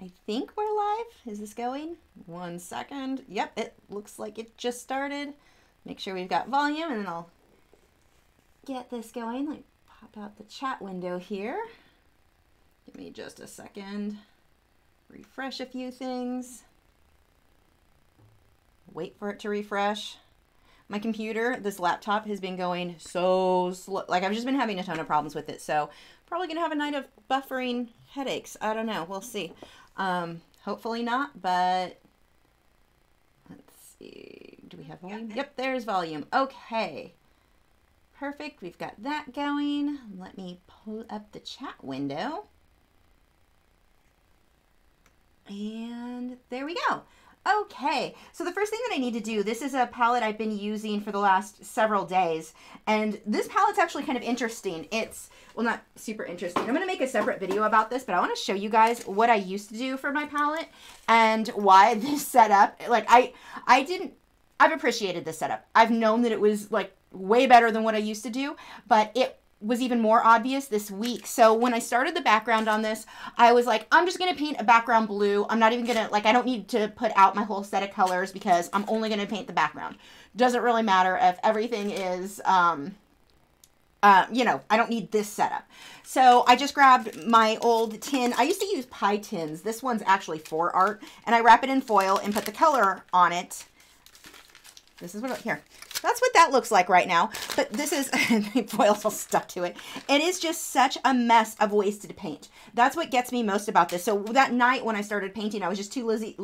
I think we're live. Is this going? 1 second. Yep, it looks like it just started. Make sure we've got volume, and then I'll get this going. Let me pop out the chat window here. Give me just a second. Refresh a few things. Wait for it to refresh. My computer, this laptop, has been going so slow. Like, I've just been having a ton of problems with it. So probably going to have a night of buffering headaches. I don't know. We'll see. Hopefully not, but let's see. Do we have volume? Yep, there's volume. Okay. Perfect. We've got that going. Let me pull up the chat window. And there we go. Okay, so the first thing that I need to do, this is a palette I've been using for the last several days, and this palette's actually kind of interesting. It's, well, not super interesting. I'm going to make a separate video about this, but I want to show you guys what I used to do for my palette and why this setup, like, I've appreciated this setup. I've known that it was, like, way better than what I used to do, but it was even more obvious this week. So when I started the background on this, I was like, I'm just going to paint a background blue. I'm not even going to, like, I don't need to put out my whole set of colors because I'm only going to paint the background. Doesn't really matter if everything is, you know, I don't need this setup. So I just grabbed my old tin. I used to use pie tins. This one's actually for art, and I wrap it in foil and put the color on it. This is what, here. That's what that looks like right now. But this is, the foil's all stuck to it. It is just such a mess of wasted paint. That's what gets me most about this. So that night when I started painting, I was just too lazy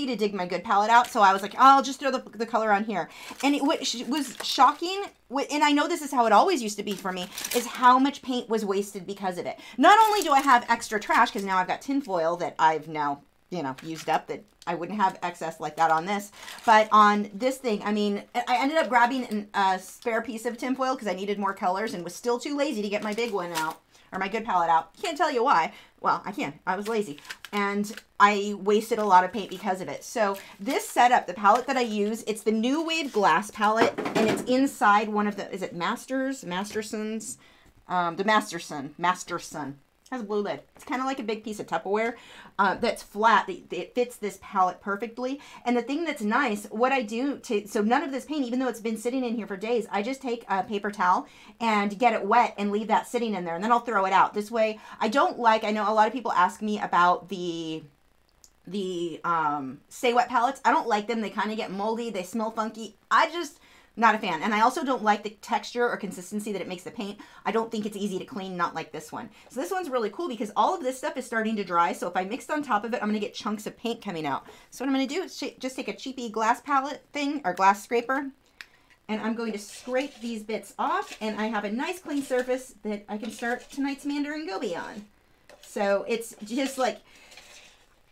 to dig my good palette out. So I was like, oh, I'll just throw the color on here. And it was shocking. And I know this is how it always used to be for me, is how much paint was wasted because of it. Not only do I have extra trash, because now I've got tin foil that I've now, you know, used up, that I wouldn't have excess like that on this. But on this thing, I mean, I ended up grabbing a spare piece of tinfoil because I needed more colors and was still too lazy to get my big one out, or my good palette out. Can't tell you why. Well, I can. I was lazy. And I wasted a lot of paint because of it. So this setup, the palette that I use, it's the New Wave Glass palette, and it's inside one of the, is it Masterson's? The Masterson. Has a blue lid. It's kind of like a big piece of Tupperware that's flat. It fits this palette perfectly. And the thing that's nice, what I do to, so none of this paint, even though it's been sitting in here for days, I just take a paper towel and get it wet and leave that sitting in there, and then I'll throw it out. This way, I don't like, I know a lot of people ask me about the Stay Wet palettes. I don't like them. They kind of get moldy. They smell funky. Not a fan. And I also don't like the texture or consistency that it makes the paint. I don't think it's easy to clean, not like this one. So this one's really cool because all of this stuff is starting to dry. So if I mixed on top of it, I'm going to get chunks of paint coming out. So what I'm going to do is just take a cheapy glass palette thing, or glass scraper, and I'm going to scrape these bits off, and I have a nice clean surface that I can start tonight's Mandarin Gobi on. So it's just like,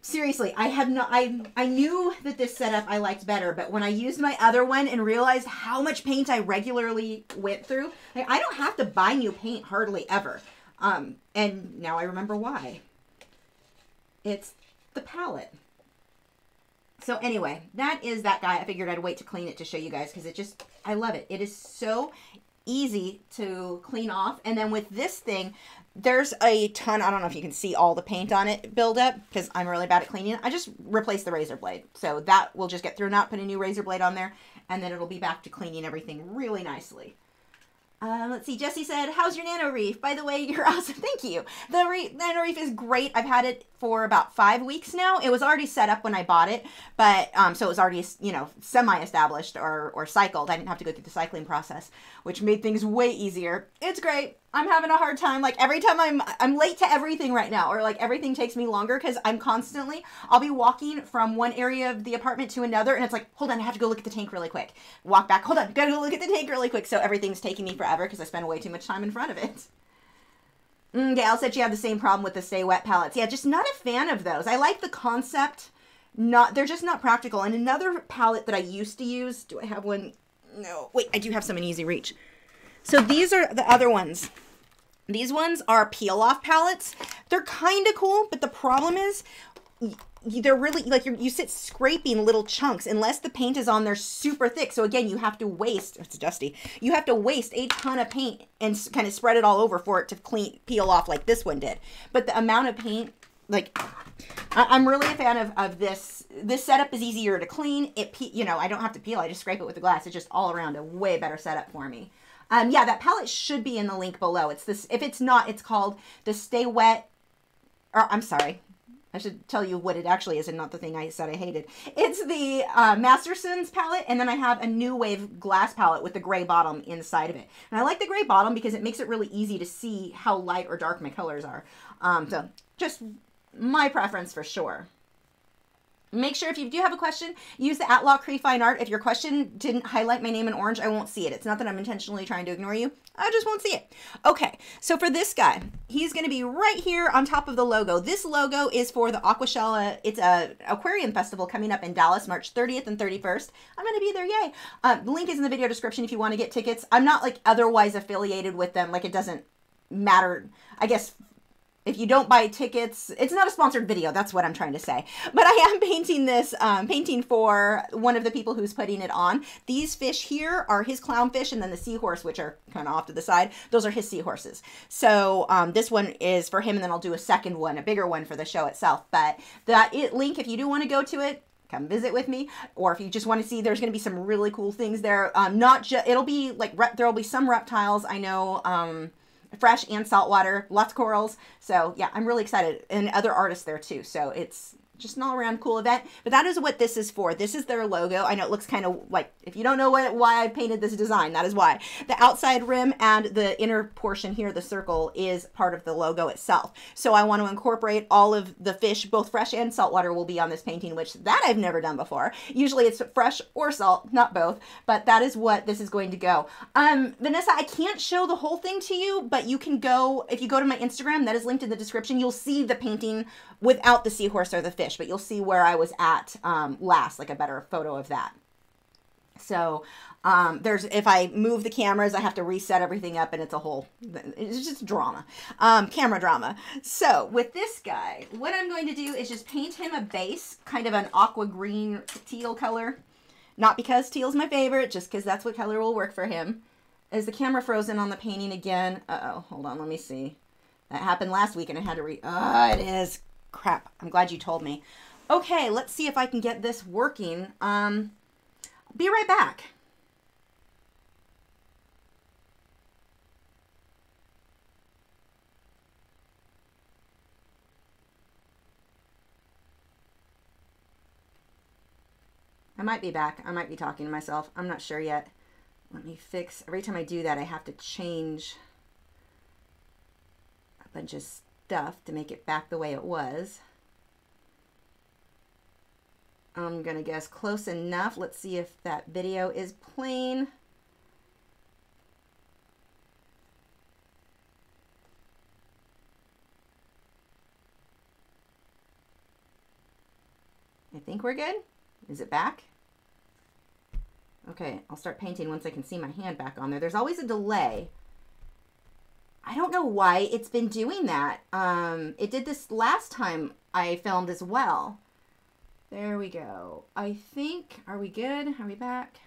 seriously, I knew that this setup I liked better, but when I used my other one and realized how much paint I regularly went through, like, I don't have to buy new paint hardly ever. And now I remember why. It's the palette. So anyway, that is that guy. I figured I'd wait to clean it to show you guys because it just, I love it. It is so easy to clean off. And then with this thing, there's a ton, I don't know if you can see all the paint on it build up because I'm really bad at cleaning. I just replaced the razor blade. So that will just get thrown out, put a new razor blade on there, and then it'll be back to cleaning everything really nicely. Let's see, Jessie said, how's your Nano Reef? By the way, you're awesome. Thank you. The Nano Reef is great. I've had it for about 5 weeks now. It was already set up when I bought it, but so it was already, you know, semi-established or cycled. I didn't have to go through the cycling process, which made things way easier. It's great. I'm having a hard time. Like, every time I'm late to everything right now, or like everything takes me longer because I'm constantly, I'll be walking from one area of the apartment to another, and it's like, hold on, I have to go look at the tank really quick. Walk back, hold on, gotta go look at the tank really quick. So everything's taking me forever because I spend way too much time in front of it. Gail said she had the same problem with the Stay Wet palettes. Yeah, just not a fan of those. I like the concept. They're just not practical. And another palette that I used to use, do I have one? No, wait, I do have some in easy reach. So these are the other ones. These ones are peel-off palettes. They're kind of cool, but the problem is they're really, like, you sit scraping little chunks unless the paint is on there super thick. So again, you have to waste, it's dusty, you have to waste a ton of paint and kind of spread it all over for it to peel off like this one did. But the amount of paint like, I'm really a fan of this. This setup is easier to clean. You know, I don't have to peel. I just scrape it with the glass. It's just all around a way better setup for me. Yeah, that palette should be in the link below. It's this. If it's not, it's called the Stay Wet. Or I'm sorry. I should tell you what it actually is and not the thing I said I hated. It's the Masterson's palette, and then I have a New Wave glass palette with the gray bottom inside of it. And I like the gray bottom because it makes it really easy to see how light or dark my colors are. So just my preference for sure. Make sure if you do have a question, use the @Lachri Fine Art. If your question didn't highlight my name in orange, I won't see it. It's not that I'm intentionally trying to ignore you. I just won't see it. Okay, so for this guy, he's going to be right here on top of the logo. This logo is for the Aquashella. It's a aquarium festival coming up in Dallas, March 30th and 31st. I'm going to be there, yay. The link is in the video description if you want to get tickets. I'm not like otherwise affiliated with them. Like it doesn't matter, I guess. If you don't buy tickets, it's not a sponsored video. That's what I'm trying to say. But I am painting this painting for one of the people who's putting it on. These fish here are his clownfish, and then the seahorse, which are kind of off to the side, those are his seahorses. So this one is for him, and then I'll do a second one, a bigger one for the show itself. But that link, if you do want to go to it, come visit with me. Or if you just want to see, there's going to be some really cool things there. Not just, it'll be like, there'll be some reptiles, I know, fresh and saltwater, lots of corals. So yeah, I'm really excited, and other artists there too. So it's just an all-around cool event. But that is what this is for. This is their logo. I know it looks kind of like, if you don't know why I painted this design, that is why. The outside rim and the inner portion here, the circle, is part of the logo itself. So I want to incorporate all of the fish, both fresh and saltwater, will be on this painting, which that I've never done before. Usually it's fresh or salt, not both, but that is what this is going to go. Vanessa, I can't show the whole thing to you, but you can go, if you go to my Instagram, that is linked in the description, you'll see the painting without the seahorse or the fish, but you'll see where I was at last, like a better photo of that. So if I move the cameras, I have to reset everything up, and it's a whole, it's just drama, camera drama. So with this guy, what I'm going to do is just paint him a base, kind of an aqua green teal color. Not because teal's my favorite, just because that's what color will work for him. Is the camera frozen on the painting again? Uh-oh, hold on, let me see. That happened last week, and I had to it is. Crap, I'm glad you told me. Okay, let's see if I can get this working. Be right back. I might be back. I might be talking to myself. I'm not sure yet. Let me fix. Every time I do that, I have to change a bunch of stuff to make it back the way it was. I'm gonna guess close enough. Let's see if that video is playing. I think we're good. Is it back? Okay, I'll start painting once I can see my hand back on there. There's always a delay. I don't know why it's been doing that. It did this last time I filmed as well. There we go. I think, are we good? Are we back?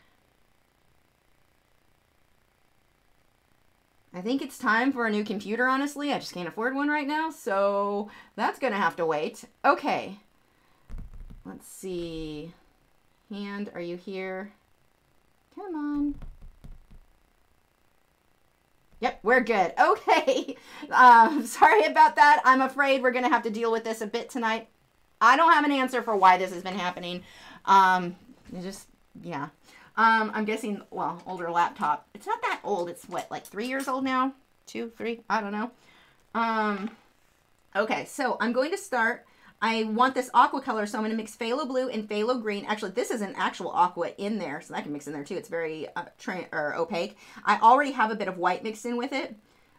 I think it's time for a new computer, honestly. I just can't afford one right now, so that's gonna have to wait. Okay. Let's see. Hand, are you here? Come on. Yep, we're good. Okay. Sorry about that. I'm afraid we're going to have to deal with this a bit tonight. I don't have an answer for why this has been happening. Yeah. I'm guessing, well, older laptop. It's not that old. It's what, like 3 years old now? 2, 3? I don't know. Okay, so I'm going to start. I want this aqua color, so I'm going to mix phthalo blue and phthalo green. Actually, this is an actual aqua in there, so that can mix in there too. It's very opaque. I already have a bit of white mixed in with it.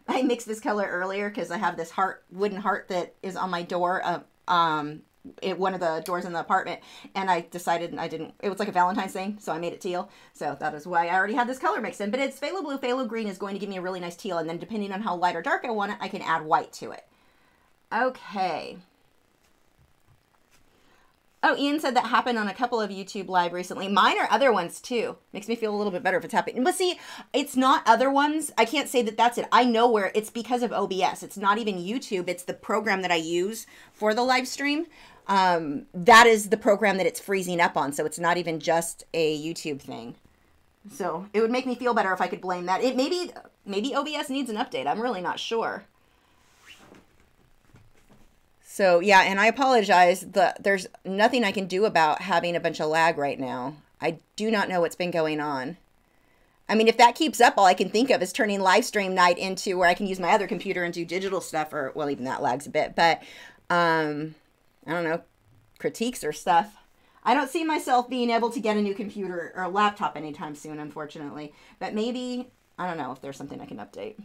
I mixed this color earlier because I have this wooden heart that is on my door, one of the doors in the apartment, and I decided it was like a Valentine's thing, so I made it teal. So that is why I already had this color mixed in. But it's phthalo blue, phthalo green is going to give me a really nice teal, and then depending on how light or dark I want it, I can add white to it. Okay. Oh, Ian said that happened on a couple of YouTube live recently. Mine are other ones too. Makes me feel a little bit better if it's happening. But see, it's not other ones. I can't say that that's it. I know where it's because of OBS. It's not even YouTube. It's the program that I use for the live stream. That is the program that it's freezing up on. So it's not even just a YouTube thing. So it would make me feel better if I could blame that. It maybe OBS needs an update. I'm really not sure. So yeah, and I apologize. There's nothing I can do about having a bunch of lag right now. I do not know what's been going on. I mean, if that keeps up, all I can think of is turning live stream night into where I can use my other computer and do digital stuff, or, well, even that lags a bit. But, I don't know, critiques or stuff. I don't see myself being able to get a new computer or a laptop anytime soon, unfortunately. But maybe, I don't know if there's something I can update.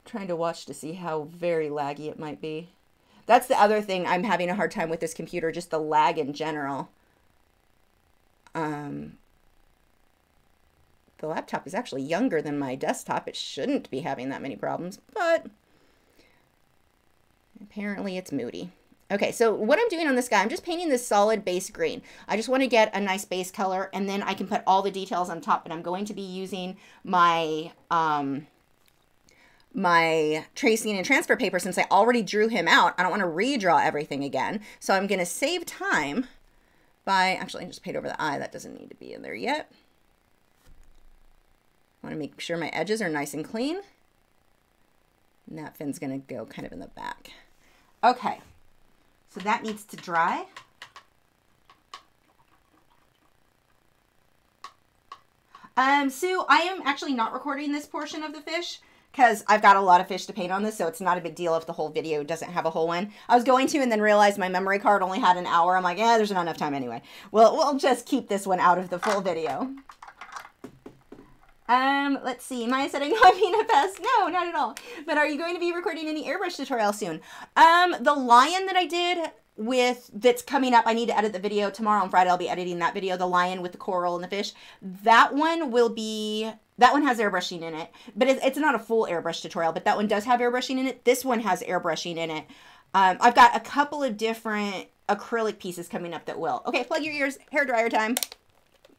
Trying to watch to see how very laggy it might be. That's the other thing I'm having a hard time with this computer, just the lag in general. The laptop is actually younger than my desktop. It shouldn't be having that many problems, but apparently it's moody. Okay, so what I'm doing on this guy, I'm just painting this solid base green. I just want to get a nice base color, and then I can put all the details on top, but I'm going to be using my my tracing and transfer paper since I already drew him out. I don't want to redraw everything again. So I'm going to save time by, actually I just paint over the eye. That doesn't need to be in there yet. I want to make sure my edges are nice and clean. And that fin's going to go kind of in the back. Okay, so that needs to dry. Sue, I am actually not recording this portion of the fish because I've got a lot of fish to paint on this, so it's not a big deal if the whole video doesn't have a whole one. I was going to and then realized my memory card only had an hour. I'm like, yeah, there's not enough time anyway. Well, we'll just keep this one out of the full video. Let's see. Maya said, I know I'm being a pest. No, not at all. But are you going to be recording any airbrush tutorial soon? The lion that I did that's coming up, I need to edit the video tomorrow. On Friday, I'll be editing that video, the lion with the coral and the fish. That one has airbrushing in it, but it's not a full airbrush tutorial, but that one does have airbrushing in it. This one has airbrushing in it. I've got a couple of different acrylic pieces coming up that will. Okay, plug your ears, hair dryer time.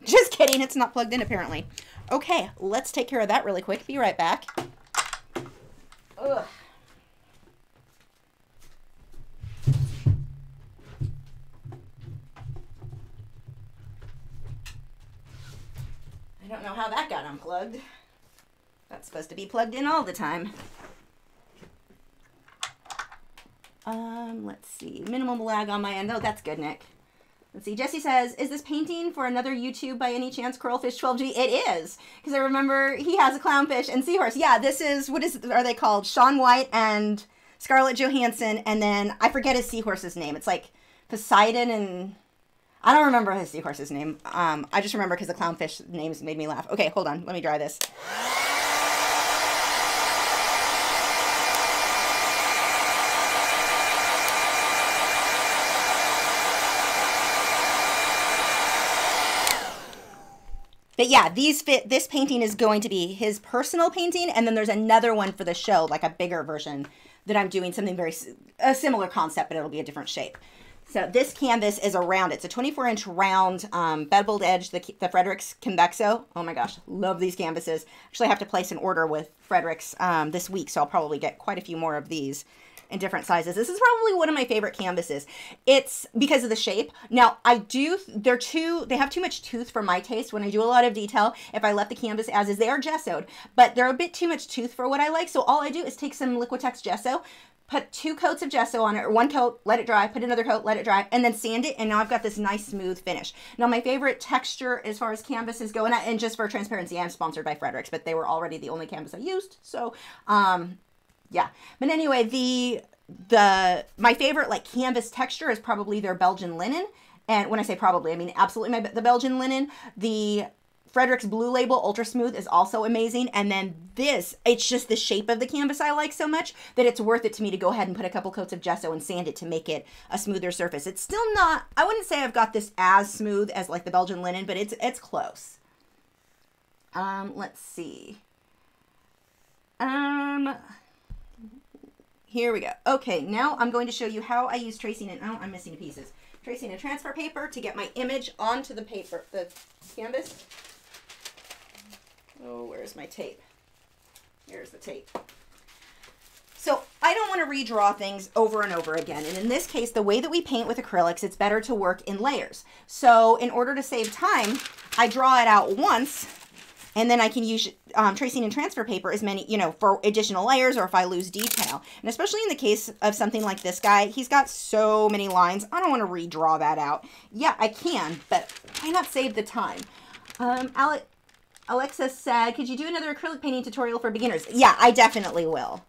Just kidding, it's not plugged in apparently. Okay, let's take care of that really quick. Be right back. Ugh. I don't know how that got unplugged. That's supposed to be plugged in all the time. Let's see. Minimum lag on my end. Oh, that's good, Nick. Let's see. Jesse says, is this painting for another YouTube by any chance, Curlfish 12G? It is. Because I remember he has a clownfish and seahorse. Yeah, this is, are they called? Shaun White and Scarlett Johansson. And then I forget his seahorse's name. It's like Poseidon and... I don't remember his seahorse's name. I just remember because the clownfish names made me laugh. Okay, hold on. Let me dry this. But yeah, this painting is going to be his personal painting, and then there's another one for the show, like a bigger version that I'm doing something a similar concept, but it'll be a different shape. So this canvas is a round. It's a 24-inch round beveled edge, the Fredericks Convexo. Oh my gosh, love these canvases. Actually, I have to place an order with Fredericks this week, so I'll probably get quite a few more of these in different sizes. This is probably one of my favorite canvases. It's because of the shape. Now, they have too much tooth for my taste when I do a lot of detail. If I left the canvas as is, they are gessoed, but they're a bit too much tooth for what I like. So all I do is take some Liquitex gesso, put 2 coats of gesso on it, or 1 coat, let it dry, put another coat, let it dry, and then sand it, and now I've got this nice smooth finish. Now my favorite texture as far as canvases go, and just for transparency, I'm sponsored by Fredericks, but they were already the only canvas I used, so yeah. But anyway, my favorite like canvas texture is probably their Belgian linen, and when I say probably, I mean absolutely the Belgian linen. The Fredericks Blue Label Ultra Smooth is also amazing. And then it's just the shape of the canvas I like so much that it's worth it to me to go ahead and put a couple coats of gesso and sand it to make it a smoother surface. It's still not, I wouldn't say I've got this as smooth as like the Belgian linen, but it's close. Let's see. Here we go. Okay, now I'm going to show you how I use tracing and, oh, I'm missing pieces. Tracing and transfer paper to get my image onto the paper, the canvas. Oh, where's my tape? Here's the tape. So I don't want to redraw things over and over again. And in this case, the way that we paint with acrylics, it's better to work in layers. So in order to save time, I draw it out once, and then I can use tracing and transfer paper as many, you know, for additional layers or if I lose detail. And especially in the case of something like this guy, he's got so many lines. I don't want to redraw that out. Yeah, I can, but why not save the time? Alexa said, could you do another acrylic painting tutorial for beginners? Yeah, I definitely will.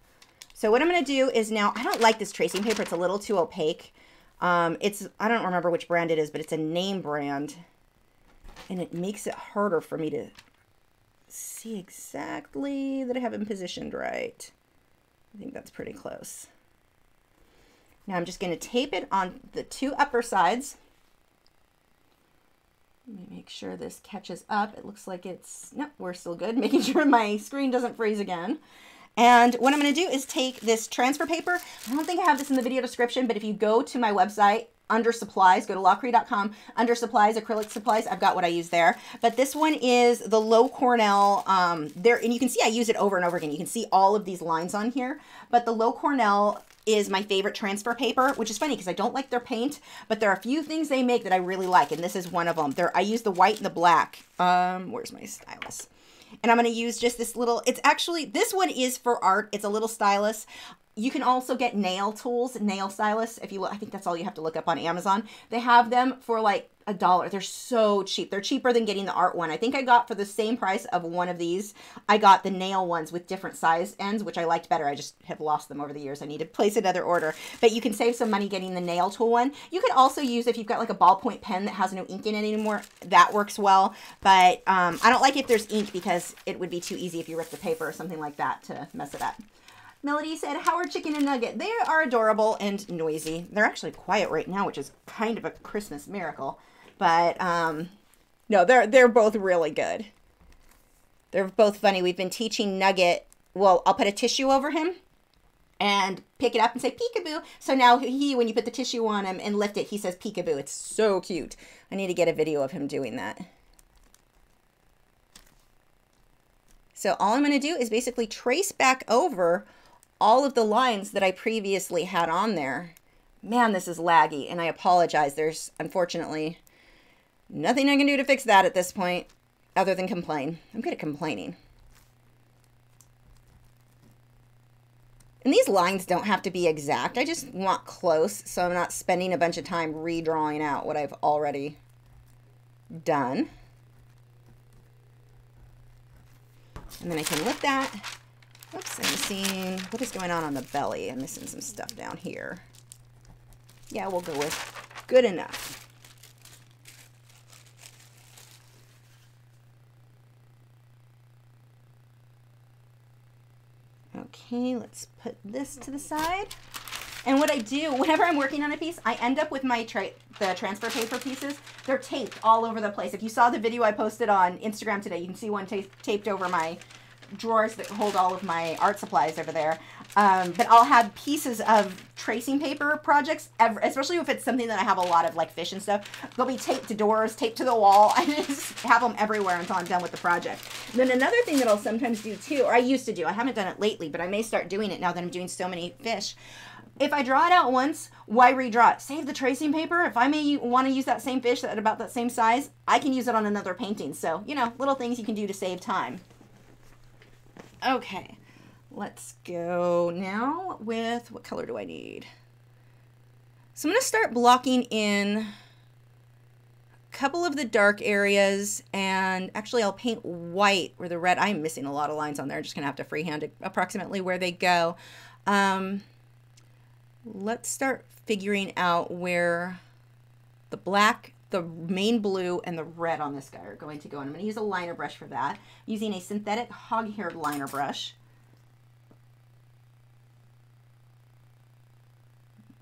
So what I'm going to do is now, I don't like this tracing paper. It's a little too opaque. I don't remember which brand it is, but it's a name brand. And it makes it harder for me to see exactly that I have them positioned right. I think that's pretty close. Now I'm just going to tape it on the two upper sides. Let me make sure this catches up. It looks like it's, nope, we're still good. Making sure my screen doesn't freeze again. And what I'm going to do is take this transfer paper. I don't think I have this in the video description, but if you go to my website, under supplies, go to Lachri.com, under supplies, acrylic supplies, I've got what I use there. But this one is the Low Cornell, there, and you can see I use it over and over again. You can see all of these lines on here, but the Low Cornell is my favorite transfer paper, which is funny because I don't like their paint, but there are a few things they make that I really like, and this is one of them. I use the white and the black. Where's my stylus? And I'm going to use just this little, it's actually, this one is for art. It's a little stylus. You can also get nail tools, nail stylus. If you look, I think that's all you have to look up on Amazon. They have them for like $1. They're so cheap. They're cheaper than getting the art one. I think I got for the same price of one of these, I got the nail ones with different size ends, which I liked better. I just have lost them over the years. I need to place another order. But you can save some money getting the nail tool one. You could also use, if you've got like a ballpoint pen that has no ink in it anymore, that works well. But I don't like if there's ink because it would be too easy if you rip the paper or something like that to mess it up. Melody said, Howard Chicken and Nugget. They are adorable and noisy. They're actually quiet right now, which is kind of a Christmas miracle. But, no, they're both really good. They're both funny. We've been teaching Nugget, well, I'll put a tissue over him and pick it up and say peekaboo. So now when you put the tissue on him and lift it, he says peekaboo. It's so cute. I need to get a video of him doing that. So all I'm going to do is basically trace back over all of the lines that I previously had on there. Man, this is laggy, and I apologize. There's, unfortunately, nothing I can do to fix that at this point other than complain. I'm good at complaining. And these lines don't have to be exact. I just want close, so I'm not spending a bunch of time redrawing out what I've already done. And then I can lift that. Oops, I'm missing, what is going on the belly? I'm missing some stuff down here. Yeah, we'll go with good enough. Okay, let's put this to the side. And what I do, whenever I'm working on a piece, I end up with my the transfer paper pieces. They're taped all over the place. If you saw the video I posted on Instagram today, you can see one taped over my drawers that hold all of my art supplies over there. But I'll have pieces of tracing paper projects, especially if it's something that I have a lot of, like fish and stuff. They'll be taped to doors, taped to the wall. I just have them everywhere until I'm done with the project. And then another thing that I'll sometimes do too, or I used to do, I haven't done it lately, but I may start doing it now that I'm doing so many fish. If I draw it out once, why redraw it? Save the tracing paper. If I may want to use that same fish at about that same size, I can use it on another painting. So, you know, little things you can do to save time. Okay, let's go now with, what color do I need? So I'm going to start blocking in a couple of the dark areas, and actually I'll paint white where the red, I'm missing a lot of lines on there. I'm just going to have to freehand approximately where they go. Let's start figuring out where the black, the main blue, and the red on this guy are going to go. And I'm going to use a liner brush for that, using a synthetic hog-haired liner brush.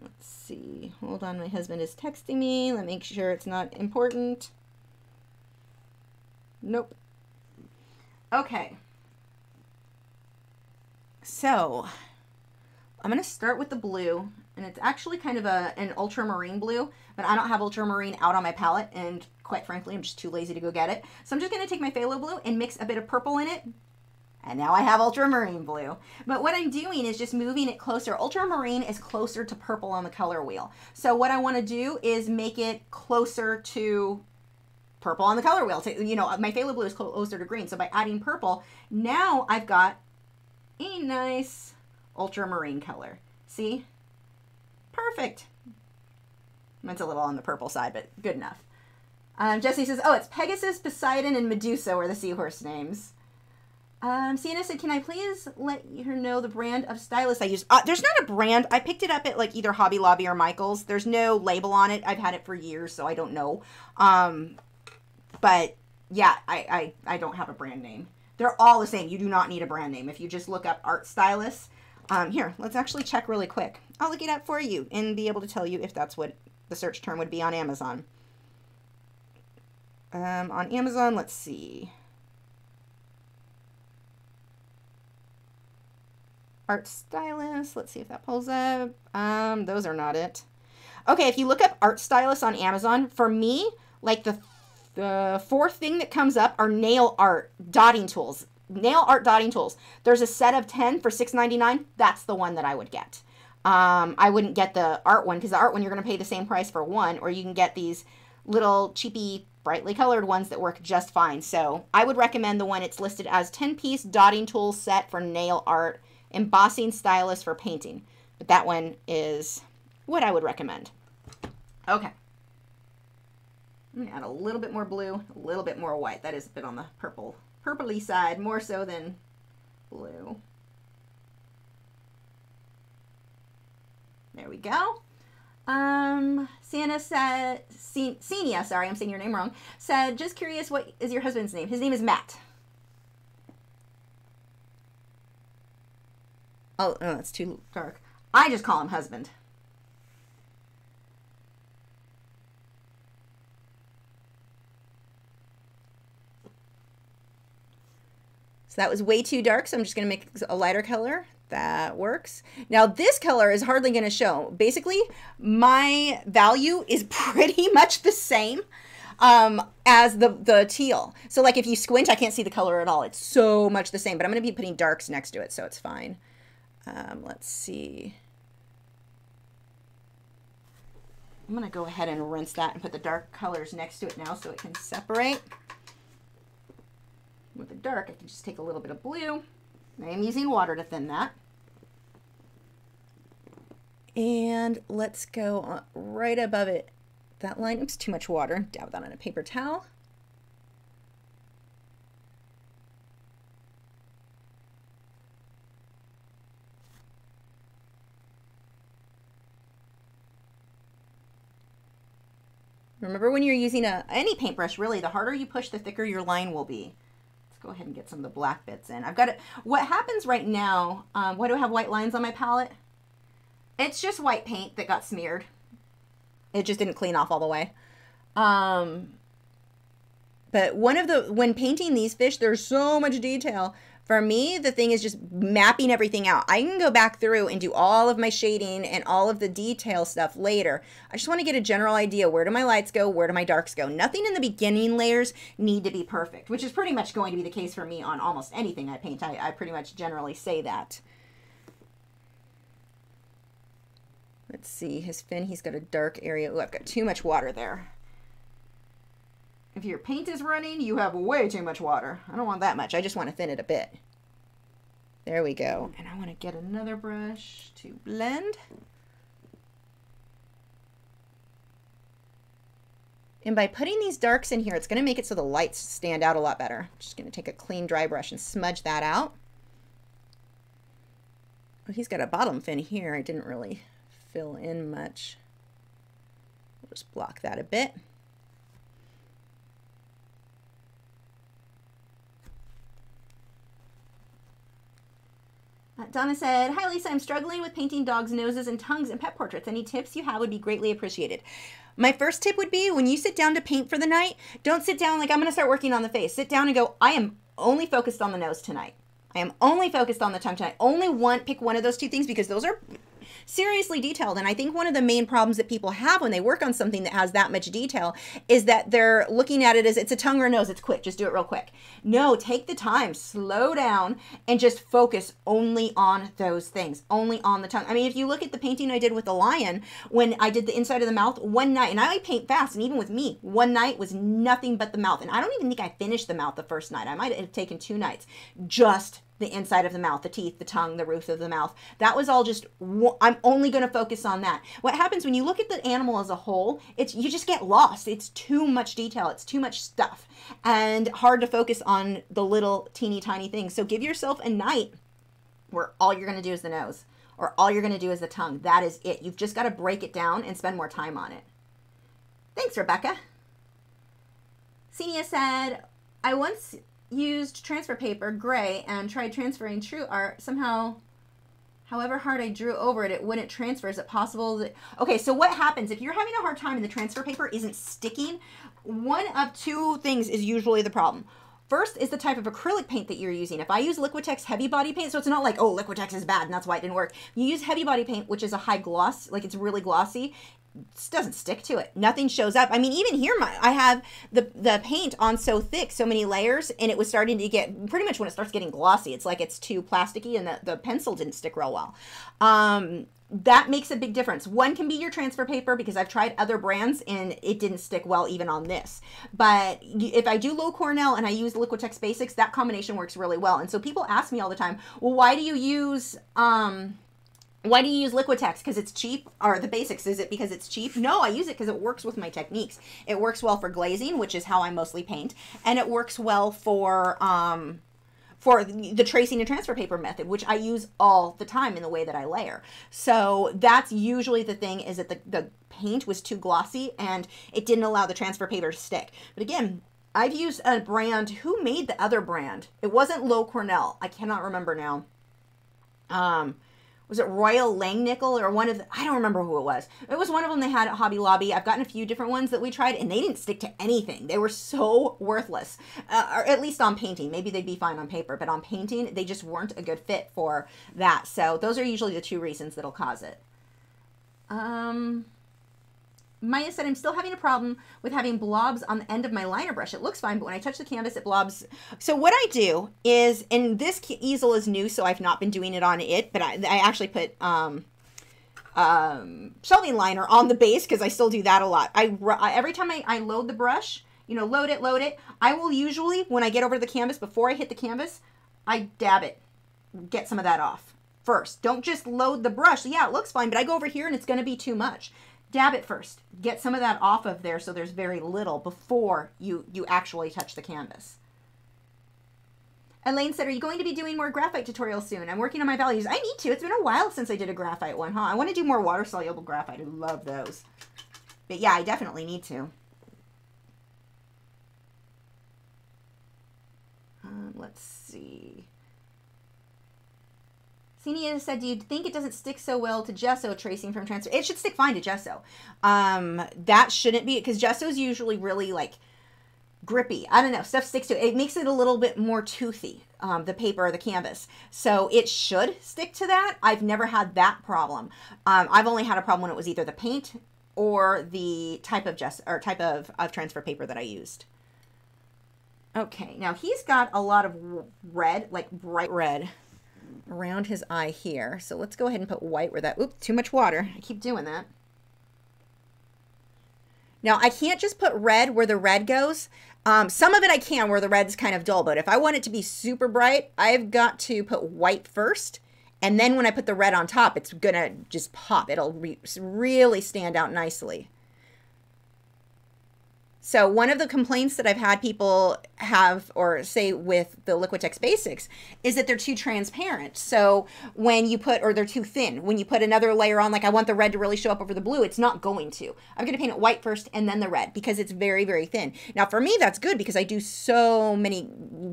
Let's see. Hold on, my husband is texting me. Let me make sure it's not important. Nope. Okay. So, I'm going to start with the blue, and it's actually kind of an ultramarine blue, but I don't have ultramarine out on my palette, and quite frankly, I'm just too lazy to go get it. So I'm just going to take my phthalo blue and mix a bit of purple in it, and now I have ultramarine blue. But what I'm doing is just moving it closer. Ultramarine is closer to purple on the color wheel. So what I want to do is make it closer to purple on the color wheel. So, you know, my phthalo blue is closer to green. So by adding purple, now I've got a nice ultramarine color. See? Perfect. That's a little on the purple side, but good enough. Jesse says, oh, it's Pegasus, Poseidon, and Medusa were the seahorse names. Sienna said, can I please let her know the brand of stylus I use? There's not a brand. I picked it up at like either Hobby Lobby or Michael's. There's no label on it. I've had it for years, so I don't know. But yeah, I don't have a brand name. They're all the same. You do not need a brand name. If you just look up art stylus. Here, let's actually check really quick. I'll look it up for you and be able to tell you if that's what the search term would be on Amazon. On Amazon, let's see. Art stylus. Let's see if that pulls up. Those are not it. Okay, if you look up art stylus on Amazon, for me, like the fourth thing that comes up are nail art dotting tools. Nail art dotting tools. There's a set of 10 for $6.99. That's the one that I would get. I wouldn't get the art one because the art one you're going to pay the same price for one, or you can get these little cheapy, brightly colored ones that work just fine. So I would recommend the one it's listed as 10-piece dotting tool set for nail art, embossing stylus for painting. But that one is what I would recommend. Okay. I'm going to add a little bit more blue, a little bit more white. That is a bit on the purpley side, more so than blue. There we go. Santa said, Senia, sorry, I'm saying your name wrong, said, just curious, what is your husband's name? His name is Matt. Oh, no, that's too dark. I just call him husband. So that was way too dark, so I'm just going to make a lighter color. That works. Now this color is hardly going to show. Basically, my value is pretty much the same as the teal. So like if you squint, I can't see the color at all. It's so much the same, but I'm going to be putting darks next to it, so it's fine. Let's see. I'm going to go ahead and rinse that and put the dark colors next to it now so it can separate. With the dark, I can just take a little bit of blue. I am using water to thin that. And let's go right above it. That line, oops, too much water. Dab that on a paper towel. Remember, when you're using any paintbrush, really, the harder you push, the thicker your line will be. Go ahead and get some of the black bits in. I've got it. What happens right now, why do I have white lines on my palette? It's just white paint that got smeared. It just didn't clean off all the way. But when painting these fish, there's so much detail. For me, the thing is just mapping everything out. I can go back through and do all of my shading and all of the detail stuff later. I just want to get a general idea. Where do my lights go? Where do my darks go? Nothing in the beginning layers need to be perfect, which is pretty much going to be the case for me on almost anything I paint. I pretty much generally say that. Let's see, his fin, he's got a dark area. Oh, I've got too much water there. If your paint is running, you have way too much water. I don't want that much. I just want to thin it a bit. There we go. And I want to get another brush to blend. And by putting these darks in here, it's going to make it so the lights stand out a lot better. I'm just going to take a clean dry brush and smudge that out. Oh, he's got a bottom fin here. I didn't really fill in much. We'll just block that a bit. Donna said, hi Lisa, I'm struggling with painting dogs' noses and tongues and pet portraits. Any tips you have would be greatly appreciated. My first tip would be, when you sit down to paint for the night, don't sit down like I'm going to start working on the face. Sit down and go, I am only focused on the nose tonight. I am only focused on the tongue tonight. Only pick one of those two things because those are seriously detailed. And I think one of the main problems that people have when they work on something that has that much detail is that they're looking at it as it's a tongue or a nose. It's quick. Just do it real quick. No, take the time, slow down, and just focus only on those things, only on the tongue. I mean, if you look at the painting I did with the lion, when I did the inside of the mouth one night, and I paint fast, and even with me, one night was nothing but the mouth. And I don't even think I finished the mouth the first night. I might have taken 2 nights. Just the inside of the mouth, the teeth, the tongue, the roof of the mouth. That was all just, I'm only going to focus on that. What happens when you look at the animal as a whole, you just get lost. It's too much detail. It's too much stuff and hard to focus on the little teeny tiny things. So give yourself a night where all you're going to do is the nose or all you're going to do is the tongue. That is it. You've just got to break it down and spend more time on it. Thanks, Rebecca. Senia said, I once used transfer paper, gray, and tried transferring true art. Somehow, however hard I drew over it, it wouldn't transfer. Is it possible that... Okay, so what happens if you're having a hard time and the transfer paper isn't sticking? One of 2 things is usually the problem. First is the type of acrylic paint that you're using. If I use Liquitex heavy body paint, so it's not like, oh, Liquitex is bad and that's why it didn't work. You use heavy body paint, which is a high gloss, like it's really glossy. It doesn't stick to it. Nothing shows up. I mean, even here, I have the paint on so thick, so many layers, and it was starting to get, pretty much when it starts getting glossy, it's like it's too plasticky and the pencil didn't stick real well. That makes a big difference. One can be your transfer paper because I've tried other brands and it didn't stick well even on this. But if I do low Cornell and I use Liquitex Basics, that combination works really well. And so people ask me all the time, well, why do you use Liquitex? Because it's cheap? Or the Basics, is it because it's cheap? No, I use it because it works with my techniques. It works well for glazing, which is how I mostly paint, and it works well for the tracing and transfer paper method, which I use all the time in the way that I layer. So that's usually the thing, is that the paint was too glossy and it didn't allow the transfer paper to stick. But again, I've used a brand. Who made the other brand? It wasn't Low Cornell. I cannot remember now. Was it Royal Langnickel or one of the, I don't remember who it was. It was one of them they had at Hobby Lobby. I've gotten a few different ones that we tried and they didn't stick to anything. They were so worthless, or at least on painting. Maybe they'd be fine on paper, but on painting, they just weren't a good fit for that. So those are usually the 2 reasons that'll cause it. Maya said, I'm still having a problem with having blobs on the end of my liner brush. It looks fine, but when I touch the canvas, it blobs. So what I do is, and this easel is new, so I've not been doing it on it, but I actually put shelving liner on the base because I still do that a lot. Every time I load the brush, you know, load it, I will usually, when I get over to the canvas, before I hit the canvas, I dab it, get some of that off first. Don't just load the brush. Yeah, it looks fine, but I go over here and it's going to be too much. Dab it first. Get some of that off of there so there's very little before you actually touch the canvas. Elaine said, are you going to be doing more graphite tutorials soon? I'm working on my values. I need to. It's been a while since I did a graphite one, huh? I want to do more water-soluble graphite. I love those. But yeah, I definitely need to. Let's see. Senia said, do you think it doesn't stick so well to gesso tracing from transfer? It should stick fine to gesso. That shouldn't be, because gesso is usually really like grippy. I don't know, stuff sticks to it. It makes it a little bit more toothy, the paper or the canvas. So it should stick to that. I've never had that problem. I've only had a problem when it was either the paint or the type of gesso or type of transfer paper that I used. Okay, now he's got a lot of red, like bright red, around his eye here. So let's go ahead and put white where that, oops, too much water. I keep doing that. Now I can't just put red where the red goes. Some of it I can where the red's kind of dull, but if I want it to be super bright, I've got to put white first. And then when I put the red on top, it's gonna just pop. It'll really stand out nicely. So one of the complaints that I've had people have or say with the Liquitex Basics is that they're too transparent. So when you put, or they're too thin. When you put another layer on, like I want the red to really show up over the blue, it's not going to. I'm going to paint it white first and then the red because it's very, very thin. Now for me, that's good because I do so many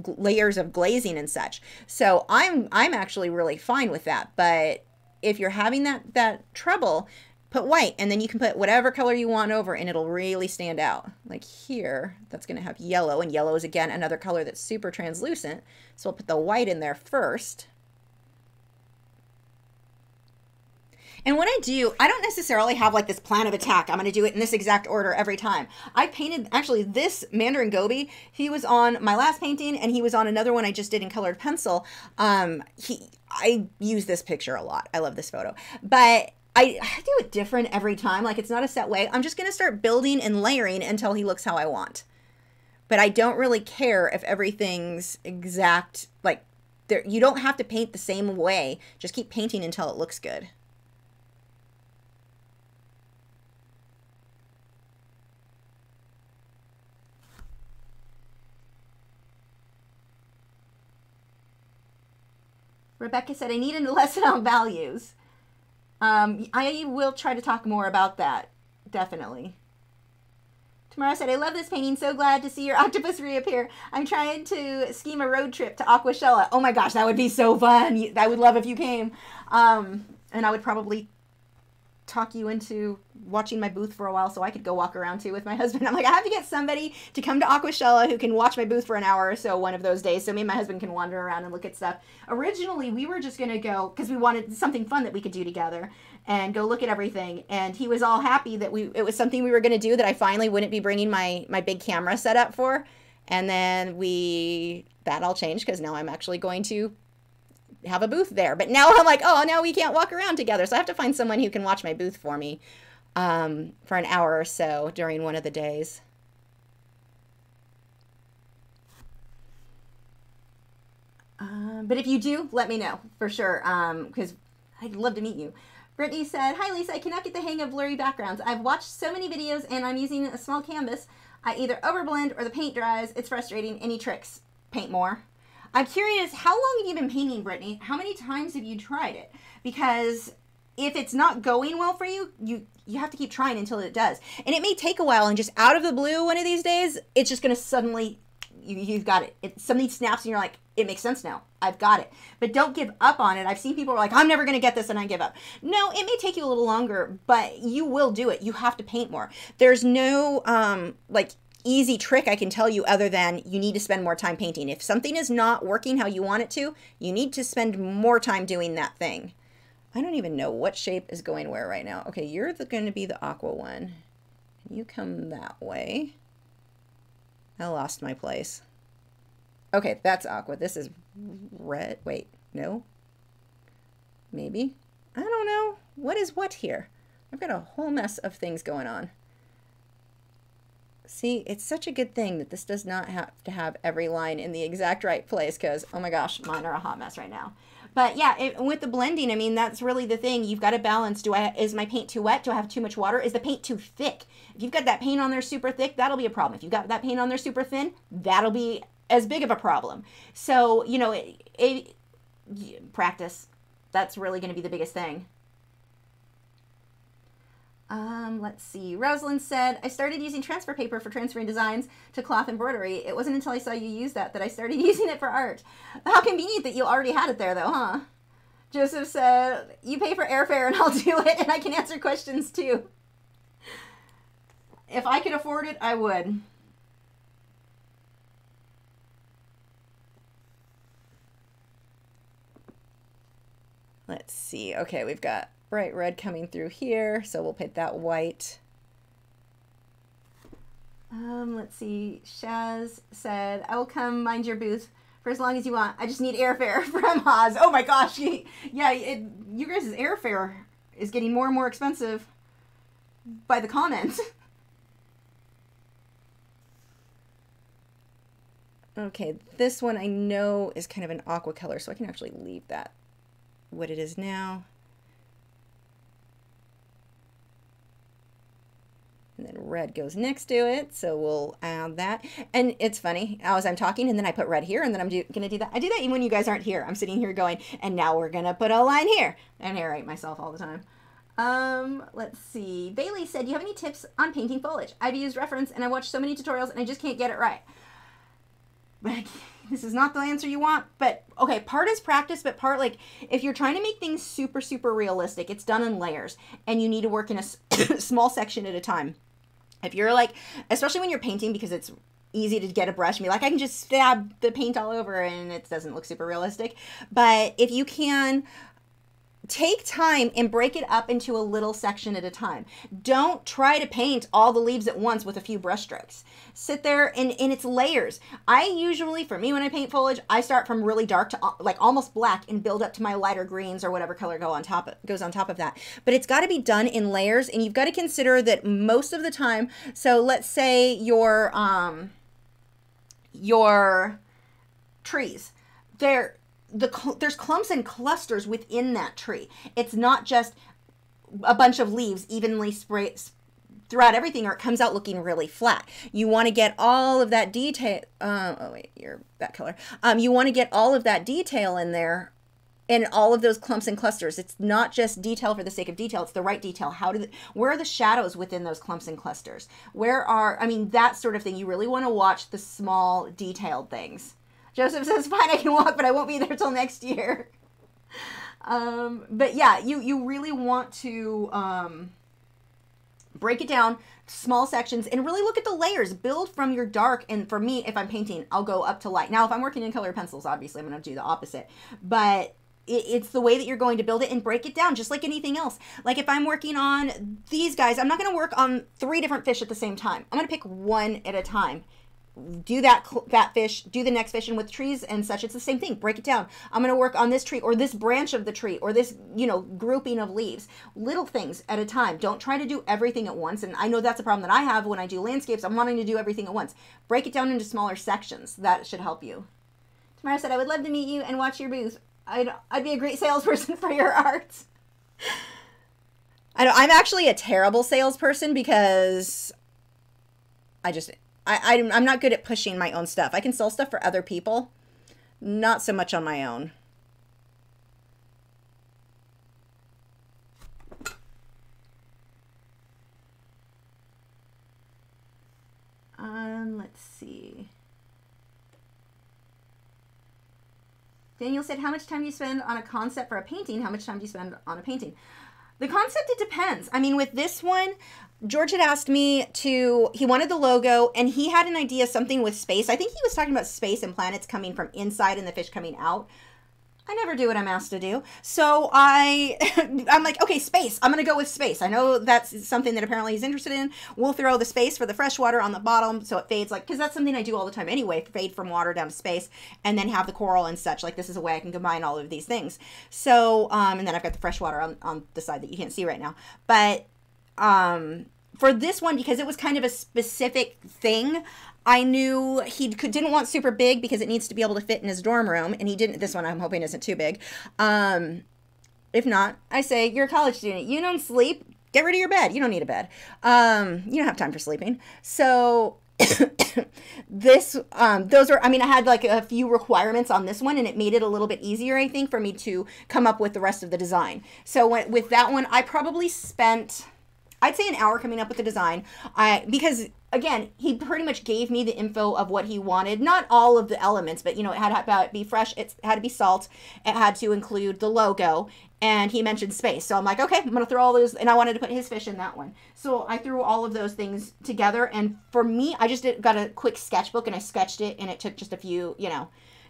layers of glazing and such. So I'm actually really fine with that. But if you're having that trouble, put white, and then you can put whatever color you want over, and it'll really stand out. Like here, that's going to have yellow, and yellow is, again, another color that's super translucent. So we'll put the white in there first. And what I do, I don't necessarily have like this plan of attack. I'm going to do it in this exact order every time. I painted, actually, this Mandarin Gobi, he was on my last painting, and he was on another one I just did in colored pencil. I use this picture a lot. I love this photo. But I do it different every time. Like, it's not a set way. I'm just going to start building and layering until he looks how I want. But I don't really care if everything's exact. Like, you don't have to paint the same way. Just keep painting until it looks good. Rebecca said, I need a lesson on values. I will try to talk more about that, definitely. Tamara said, I love this painting. So glad to see your octopus reappear. I'm trying to scheme a road trip to Aquashella. Oh my gosh, that would be so fun. I would love if you came. And I would probably talk you into watching my booth for a while so I could go walk around too with my husband. I'm like, I have to get somebody to come to Aquashella who can watch my booth for an hour or so one of those days so me and my husband can wander around and look at stuff. Originally, we were just going to go because we wanted something fun that we could do together and go look at everything. And he was all happy that it was something we were going to do that I finally wouldn't be bringing my big camera set up for. And then that all changed because now I'm actually going to have a booth there. But now I'm like, oh, now we can't walk around together. So I have to find someone who can watch my booth for me for an hour or so during one of the days. But if you do, let me know for sure, because I'd love to meet you. Brittany said, hi, Lisa, I cannot get the hang of blurry backgrounds. I've watched so many videos and I'm using a small canvas. I either overblend or the paint dries. It's frustrating. Any tricks? Paint more. I'm curious, how long have you been painting, Brittany? How many times have you tried it? Because if it's not going well for you, you have to keep trying until it does. And it may take a while, and just out of the blue one of these days, it's just going to suddenly, you've got it. Something snaps and you're like, it makes sense now. I've got it. But don't give up on it. I've seen people who are like, I'm never going to get this, and I give up. No, it may take you a little longer, but you will do it. You have to paint more. There's no, easy trick I can tell you other than you need to spend more time painting. If something is not working how you want it to, you need to spend more time doing that thing. I don't even know what shape is going where right now. Okay, you're going to be the aqua one. You come that way. I lost my place. Okay, that's aqua. This is red. Wait, no? Maybe? I don't know. What is what here? I've got a whole mess of things going on. See, it's such a good thing that this does not have to have every line in the exact right place because, oh my gosh, mine are a hot mess right now. But yeah, with the blending, I mean, that's really the thing. You've got to balance. Is my paint too wet? Do I have too much water? Is the paint too thick? If you've got that paint on there super thick, that'll be a problem. If you've got that paint on there super thin, that'll be as big of a problem. So, you know, practice. That's really going to be the biggest thing. Let's see. Rosalind said, I started using transfer paper for transferring designs to cloth embroidery. It wasn't until I saw you use that I started using it for art. How convenient that you already had it there, though, huh? Joseph said, you pay for airfare and I'll do it, and I can answer questions, too. If I could afford it, I would. Let's see. Okay, we've got bright red coming through here, so we'll paint that white. Let's see. Shaz said, I will come mind your booth for as long as you want. I just need airfare from Haas. Oh my gosh. Yeah, you guys' airfare is getting more and more expensive by the comments. Okay, this one I know is kind of an aqua color, so I can actually leave that what it is now. And then red goes next to it, so we'll add that. And it's funny, as I'm talking, and then I put red here, and then I'm going to do that. I do that even when you guys aren't here. I'm sitting here going, and now we're going to put a line here. I narrate myself all the time. Let's see. Bailey said, do you have any tips on painting foliage? I've used reference, and I watched so many tutorials, and I just can't get it right. But this is not the answer you want. But okay, part is practice, but part, like, if you're trying to make things super, super realistic, it's done in layers, and you need to work in a small section at a time. If you're like, especially when you're painting, because it's easy to get a brush and be like, I can just stab the paint all over and it doesn't look super realistic. But if you can take time and break it up into a little section at a time. Don't try to paint all the leaves at once with a few brush strokes. Sit there and it's layers. I usually, for me, when I paint foliage, I start from really dark to like almost black and build up to my lighter greens or whatever color goes on top of that. But it's got to be done in layers, and you've got to consider that most of the time, so let's say your trees, there's clumps and clusters within that tree. It's not just a bunch of leaves evenly sprayed throughout everything, or it comes out looking really flat. You want to get all of that detail. Oh wait, you're that color. You want to get all of that detail in there, in all of those clumps and clusters. It's not just detail for the sake of detail. It's the right detail. Where are the shadows within those clumps and clusters? That sort of thing. You really want to watch the small detailed things. Joseph says, fine, I can walk, but I won't be there till next year. But yeah, you really want to break it down, small sections, and really look at the layers. Build from your dark, and for me, if I'm painting, I'll go up to light. Now, if I'm working in color pencils, obviously I'm going to do the opposite. But it's the way that you're going to build it and break it down, just like anything else. Like if I'm working on these guys, I'm not going to work on 3 different fish at the same time. I'm going to pick one at a time. Do that fish, do the next fish. And with trees and such, it's the same thing. Break it down. I'm going to work on this tree or this branch of the tree or this, grouping of leaves. Little things at a time. Don't try to do everything at once. And I know that's a problem that I have when I do landscapes. I'm wanting to do everything at once. Break it down into smaller sections. That should help you. Tamara said, I would love to meet you and watch your booth. I'd be a great salesperson for your art. I'm actually a terrible salesperson because I'm not good at pushing my own stuff. I can sell stuff for other people, not so much on my own. Let's see. Daniel said, how much time do you spend on a concept for a painting? How much time do you spend on a painting? The concept, it depends. I mean, with this one, George had asked me he wanted the logo, and he had an idea, something with space. I think he was talking about space and planets coming from inside and the fish coming out. I never do what I'm asked to do. So I'm like, okay, space. I'm going to go with space. I know that's something that apparently he's interested in. We'll throw the space for the fresh water on the bottom so it fades, because that's something I do all the time anyway, fade from water down to space, and then have the coral and such. Like, this is a way I can combine all of these things. So, and then I've got the fresh water on the side that you can't see right now. But for this one, because it was kind of a specific thing, I knew he didn't want super big because it needs to be able to fit in his dorm room, and he didn't. This one I'm hoping isn't too big. If not, I say, you're a college student. You don't sleep. Get rid of your bed. You don't need a bed. You don't have time for sleeping. So those were, I had like a few requirements on this one, and it made it a little bit easier, I think, for me to come up with the rest of the design. So with that one, I probably spent, I'd say, an hour coming up with the design. Because again, he pretty much gave me the info of what he wanted. Not all of the elements, but it had to be fresh. It had to be salt. It had to include the logo. And he mentioned space. So I'm like, okay, I'm going to throw all those. And I wanted to put his fish in that one. So I threw all of those things together. And for me, I just got a quick sketchbook and I sketched it. And it took just a few,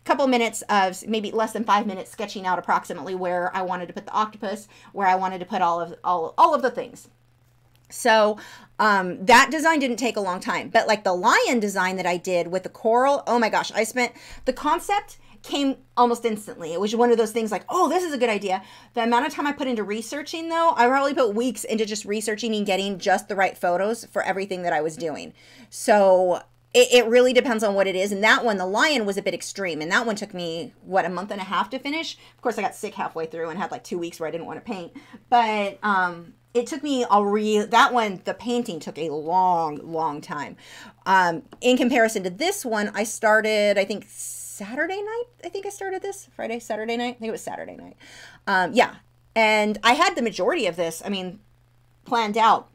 couple minutes of maybe less than 5 minutes sketching out approximately where I wanted to put the octopus, where I wanted to put all of the things. So that design didn't take a long time, but like the lion design that I did with the coral, oh my gosh, the concept came almost instantly. It was one of those things like, oh, this is a good idea. The amount of time I put into researching, though, I probably put weeks into just researching and getting just the right photos for everything that I was doing. So it really depends on what it is. And that one, the lion, was a bit extreme. And that one took me, a month and a half to finish. Of course, I got sick halfway through and had like 2 weeks where I didn't want to paint. But it took me that one, the painting took a long time. In comparison to this one, I started, I think, Saturday night. I think I started this. Saturday night? I think it was Saturday night. Yeah. And I had the majority of this, planned out.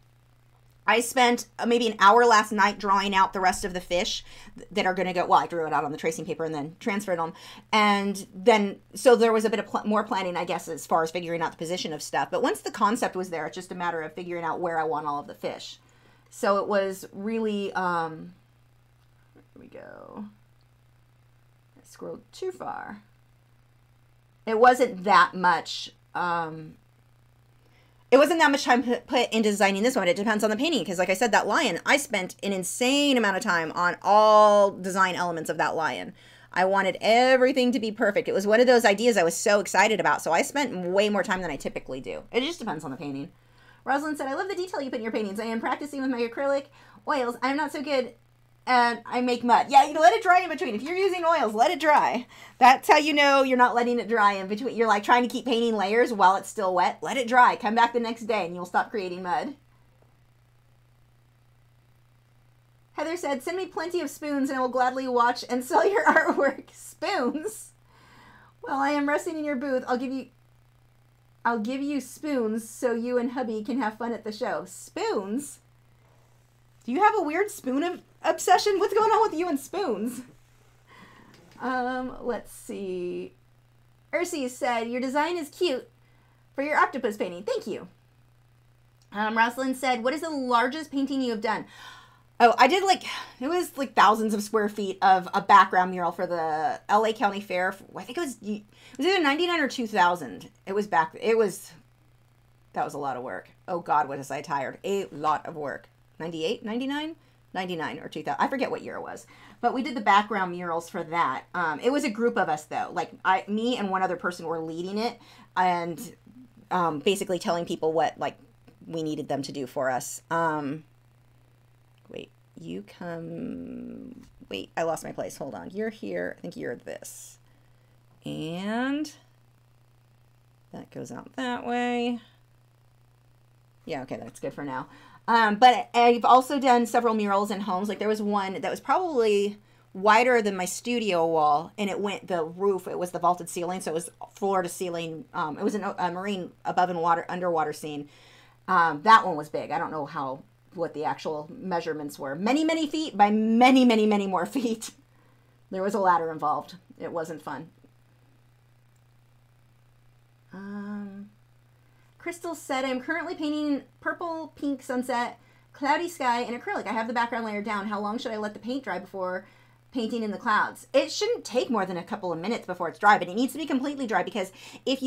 I spent maybe an hour last night drawing out the rest of the fish that are going to go, well, I drew it out on the tracing paper and then transferred them. And then, so there was a bit of more planning, I guess, as far as figuring out the position of stuff. But once the concept was there, it's just a matter of figuring out where I want all of the fish. So it was really, here we go. I scrolled too far. It wasn't that much, it wasn't that much time put into designing this one. It depends on the painting, because like I said, that lion, I spent an insane amount of time on all design elements of that lion. I wanted everything to be perfect. It was one of those ideas I was so excited about, so I spent way more time than I typically do. It just depends on the painting. Rosalind said, I love the detail you put in your paintings. I am practicing with my acrylic oils. I'm not so good. And I make mud. Yeah, you let it dry in between. If you're using oils, let it dry. That's how you know you're not letting it dry in between. You're like trying to keep painting layers while it's still wet. Let it dry. Come back the next day and you'll stop creating mud. Heather said, send me plenty of spoons and I will gladly watch and sell your artwork. Spoons? Well, I am resting in your booth. I'll give you spoons so you and hubby can have fun at the show. Spoons? Do you have a weird spoon obsession? What's going on with you and spoons? Let's see. Ursi said, your design is cute for your octopus painting. Thank you. Rosalind said, what is the largest painting you have done? Oh, I did it was like thousands of square feet of a background mural for the LA County Fair. I think it was either 99 or 2000. That was a lot of work. Oh God, what was I tired? A lot of work. 98, 99, 99 or 2000. I forget what year it was, but we did the background murals for that. It was a group of us though. Like me and one other person were leading it and basically telling people what we needed them to do for us. Wait, I lost my place. Hold on. You're here. I think you're this. And that goes out that way. Yeah, okay, that's good for now. But I've also done several murals in homes. Like there was one that was probably wider than my studio wall, and it went the roof. It was the vaulted ceiling, so it was floor to ceiling. It was a marine above and underwater scene. That one was big. I don't know what the actual measurements were. Many, many feet by many, many, many more feet. There was a ladder involved. It wasn't fun. Crystal said, I'm currently painting purple, pink sunset, cloudy sky, and acrylic. I have the background layer down. How long should I let the paint dry before painting in the clouds? It shouldn't take more than a couple of minutes before it's dry, but it needs to be completely dry, because if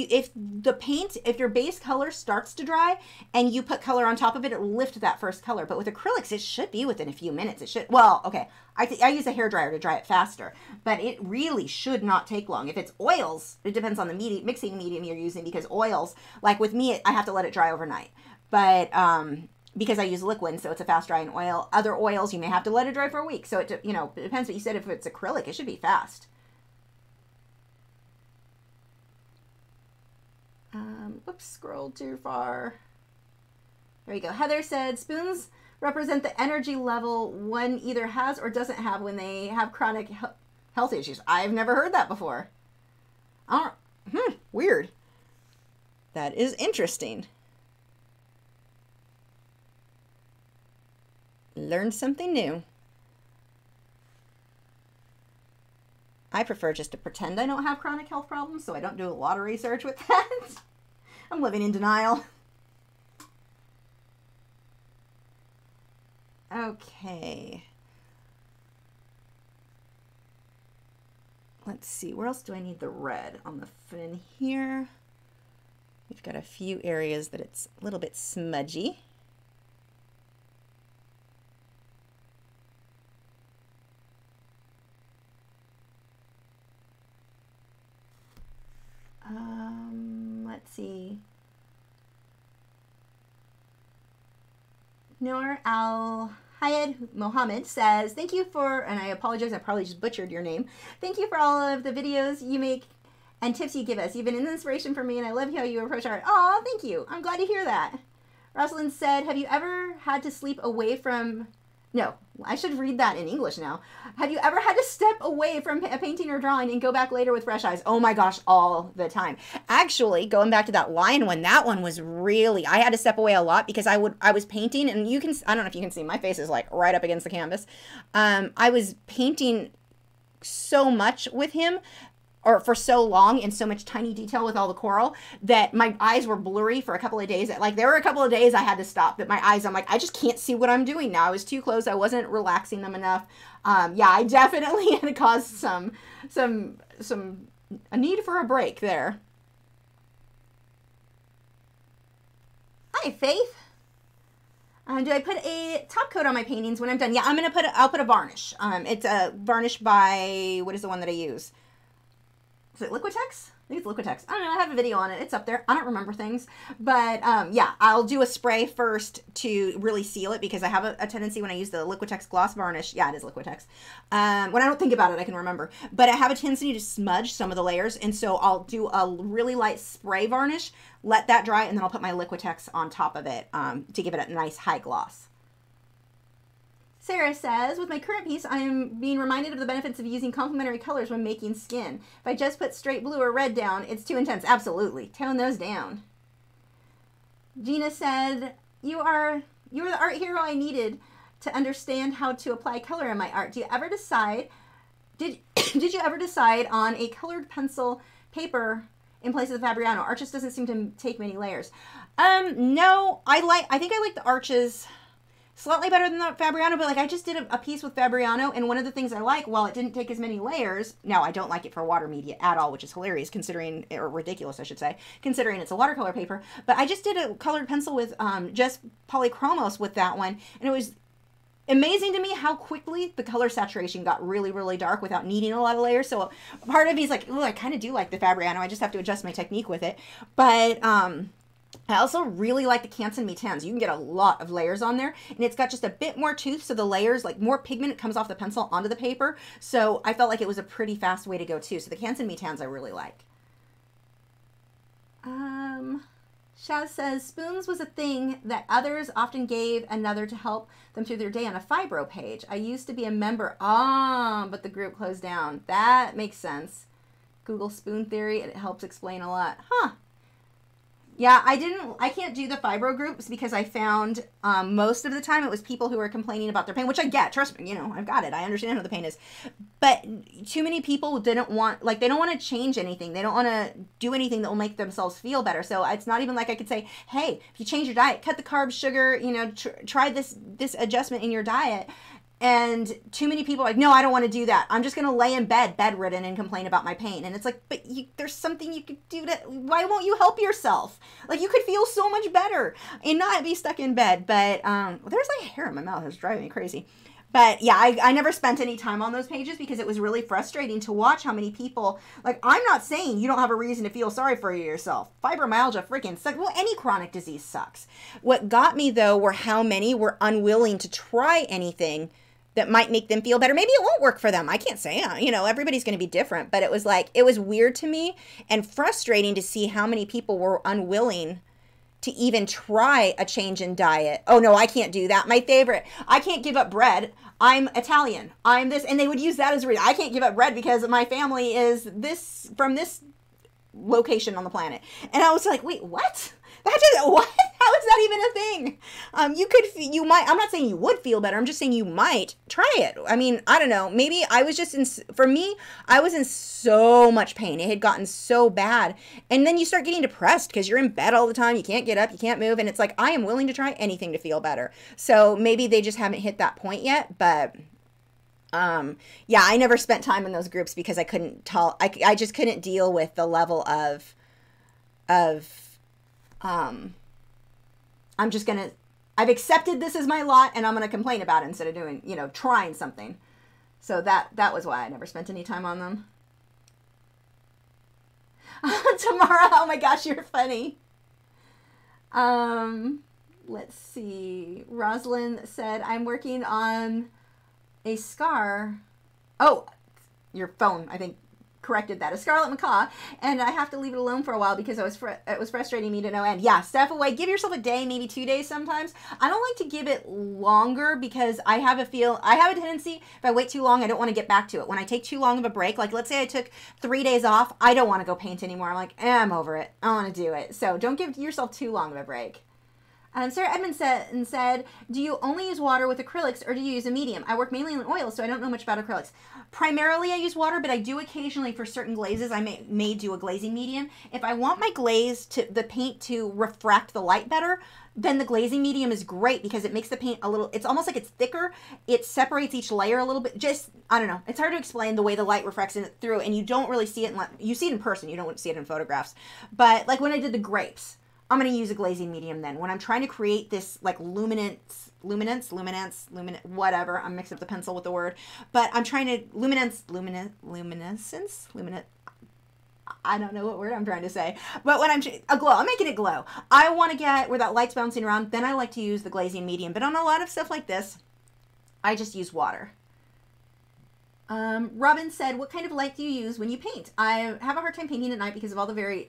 your base color starts to dry and you put color on top of it, it will lift that first color. But with acrylics, it should be within a few minutes. It should, well, okay, I use a hairdryer to dry it faster, but it really should not take long. If it's oils, it depends on the mixing medium you're using, because oils, like with me, I have to let it dry overnight. But because I use liquid, so it's a fast drying oil. Other oils, you may have to let it dry for a week. So it depends. But you said if it's acrylic, it should be fast. Oops, scrolled too far. There you go. Heather said, spoons represent the energy level one either has or doesn't have when they have chronic health issues. I've never heard that before. Weird. That is interesting. Learned something new. I prefer just to pretend I don't have chronic health problems, so I don't do a lot of research with that. I'm living in denial. Okay. Let's see, where else do I need the red? On the fin here. We've got a few areas that it's a little bit smudgy. Let's see. Noor Al-Hayed Mohammed says, thank you for, and I apologize, I probably just butchered your name. Thank you for all of the videos you make and tips you give us. You've been an inspiration for me, and I love how you approach art. Oh, thank you. I'm glad to hear that. Rosalind said, have you ever had to sleep away from No, I should read that in English now. Have you ever had to step away from a painting or drawing and go back later with fresh eyes? Oh my gosh, all the time. Actually, going back to that lion one, that one was really, I had to step away a lot because I was painting, and you can, I don't know if you can see, my face is like right up against the canvas. I was painting so much with him, or for so long, in so much tiny detail with all the coral, that my eyes were blurry for a couple of days. Like, there were a couple of days I had to stop, that my eyes, I'm like, I just can't see what I'm doing now. I was too close. I wasn't relaxing them enough. Yeah, I definitely had caused a need for a break there. Hi, Faith. Do I put a top coat on my paintings when I'm done? Yeah, I'll put a varnish. It's a varnish by, what is the one that I use? Is it Liquitex? I think it's Liquitex. I don't know. I have a video on it. It's up there. I don't remember things. But yeah, I'll do a spray first to really seal it, because I have a tendency when I use the Liquitex gloss varnish. Yeah, it is Liquitex. When I don't think about it, I can remember. But I have a tendency to smudge some of the layers. And so I'll do a really light spray varnish, let that dry, and then I'll put my Liquitex on top of it to give it a nice high gloss. Sarah says, with my current piece, I am being reminded of the benefits of using complementary colors when making skin. If I just put straight blue or red down, it's too intense. Absolutely. Tone those down. Gina said, you are the art hero I needed to understand how to apply color in my art. Do you ever decide, did you ever decide on a colored pencil paper in place of the Fabriano? Art just doesn't seem to take many layers. No, I think I like the Arches slightly better than the Fabriano, but like, I just did a piece with Fabriano, and one of the things I like, while it didn't take as many layers, now I don't like it for water media at all, which is hilarious considering, or ridiculous I should say, considering it's a watercolor paper, but I just did a colored pencil with just polychromos with that one, and it was amazing to me how quickly the color saturation got really, really dark without needing a lot of layers. So part of me is like, oh, I kind of do like the Fabriano, I just have to adjust my technique with it, but I also really like the Canson Me-Tens. You can get a lot of layers on there, and it's got just a bit more tooth, so the layers, like more pigment comes off the pencil onto the paper. So I felt like it was a pretty fast way to go too. So the Canson Me-Tens I really like. Shaz says, spoons was a thing that others often gave another to help them through their day on a Fibro page. I used to be a member, but the group closed down. That makes sense. Google spoon theory, it helps explain a lot. Huh. Yeah, I can't do the Fibro groups because I found most of the time it was people who were complaining about their pain, which I get, trust me, you know, I've got it. I understand how the pain is. But too many people didn't want, like, they don't want to change anything. They don't want to do anything that will make themselves feel better. So it's not even like I could say, hey, if you change your diet, cut the carbs, sugar, you know, try this adjustment in your diet. And too many people are like, no, I don't want to do that. I'm just going to lay in bed, bedridden, and complain about my pain. And it's like, but there's something you could do to, why won't you help yourself? Like, you could feel so much better and not be stuck in bed. But there's like hair in my mouth. It's driving me crazy. But yeah, I never spent any time on those pages because it was really frustrating to watch how many people, like, I'm not saying you don't have a reason to feel sorry for yourself. Fibromyalgia freaking sucks. Well, any chronic disease sucks. What got me, though, were how many were unwilling to try anything that might make them feel better. Maybe it won't work for them. I can't say, you know, everybody's going to be different, but it was like, it was weird to me and frustrating to see how many people were unwilling to even try a change in diet. Oh no, I can't do that. My favorite, I can't give up bread. I'm Italian. I'm this, and they would use that as a reason. I can't give up bread because my family is this, from this location on the planet. And I was like, wait, what? What? How is that even a thing? You might, I'm not saying you would feel better. I'm just saying you might try it. I mean, I don't know. Maybe I was just for me, I was in so much pain. It had gotten so bad. And then you start getting depressed because you're in bed all the time. You can't get up, you can't move. And it's like, I am willing to try anything to feel better. So maybe they just haven't hit that point yet. But yeah, I never spent time in those groups because I couldn't I just couldn't deal with the level of I'm just gonna, I've accepted this as my lot and I'm gonna complain about it instead of doing, you know, trying something. So that was why I never spent any time on them. Tamara, oh my gosh, you're funny. Let's see. Rosalind said, I'm working on a scar. Oh, your phone, I think, corrected that, a Scarlet Macaw, and I have to leave it alone for a while because it was frustrating me to no end. Yeah, step away. Give yourself a day, maybe 2 days sometimes. I don't like to give it longer because I have a tendency, if I wait too long, I don't want to get back to it. When I take too long of a break, like let's say I took 3 days off, I don't want to go paint anymore. I'm like, I'm over it. I want to do it. So don't give yourself too long of a break. Sarah Edmond said, do you only use water with acrylics or do you use a medium? I work mainly in oils, so I don't know much about acrylics. Primarily I use water, but I do occasionally for certain glazes, I may do a glazing medium. If I want my glaze the paint to refract the light better, then the glazing medium is great because it makes the paint a little, it's almost like it's thicker. It separates each layer a little bit. Just, I don't know. It's hard to explain the way the light refracts it through, and you don't really see it, you see it in person. You don't see it in photographs. But like when I did the grapes, I'm going to use a glazing medium then. When I'm trying to create this like luminance, whatever. I'm mixing up the pencil with the word. But I'm trying to, luminescence? I don't know what word I'm trying to say. But when I'm making it glow. I want to get where that light's bouncing around. Then I like to use the glazing medium. But on a lot of stuff like this, I just use water. Robin said, what kind of light do you use when you paint? I have a hard time painting at night because of all the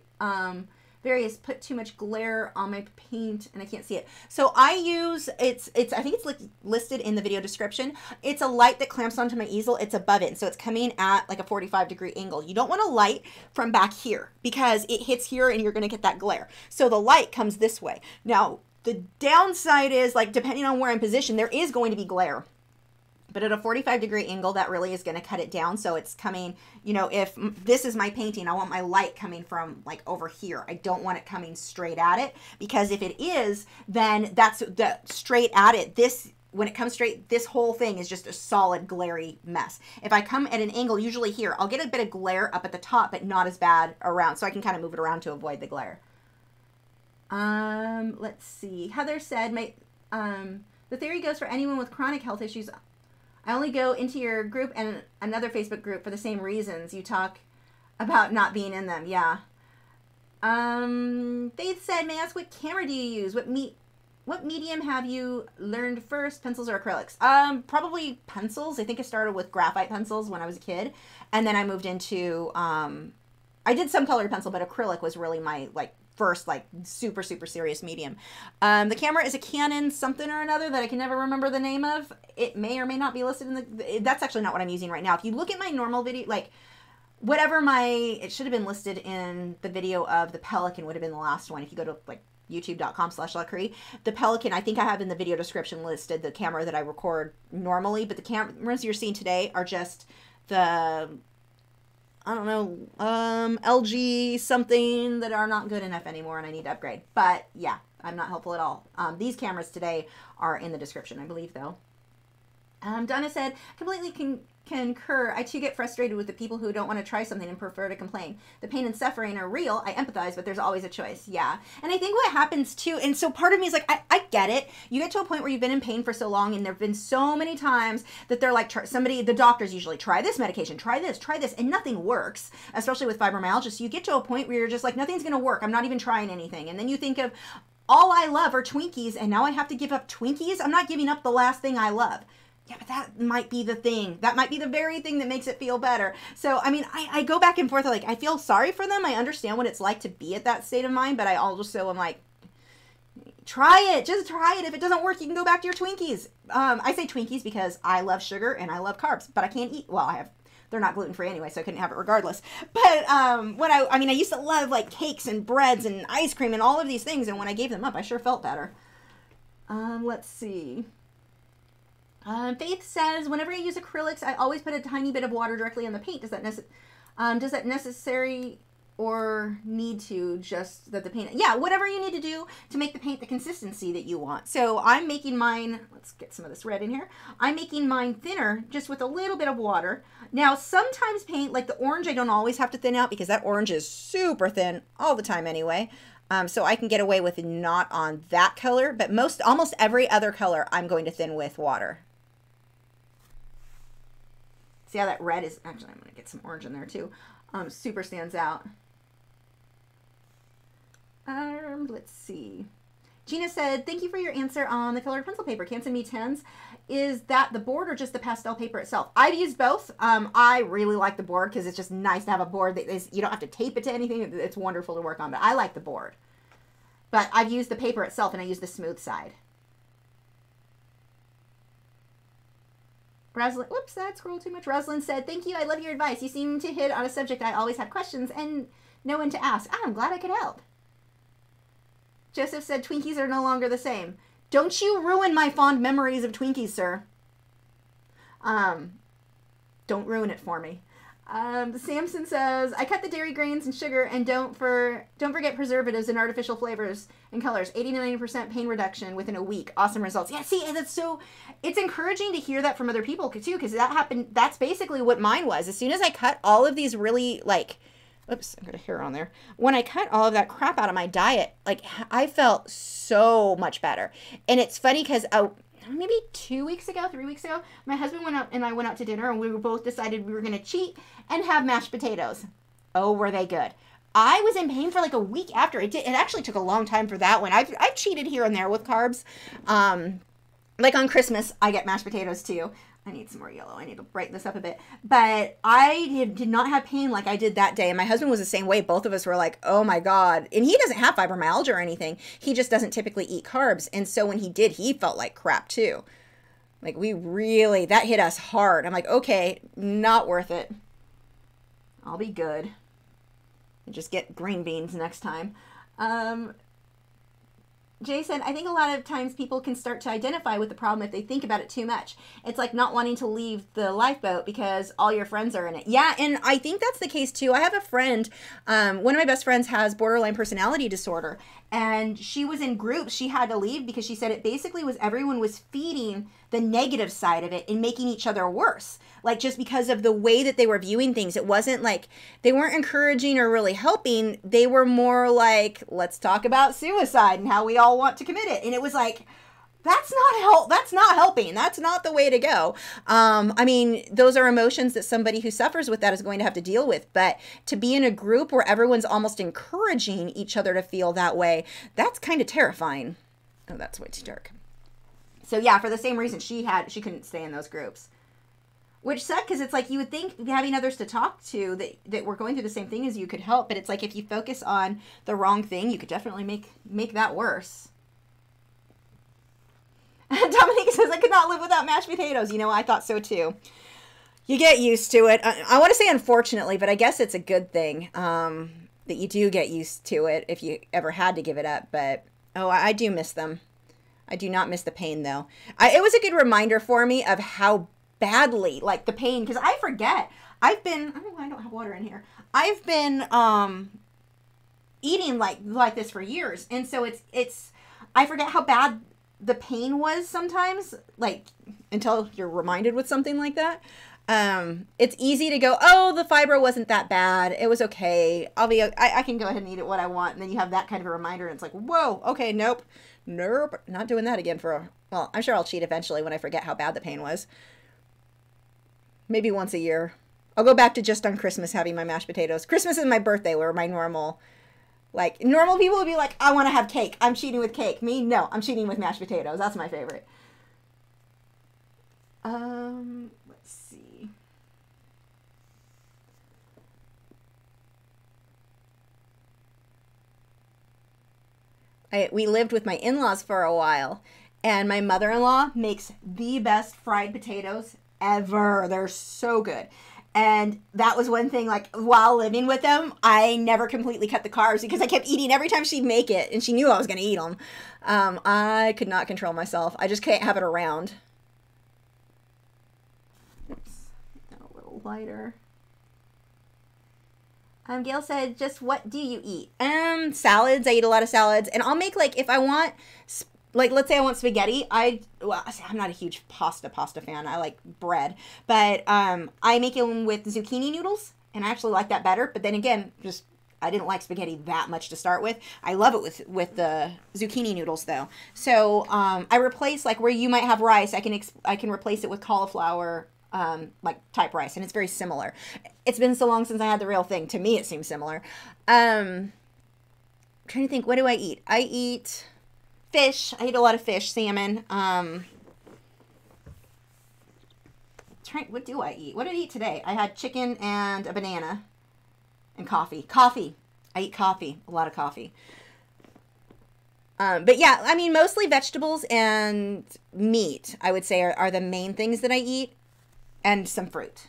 various put too much glare on my paint and I can't see it. So I use, I think it's listed in the video description. It's a light that clamps onto my easel. It's above it. So it's coming at like a 45-degree angle. You don't want a light from back here because it hits here and you're going to get that glare. So the light comes this way. Now, the downside is like, depending on where I'm positioned, there is going to be glare. But at a 45-degree angle, that really is going to cut it down. So it's coming, you know, if this is my painting, I want my light coming from like over here. I don't want it coming straight at it because if it is, then that's the straight at it. When it comes straight, this whole thing is just a solid glary mess. If I come at an angle, usually here, I'll get a bit of glare up at the top, but not as bad around. So I can kind of move it around to avoid the glare. Let's see. Heather said, the theory goes for anyone with chronic health issues. I only go into your group and another Facebook group for the same reasons. You talk about not being in them. Yeah. Faith said, may I ask what camera do you use? What medium have you learned first, pencils or acrylics? Probably pencils. I think I started with graphite pencils when I was a kid. And then I moved into, I did some colored pencil, but acrylic was really my first super serious medium. The camera is a Canon something or another that I can never remember the name of. It may or may not be listed in that's actually not what I'm using right now. If you look at my normal video, it should have been listed in the video of the Pelican would have been the last one. If you go to youtube.com/Lachri, the Pelican, I think I have in the video description listed the camera that I record normally, but the cameras you're seeing today are just the, I don't know, LG something that are not good enough anymore and I need to upgrade. But yeah, I'm not helpful at all. These cameras today are in the description, I believe, though. Donna said, completely concur. I too get frustrated with the people who don't want to try something and prefer to complain. The pain and suffering are real. I empathize, but there's always a choice. Yeah. And I think what happens too, and so part of me is like, I get it. You get to a point where you've been in pain for so long and there've been so many times that they're like, the doctors usually try this medication, try this, and nothing works, especially with fibromyalgia. So you get to a point where you're just like, nothing's going to work. I'm not even trying anything. And then you think of, all I love are Twinkies and now I have to give up Twinkies. I'm not giving up the last thing I love. Yeah, but that might be the thing. That might be the very thing that makes it feel better. So, I mean, I go back and forth. Like, I feel sorry for them. I understand what it's like to be at that state of mind, but I also am like, try it. Just try it. If it doesn't work, you can go back to your Twinkies. I say Twinkies because I love sugar and I love carbs, but I can't eat. Well, they're not gluten-free anyway, so I couldn't have it regardless. But I used to love like cakes and breads and ice cream and all of these things, and when I gave them up, I sure felt better. Let's see. Faith says, whenever I use acrylics, I always put a tiny bit of water directly on the paint. Does that necessary or need to just that the paint? Yeah, whatever you need to do to make the paint the consistency that you want. So I'm making mine, let's get some of this red in here. I'm making mine thinner just with a little bit of water. Now, sometimes paint, like the orange, I don't always have to thin out because that orange is super thin all the time anyway. So I can get away with not on that color, but almost every other color I'm going to thin with water. See how that red is, actually I'm going to get some orange in there too. Super stands out. Let's see. Gina said, thank you for your answer on the colored pencil paper. Can't send me 10s. Is that the board or just the pastel paper itself? I've used both. I really like the board because it's just nice to have a board that is, you don't have to tape it to anything. It's wonderful to work on, but I like the board. But I've used the paper itself and I use the smooth side. Rosalyn, whoops, that scrolled too much. Rosalyn said, thank you. I love your advice. You seem to hit on a subject I always had questions and no one to ask. I'm glad I could help. Joseph said, Twinkies are no longer the same. Don't you ruin my fond memories of Twinkies, sir. Don't ruin it for me. Samson says, I cut the dairy grains and sugar and don't forget preservatives and artificial flavors and colors. 80 to 90% pain reduction within a week. Awesome results. Yeah, see, it's encouraging to hear that from other people too, because that happened. That's basically what mine was. As soon as I cut all of these really oops, I got a hair on there. When I cut all of that crap out of my diet, I felt so much better. And it's funny because maybe 3 weeks ago, my husband went out and I went out to dinner and we were both decided we were going to cheat and have mashed potatoes. Oh, were they good. I was in pain for like a week after. It actually took a long time for that one. I've cheated here and there with carbs. Like on Christmas, I get mashed potatoes too. I need some more yellow. I need to brighten this up a bit. But I did not have pain like I did that day. And my husband was the same way. Both of us were like, oh my God. And he doesn't have fibromyalgia or anything. He just doesn't typically eat carbs. And so when he did, he felt like crap too. Like that hit us hard. I'm like, okay, not worth it. I'll be good. Just get green beans next time. Jason, I think a lot of times people can start to identify with the problem if they think about it too much. It's like not wanting to leave the lifeboat because all your friends are in it. Yeah, and I think that's the case too. I have a friend, one of my best friends has borderline personality disorder, and she was in groups. She had to leave because she said it basically was everyone was feeding the negative side of it and making each other worse. Like just because of the way that they were viewing things. It wasn't like they weren't encouraging or really helping. They were more like, let's talk about suicide and how we all want to commit it. And it was like, that's not helping. That's not the way to go. I mean, those are emotions that somebody who suffers with that is going to have to deal with. But to be in a group where everyone's almost encouraging each other to feel that way, that's kind of terrifying. Oh, that's way too dark. So yeah, for the same reason she couldn't stay in those groups. Which sucked because it's like you would think having others to talk to that were going through the same thing as you could help. But it's like if you focus on the wrong thing, you could definitely make that worse. Dominique says, I could not live without mashed potatoes. You know, I thought so too. You get used to it. I want to say unfortunately, but I guess it's a good thing that you do get used to it if you ever had to give it up. But, oh, I do miss them. I do not miss the pain, though. It was a good reminder for me of how badly, like, the pain, because I forget. I don't know why I don't have water in here. I've been eating like this for years. And so I forget how bad the pain was sometimes, like, until you're reminded with something like that. It's easy to go, oh, the fibro wasn't that bad. It was okay. I can go ahead and eat it what I want. And then you have that kind of a reminder. And it's like, whoa, okay, nope, not doing that again well, I'm sure I'll cheat eventually when I forget how bad the pain was. Maybe once a year. I'll go back to just on Christmas having my mashed potatoes. Christmas and my birthday were my normal people would be like, I want to have cake. I'm cheating with cake. Me, no, I'm cheating with mashed potatoes. That's my favorite. Let's see. We lived with my in-laws for a while, and my mother-in-law makes the best fried potatoes ever. They're so good. And that was one thing, like, while living with them, I never completely cut the carbs because I kept eating every time she'd make it, and she knew I was going to eat them. I could not control myself. I just can't have it around. Oops. A little lighter. Gail said, just what do you eat? Salads. I eat a lot of salads. And I'll make, like, if I want, like, let's say I want spaghetti. I'm not a huge pasta fan. I like bread. But I make it with zucchini noodles. And I actually like that better. But then again, I didn't like spaghetti that much to start with. I love it with the zucchini noodles, though. So I replace, like, where you might have rice, I can replace it with cauliflower like type rice, and it's very similar. It's been so long since I had the real thing. To me, it seems similar. Trying to think, what do I eat? I eat Fish. I eat a lot of fish, salmon. What do I eat? What did I eat today? I had chicken and a banana and coffee. Coffee. I eat coffee. A lot of coffee. But yeah, I mean, mostly vegetables and meat, I would say, are the main things that I eat, and some fruit.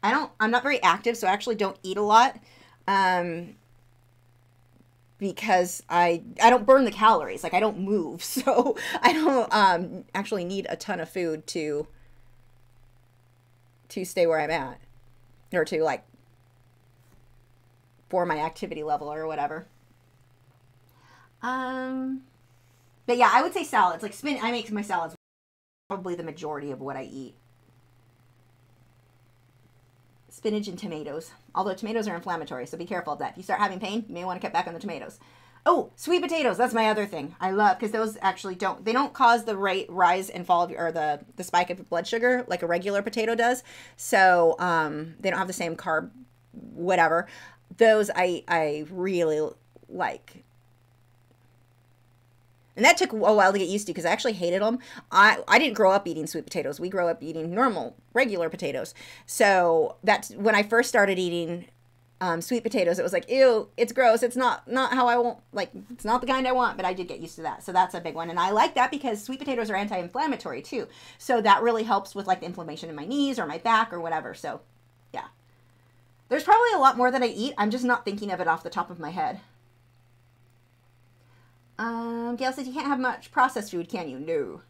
I'm not very active, so I actually don't eat a lot, because I don't burn the calories. Like, I don't move, so I don't actually need a ton of food to stay where I'm at, or to, like, for my activity level or whatever. But yeah, I would say salads. Like, I make my salads probably the majority of what I eat. Spinach and tomatoes. Although tomatoes are inflammatory, so be careful of that. If you start having pain, you may want to cut back on the tomatoes. Oh, sweet potatoes. That's my other thing. I love, because those actually don't cause the rise and fall of, or the spike of blood sugar like a regular potato does. So they don't have the same carb, whatever. Those I really like. And that took a while to get used to, because I actually hated them. I didn't grow up eating sweet potatoes. We grew up eating normal, regular potatoes. So that's when I first started eating sweet potatoes. It was like, ew, it's gross. It's not how I want, like, it's not the kind I want, but I did get used to that. So that's a big one. And I like that because sweet potatoes are anti-inflammatory too. So that really helps with, like, the inflammation in my knees or my back or whatever. So yeah. There's probably a lot more that I eat. I'm just not thinking of it off the top of my head. Gail says, you can't have much processed food, can you? No.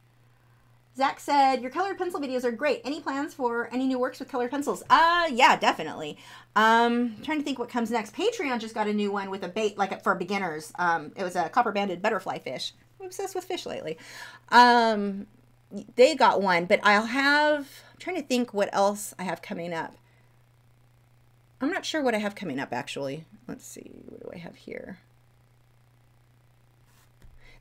Zach said, your colored pencil videos are great. Any plans for any new works with colored pencils? Yeah, definitely. Trying to think what comes next. Patreon just got a new one with a bait, like, for beginners. It was a copper-banded butterfly fish. I'm obsessed with fish lately. They got one, but I'm trying to think what else I have coming up. I'm not sure what I have coming up, actually. Let's see. What do I have here?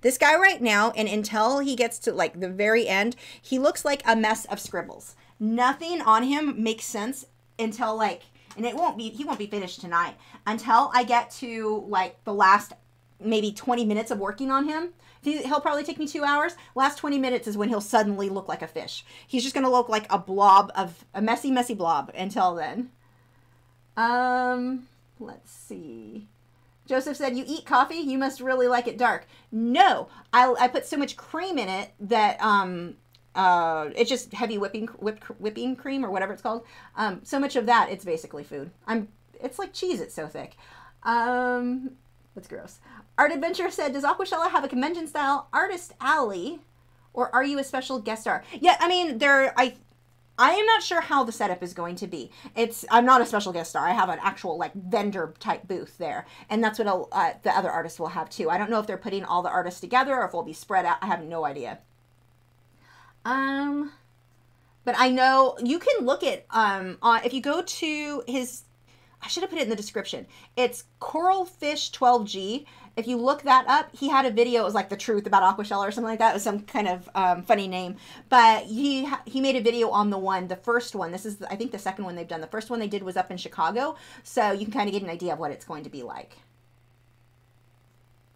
This guy right now, and until he gets to, like, the very end, he looks like a mess of scribbles. Nothing on him makes sense until, like, and he won't be finished tonight, until I get to, like, the last maybe 20 minutes of working on him. He'll probably take me 2 hours. Last 20 minutes is when he'll suddenly look like a fish. He's just going to look like a blob a messy blob until then. Let's see. Joseph said, you eat coffee? You must really like it dark. No, I put so much cream in it that it's just heavy whipping cream or whatever it's called. So much of that, it's basically food. It's like cheese, it's so thick. That's gross. Art Adventure said, does Aquashella have a convention style artist alley, or are you a special guest star? Yeah, I mean, I am not sure how the setup is going to be. I'm not a special guest star. I have an actual, like, vendor type booth there. And that's what the other artists will have too. I don't know if they're putting all the artists together or if we'll be spread out. I have no idea. But I know you can look at, if you go to his, I should have put it in the description. It's Coralfish 12G. If you look that up, he had a video. It was like The Truth about Aquashella or something like that. It was some kind of funny name. But he made a video on the first one. This is, I think, the second one they've done. The first one they did was up in Chicago. So you can kind of get an idea of what it's going to be like.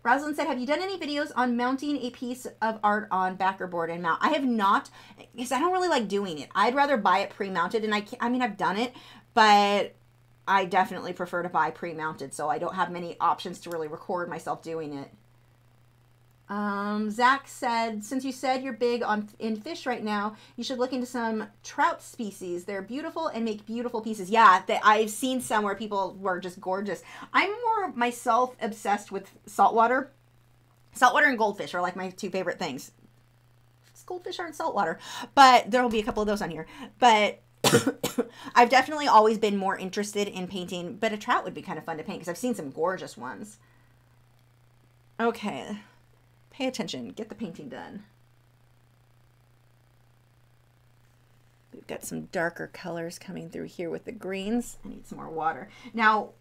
Rosalind said, have you done any videos on mounting a piece of art on backer board and mount? I have not, because I don't really like doing it. I'd rather buy it pre-mounted. And I mean, I've done it, but I definitely prefer to buy pre-mounted, so I don't have many options to really record myself doing it. Zach said, since you said you're big in fish right now, you should look into some trout species. They're beautiful and make beautiful pieces. Yeah, I've seen some where people were just gorgeous. I'm more myself obsessed with saltwater. Saltwater and goldfish are like my two favorite things. Goldfish aren't saltwater, but there will be a couple of those on here. But I've definitely always been more interested in painting, but a trout would be kind of fun to paint because I've seen some gorgeous ones. Okay. Pay attention. Get the painting done. We've got some darker colors coming through here with the greens. I need some more water. Now,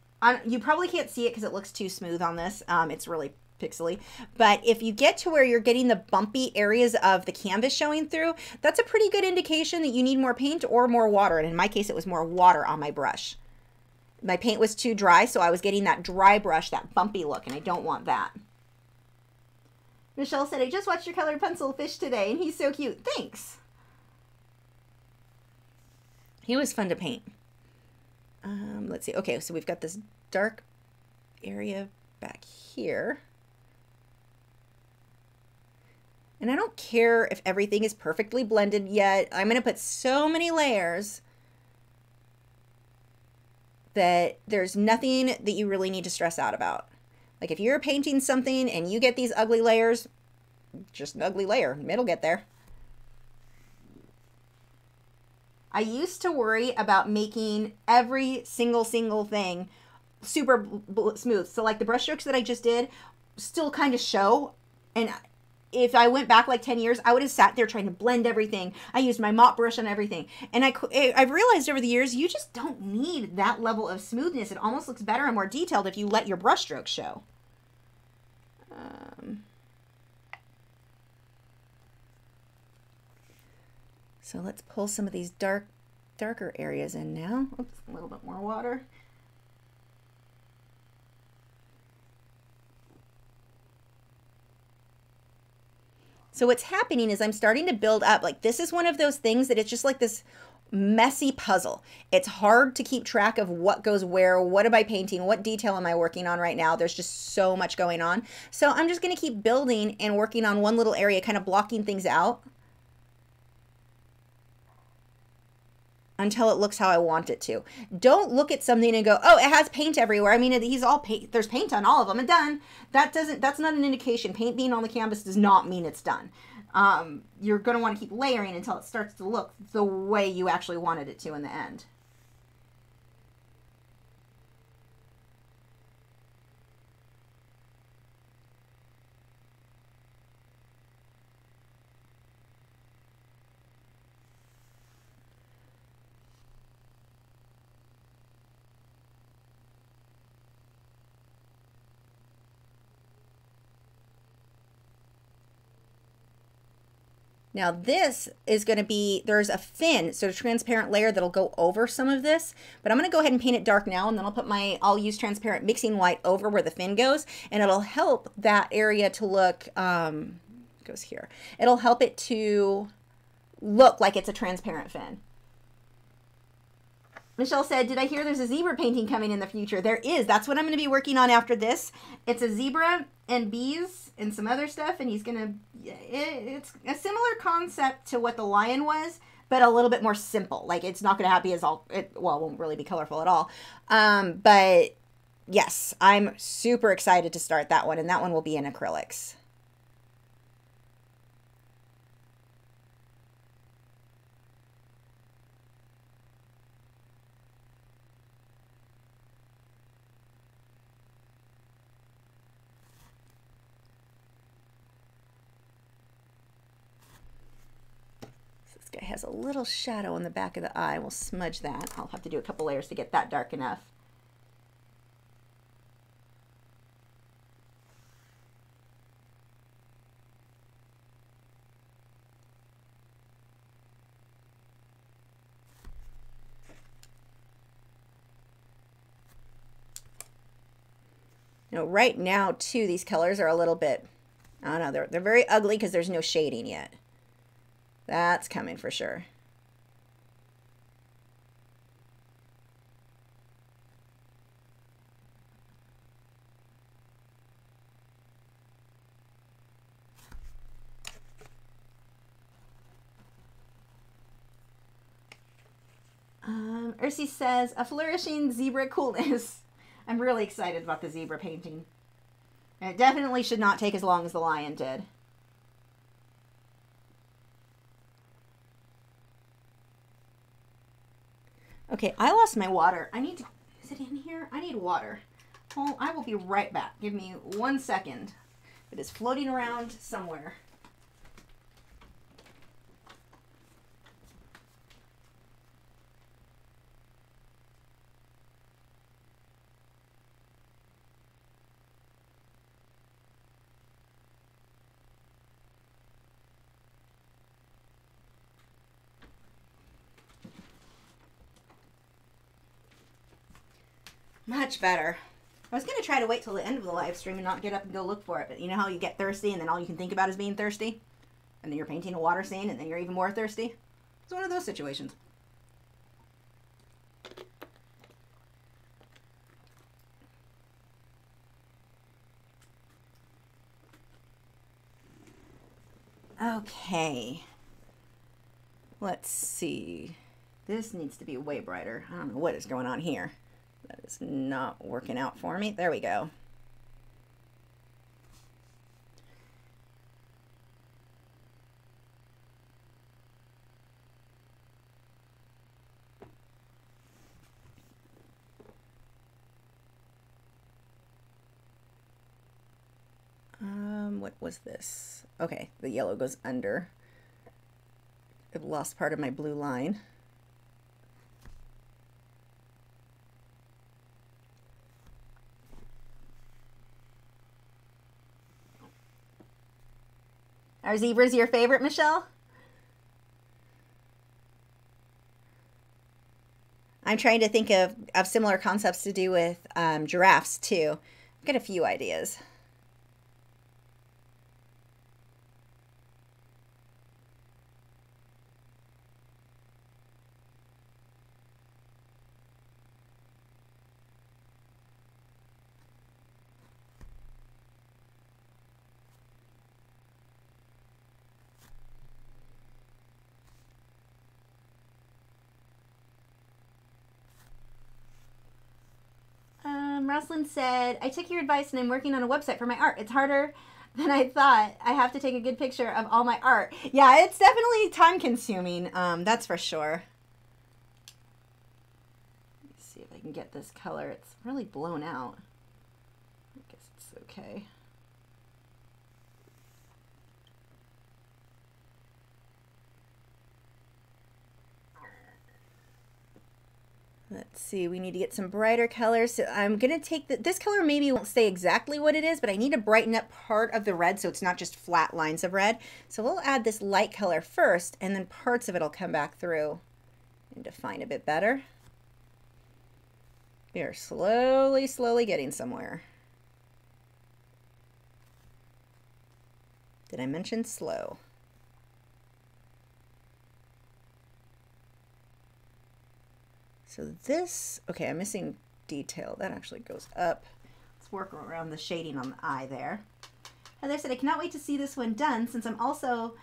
you probably can't see it because it looks too smooth on this. It's really pixely. But if you get to where you're getting the bumpy areas of the canvas showing through, that's a pretty good indication that you need more paint or more water. And in my case, it was more water on my brush. my paint was too dry, so I was getting that dry brush, that bumpy look, and I don't want that. Michelle said, I just watched your colored pencil fish today, and he's so cute. Thanks. He was fun to paint. Let's see. Okay, so we've got this dark area back here. And I don't care if everything is perfectly blended yet. I'm going to put so many layers that there's nothing that you really need to stress out about. Like if you're painting something and you get these ugly layers, just an ugly layer. It'll get there. I used to worry about making every single thing super smooth. So like the brush strokes that I just did still kind of show. And if I went back like 10 years, I would have sat there trying to blend everything. I used my mop brush on everything. And I've realized over the years, you just don't need that level of smoothness. It almost looks better and more detailed if you let your brush strokes show. So let's pull some of these darker areas in now. Oops, a little bit more water. So what's happening is I'm starting to build up. Like this is one of those things that it's just like this messy puzzle. It's hard to keep track of what goes where, what am I painting, what detail am I working on right now. There's just so much going on. So I'm just going to keep building and working on one little area, kind of blocking things out until it looks how I want it to. Don't look at something and go, oh, it has paint everywhere. I mean, he's all paint. There's paint on all of them and done. That's not an indication. Paint being on the canvas does not mean it's done. You're going to want to keep layering until it starts to look the way you actually wanted it to in the end. Now this is going to be, there's a thin, so a transparent layer that'll go over some of this, but I'm going to go ahead and paint it dark now, and then I'll use transparent mixing white over where the fin goes, and it'll help that area to look, goes here. It'll help it to look like it's a transparent fin. Michelle said, did I hear there's a zebra painting coming in the future? There is. That's what I'm going to be working on after this. It's a zebra and bees and some other stuff, and he's going to, it's a similar concept to what the lion was, but a little bit more simple. Like, it's not going to be as well, it won't really be colorful at all. But yes, I'm super excited to start that one, and that one will be in acrylics. Guy has a little shadow on the back of the eye. We'll smudge that. I'll have to do a couple layers to get that dark enough. You know, right now too, these colors are a little bit, I don't know, they're very ugly because there's no shading yet. That's coming for sure. Ursi says, a flourishing zebra coolness. I'm really excited about the zebra painting. And it definitely should not take as long as the lion did. Okay, I lost my water. I need to, is it in here? I need water. Well, I will be right back. Give me 1 second. It is floating around somewhere. Much better. I was going to try to wait till the end of the live stream and not get up and go look for it, but you know how you get thirsty and then all you can think about is being thirsty? And then you're painting a water scene and then you're even more thirsty? It's one of those situations. Okay. Let's see. This needs to be way brighter. I don't know what is going on here. That is not working out for me. There we go. What was this? Okay, the yellow goes under. I've lost part of my blue line. Are zebras your favorite, Michelle? I'm trying to think of similar concepts to do with giraffes too. I've got a few ideas. Roslyn said, I took your advice and I'm working on a website for my art. It's harder than I thought. I have to take a good picture of all my art. Yeah, it's definitely time consuming. That's for sure. Let's see if I can get this color. It's really blown out. I guess it's okay. Let's see, we need to get some brighter colors. So I'm going to take this color maybe won't say exactly what it is, but I need to brighten up part of the red so it's not just flat lines of red. So we'll add this light color first, and then parts of it will come back through and define a bit better. We are slowly, slowly getting somewhere. Did I mention slow? So this, okay, I'm missing detail. That actually goes up. Let's work around the shading on the eye there. Heather said, I cannot wait to see this one done since I'm also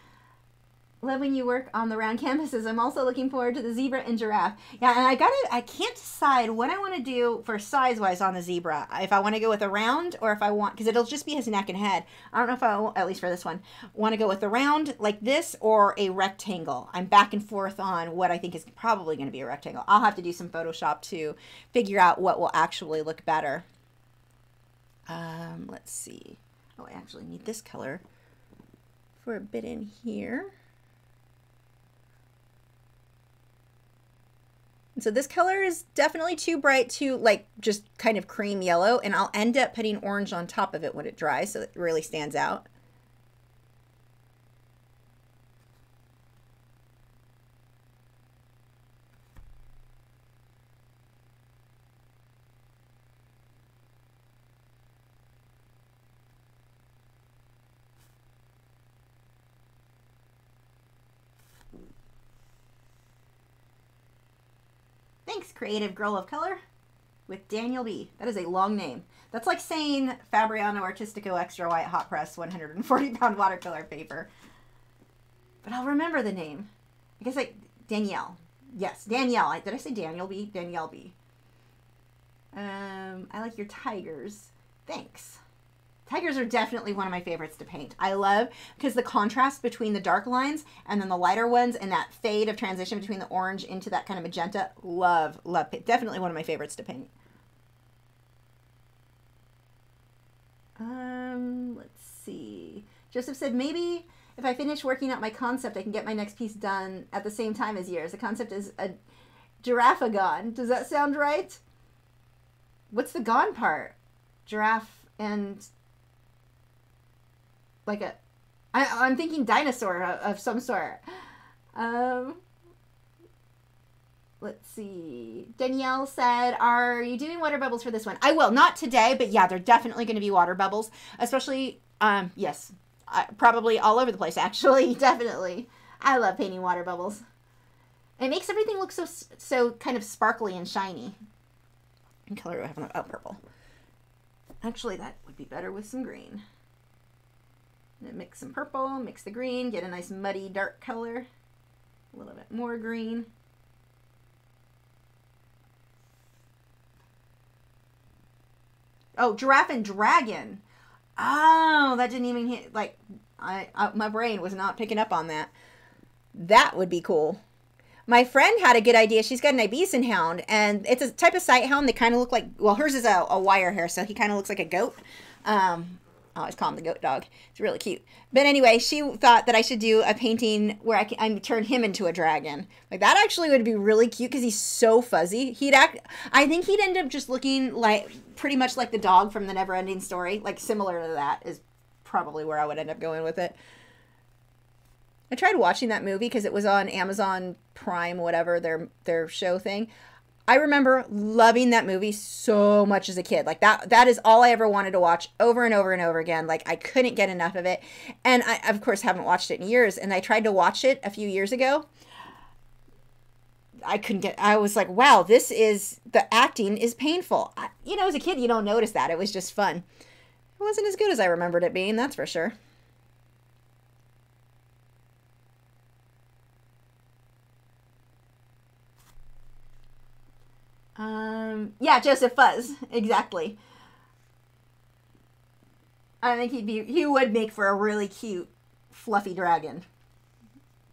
loving you work on the round canvases. I'm also looking forward to the zebra and giraffe. Yeah, and I can't decide what I want to do for size-wise on the zebra. If I want to go with a round or if I want, because it'll just be his neck and head. I don't know if I, at least for this one, want to go with a round like this or a rectangle. I'm back and forth on what I think is probably going to be a rectangle. I'll have to do some Photoshop to figure out what will actually look better. Let's see. Oh, I actually need this color for a bit in here. So this color is definitely too bright, too like just kind of cream yellow, and I'll end up putting orange on top of it when it dries so it really stands out. Thanks, Creative Girl of Color with Daniel B. That is a long name. That's like saying Fabriano Artistico Extra White Hot Press 140-pound watercolor paper. But I'll remember the name. I guess like Danielle. Yes, Danielle. Did I say Daniel B? Danielle B. I like your tigers. Thanks. Tigers are definitely one of my favorites to paint. I love, because the contrast between the dark lines and then the lighter ones and that fade of transition between the orange into that kind of magenta. Love, love. Definitely one of my favorites to paint. Let's see. Joseph said, maybe if I finish working out my concept, I can get my next piece done at the same time as yours. The concept is a giraffe-a-gon. Does that sound right? What's the gon part? Giraffe and... like a, I'm thinking dinosaur of some sort. Let's see. Danielle said, are you doing water bubbles for this one? I will. Not today, but yeah, they're definitely going to be water bubbles. Especially, yes, probably all over the place, actually. Definitely. I love painting water bubbles. It makes everything look so kind of sparkly and shiny. What color do I have on that? Oh, purple. Actually, that would be better with some green. Mix some purple, mix the green, get a nice muddy dark color. A little bit more green. Oh, giraffe and dragon. Oh, that didn't even hit, like, my brain was not picking up on that. That would be cool. My friend had a good idea. She's got an Iberian hound, and it's a type of sight hound. They kind of look like, well, hers is a wire hair, so he kind of looks like a goat. I always call him the goat dog. It's really cute. But anyway, she thought that I should do a painting where I turn him into a dragon. Like, that actually would be really cute because he's so fuzzy. I think he'd end up just looking like, pretty much like the dog from the Neverending Story. Like, similar to that is probably where I would end up going with it. I tried watching that movie because it was on Amazon Prime, whatever, their show thing. I remember loving that movie so much as a kid. Like, that is all I ever wanted to watch over and over and over again. Like, I couldn't get enough of it. And I, of course, haven't watched it in years. And I tried to watch it a few years ago. I was like, wow, the acting is painful. You know, as a kid, you don't notice that. It was just fun. It wasn't as good as I remembered it being, that's for sure. Yeah, Joseph Fuzz, exactly. I think he would make for a really cute, fluffy dragon.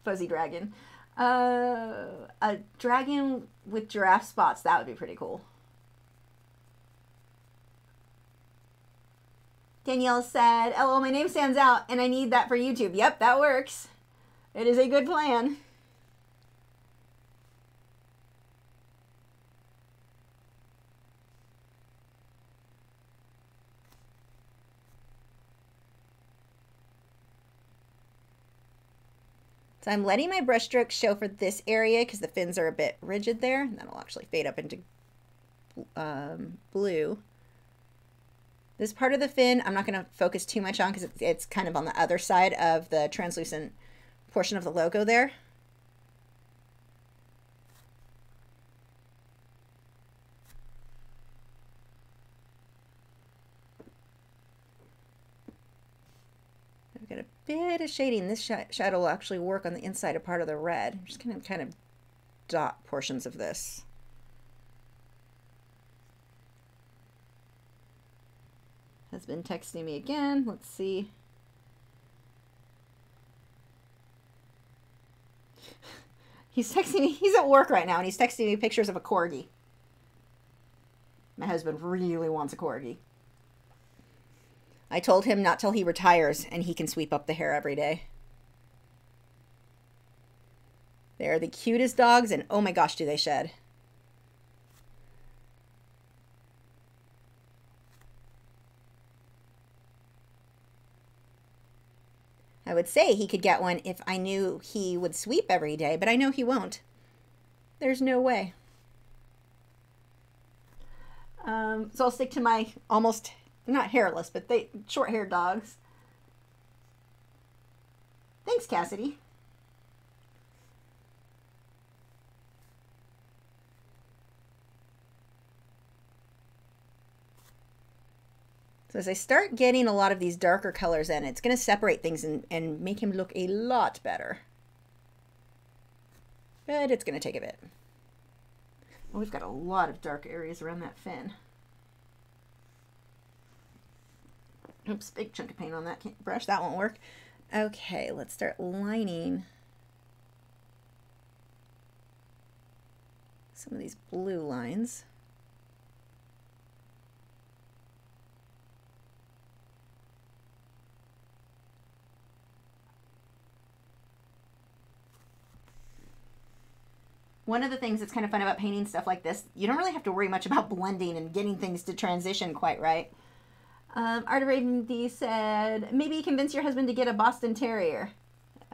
Fuzzy dragon. A dragon with giraffe spots, that would be pretty cool. Danielle said, "LOL, my name stands out and I need that for YouTube." Yep, that works. It is a good plan. So I'm letting my brush strokes show for this area because the fins are a bit rigid there. And that'll actually fade up into blue. This part of the fin, I'm not going to focus too much on because it's kind of on the other side of the translucent portion of the logo there. I've got a bit of shading. This shadow will actually work on the inside of part of the red. I'm just going to kind of dot portions of this. Has been texting me again. Let's see. He's texting me. He's at work right now, and he's texting me pictures of a corgi. My husband really wants a corgi. I told him not till he retires and he can sweep up the hair every day. They're the cutest dogs, and oh my gosh, do they shed. I would say he could get one if I knew he would sweep every day, but I know he won't. There's no way. So I'll stick to my almost, not hairless, but short-haired dogs. Thanks, Cassidy. So as I start getting a lot of these darker colors in, it's going to separate things and make him look a lot better. But it's going to take a bit. Well, we've got a lot of dark areas around that fin. Oops, big chunk of paint on that brush. That won't work. Okay, let's start lining some of these blue lines. One of the things that's kind of fun about painting stuff like this, you don't really have to worry much about blending and getting things to transition quite right. Art of Raven D said, maybe convince your husband to get a Boston Terrier.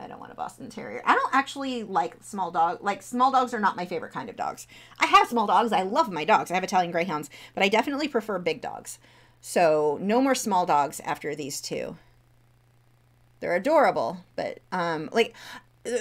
I don't want a Boston Terrier. I don't actually like small dogs. Like, small dogs are not my favorite kind of dogs. I have small dogs. I love my dogs. I have Italian Greyhounds, but I definitely prefer big dogs. So no more small dogs after these two. They're adorable, but like,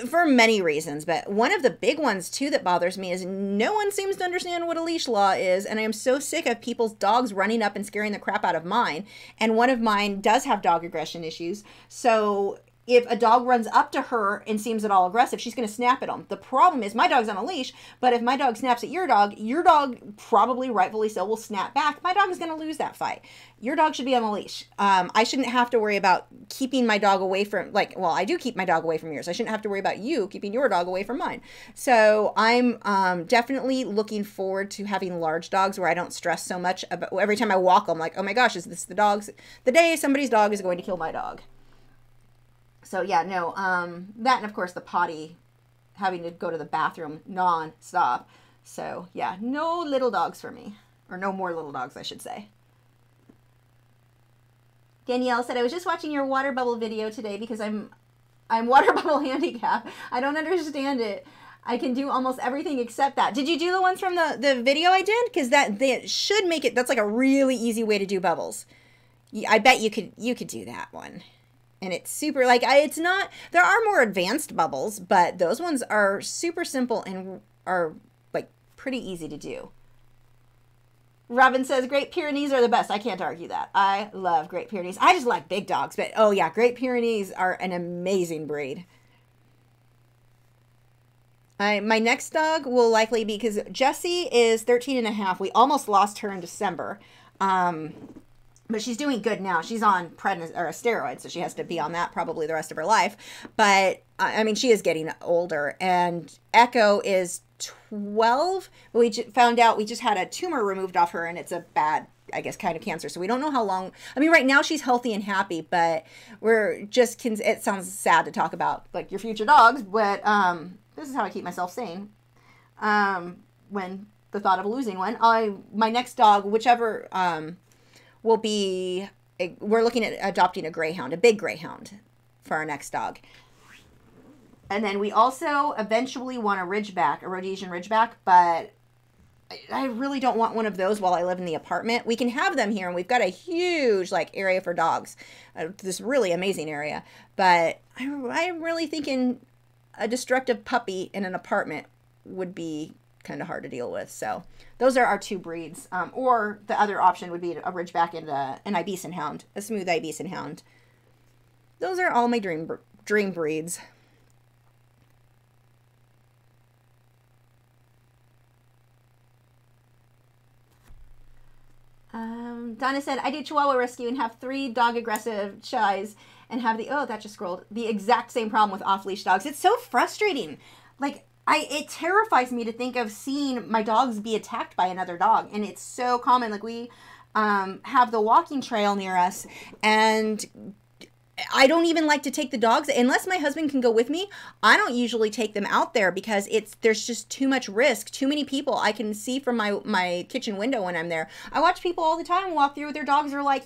for many reasons, but one of the big ones too that bothers me is no one seems to understand what a leash law is, and I am so sick of people's dogs running up and scaring the crap out of mine, and one of mine does have dog aggression issues, so if a dog runs up to her and seems at all aggressive, she's going to snap at them. The problem is my dog's on a leash, but if my dog snaps at your dog probably, rightfully so, will snap back. My dog is going to lose that fight. Your dog should be on a leash. I shouldn't have to worry about keeping my dog away from, like, well, I do keep my dog away from yours. I shouldn't have to worry about you keeping your dog away from mine. So I'm definitely looking forward to having large dogs where I don't stress so much about, every time I walk them, like, oh my gosh, is this the day somebody's dog is going to kill my dog? So yeah, no, that, and of course the potty, having to go to the bathroom non-stop. So yeah, no little dogs for me, or no more little dogs, I should say. Danielle said, I was just watching your water bubble video today because I'm water bubble handicapped. I don't understand it. I can do almost everything except that. Did you do the ones from the video I did? Because that should make it, that's like a really easy way to do bubbles. I bet you could do that one. And it's super, like, it's not, there are more advanced bubbles, but those ones are super simple and are, like, pretty easy to do. Robin says, Great Pyrenees are the best. I can't argue that. I love Great Pyrenees. I just like big dogs, but, oh yeah, Great Pyrenees are an amazing breed. My next dog will likely be, because Jessie is 13 and a half. We almost lost her in December. But she's doing good now. She's on steroids, so she has to be on that probably the rest of her life. But, I mean, she is getting older. And Echo is 12. We found out we just had a tumor removed off her, and it's a bad, I guess, kind of cancer. So we don't know how long. I mean, right now she's healthy and happy, but we're just, it sounds sad to talk about, like, your future dogs. But this is how I keep myself sane. When the thought of losing one. My next dog, whichever... will be, we're looking at adopting a greyhound, a big greyhound for our next dog. And then we also eventually want a Ridgeback, a Rhodesian Ridgeback, but I really don't want one of those while I live in the apartment. We can have them here, and we've got a huge, like, area for dogs, this really amazing area. But I'm really thinking a destructive puppy in an apartment would be kind of hard to deal with. So those are our two breeds. Or the other option would be a Ridgeback and an Iberian Hound, a smooth Iberian Hound. Those are all my dream breeds. Donna said, I did Chihuahua rescue and have 3 dog aggressive shies and have that just scrolled, the exact same problem with off-leash dogs. It's so frustrating. Like, it terrifies me to think of seeing my dogs be attacked by another dog. And it's so common. Like, we have the walking trail near us, and I don't even like to take the dogs unless my husband can go with me. I don't usually take them out there because there's just too much risk. Too many people I can see from my kitchen window when I'm there. I watch people all the time walk through. Their dogs are like,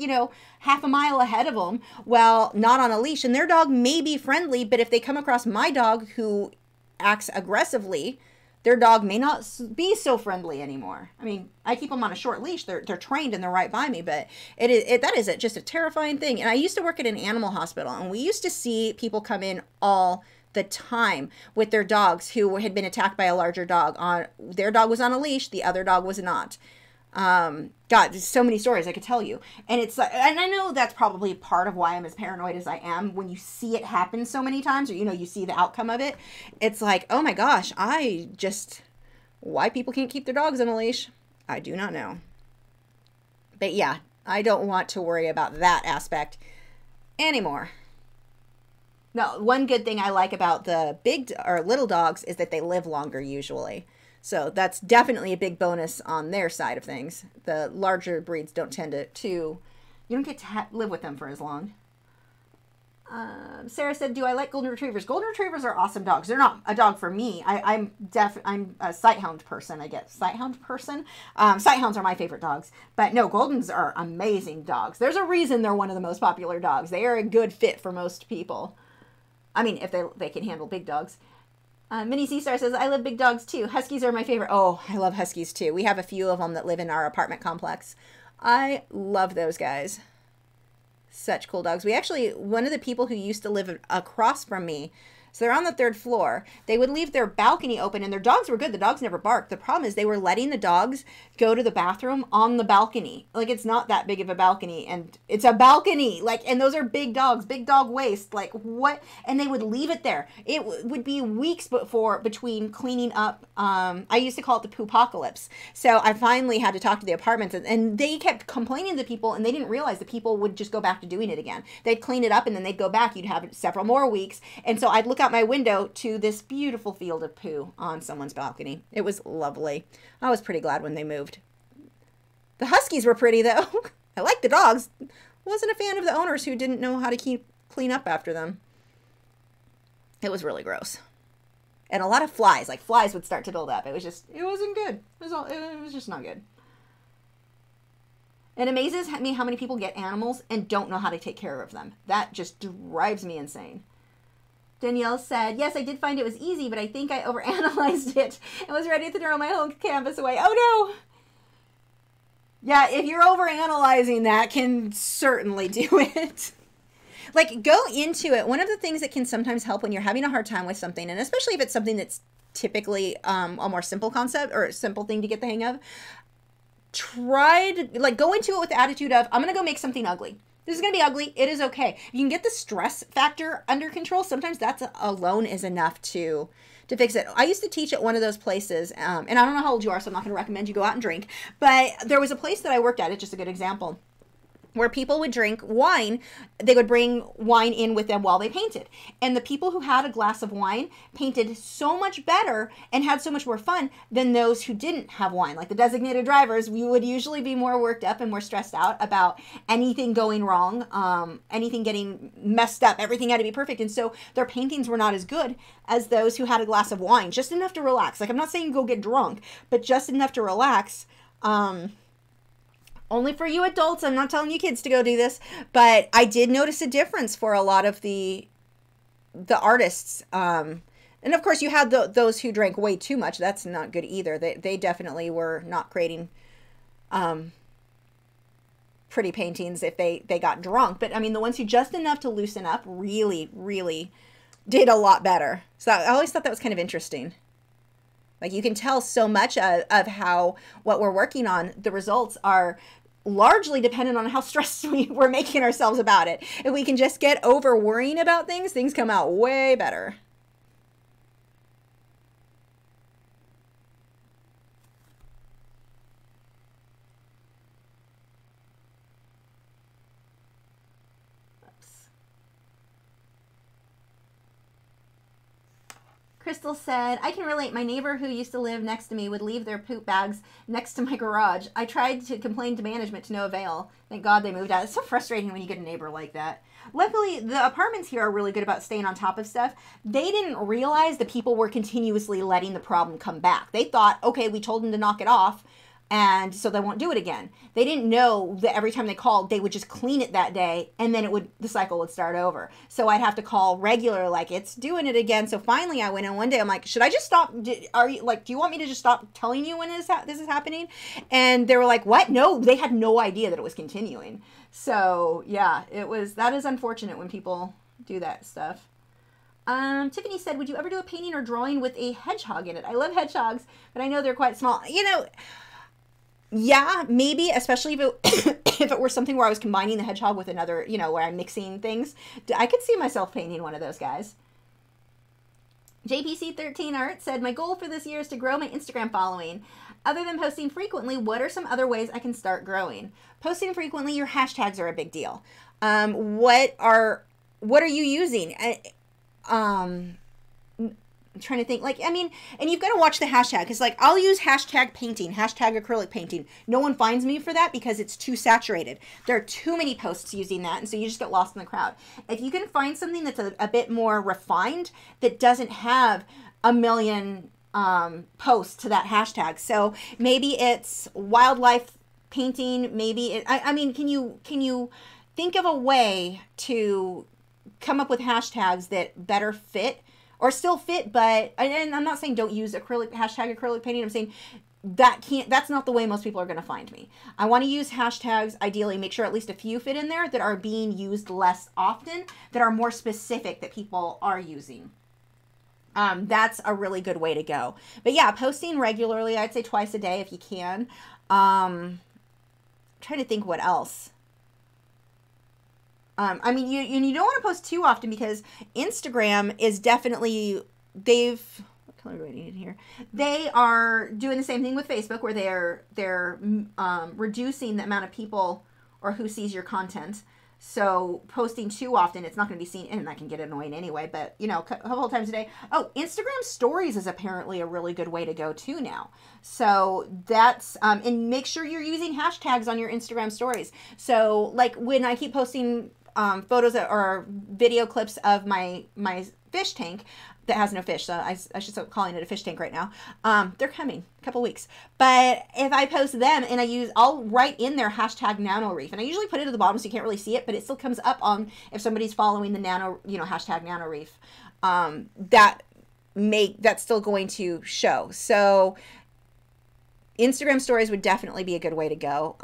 half a mile ahead of them. Well, not on a leash, and their dog may be friendly, but if they come across my dog who acts aggressively, their dog may not be so friendly anymore. I mean, I keep them on a short leash. They're trained and they're right by me, but that is just a terrifying thing. And I used to work at an animal hospital, and we used to see people come in all the time with their dogs who had been attacked by a larger dog. Their dog was on a leash, the other dog was not. God, there's so many stories I could tell you. And and I know that's probably part of why I'm as paranoid as I am. When you see it happen so many times, or, you see the outcome of it, it's like, oh my gosh, why people can't keep their dogs on a leash, I do not know. But yeah, I don't want to worry about that aspect anymore. No, one good thing I like about the big or little dogs is that they live longer usually. So that's definitely a big bonus on their side of things. The larger breeds don't tend to you don't get to live with them for as long. Sarah said, do I like golden retrievers? Golden retrievers are awesome dogs. They're not a dog for me. I'm a sighthound person, I guess. Sighthound person? Sighthounds are my favorite dogs. But no, Goldens are amazing dogs. There's a reason they're one of the most popular dogs. They are a good fit for most people. I mean, if they can handle big dogs. Minnie Seastar says, I love big dogs too. Huskies are my favorite. Oh, I love huskies too. We have a few of them that live in our apartment complex. I love those guys. Such cool dogs. We actually, one of the people who used to live across from me, so they're on the 3rd floor, they would leave their balcony open, and their dogs were good. The dogs never barked. The problem is they were letting the dogs go to the bathroom on the balcony. Like, it's not that big of a balcony, and it's a balcony. Like, and those are big dogs, big dog waste. Like, what? And they would leave it there. It would be weeks between cleaning up. I used to call it the poopocalypse. So I finally had to talk to the apartments, and they kept complaining to people, and they didn't realize that people would just go back to doing it again. They'd clean it up, and then they'd go back. You'd have several more weeks. And so I'd look out my window to this beautiful field of poo on someone's balcony. It was lovely. I was pretty glad when they moved. The huskies were pretty, though. I liked the dogs. Wasn't a fan of the owners who didn't know how to clean up after them. It was really gross. And a lot of flies. Like, flies would start to build up. It wasn't good. It was just not good. It amazes me how many people get animals and don't know how to take care of them. That just drives me insane. Danielle said, yes, I did find it was easy, but I think I overanalyzed it and was ready to throw my whole canvas away. Oh, no. Yeah, if you're overanalyzing, that can certainly do it. Like, go into it. One of the things that can sometimes help when you're having a hard time with something, and especially if it's something that's typically a more simple concept or a simple thing to get the hang of, try to, like, go into it with the attitude of, I'm going to go make something ugly. This is going to be ugly. It is okay. If you can get the stress factor under control, sometimes that's alone is enough to fix it. I used to teach at one of those places, and I don't know how old you are, so I'm not going to recommend you go out and drink, but there was a place that I worked at, it's just a good example, where people would drink wine. They would bring wine in with them while they painted. And the people who had a glass of wine painted so much better and had so much more fun than those who didn't have wine. Like the designated drivers, we would usually be more worked up and more stressed out about anything going wrong, anything getting messed up. Everything had to be perfect. And so their paintings were not as good as those who had a glass of wine, just enough to relax. Like, I'm not saying go get drunk, but just enough to relax. Only for you adults. I'm not telling you kids to go do this, but I did notice a difference for a lot of the artists. And of course you had those who drank way too much. That's not good either. They definitely were not creating, pretty paintings if they got drunk. But I mean, the ones who just enough to loosen up really, really did a lot better. So I always thought that was kind of interesting. Like, you can tell so much of how what we're working on, the results are largely dependent on how stressed we're making ourselves about it. If we can just get over worrying about things, things come out way better. Crystal said, I can relate. My neighbor who used to live next to me would leave their poop bags next to my garage. I tried to complain to management to no avail. Thank God they moved out. It's so frustrating when you get a neighbor like that. Luckily, the apartments here are really good about staying on top of stuff. They didn't realize that people were continuously letting the problem come back. They thought, okay, we told them to knock it off, and so they won't do it again. They didn't know that every time they called, they would just clean it that day, and then the cycle would start over. So I'd have to call regular, like, it's doing it again. So finally I went in one day, I'm like, should I just stop? Do you want me to just stop telling you when this is happening? And they were like, what? No, they had no idea that it was continuing. So yeah, that is unfortunate when people do that stuff. Tiffany said, would you ever do a painting or drawing with a hedgehog in it? I love hedgehogs, but I know they're quite small. You know, yeah, maybe, especially if it were something where I was combining the hedgehog with another, you know, where I'm mixing things. I could see myself painting one of those guys. JPC13 Art said, my goal for this year is to grow my Instagram following. Other than posting frequently, what are some other ways I can start growing? Posting frequently, your hashtags are a big deal. What are you using? I'm trying to think, like, I mean, and you've got to watch the hashtag, because, like, I'll use hashtag painting, hashtag acrylic painting. No one finds me for that because it's too saturated. There are too many posts using that, and so you just get lost in the crowd. If you can find something that's a bit more refined, that doesn't have a million posts to that hashtag. So maybe it's wildlife painting, maybe I mean, can you think of a way to come up with hashtags that better fit or still fit, but, and I'm not saying don't use hashtag acrylic painting. I'm saying that's not the way most people are going to find me. I want to use hashtags, ideally make sure at least a few fit in there that are being used less often, that are more specific, that people are using. That's a really good way to go. But yeah, posting regularly, I'd say twice a day if you can. I'm trying to think what else. I mean, you don't want to post too often, because Instagram is definitely, what color do I need in here? They are doing the same thing with Facebook, where they're reducing the amount of people or who sees your content. So posting too often, it's not going to be seen, and that can get annoying anyway, but you know, a couple of times a day. Oh, Instagram stories is apparently a really good way to go too now. So that's, and make sure you're using hashtags on your Instagram stories. So like when I keep posting photos or video clips of my fish tank that has no fish, so I should stop calling it a fish tank right now. They're coming, a couple weeks. But if I post them and I'll write in there hashtag Nano Reef, and I usually put it at the bottom so you can't really see it, but it still comes up on if somebody's following the Nano, hashtag Nano Reef. That's still going to show. So Instagram stories would definitely be a good way to go.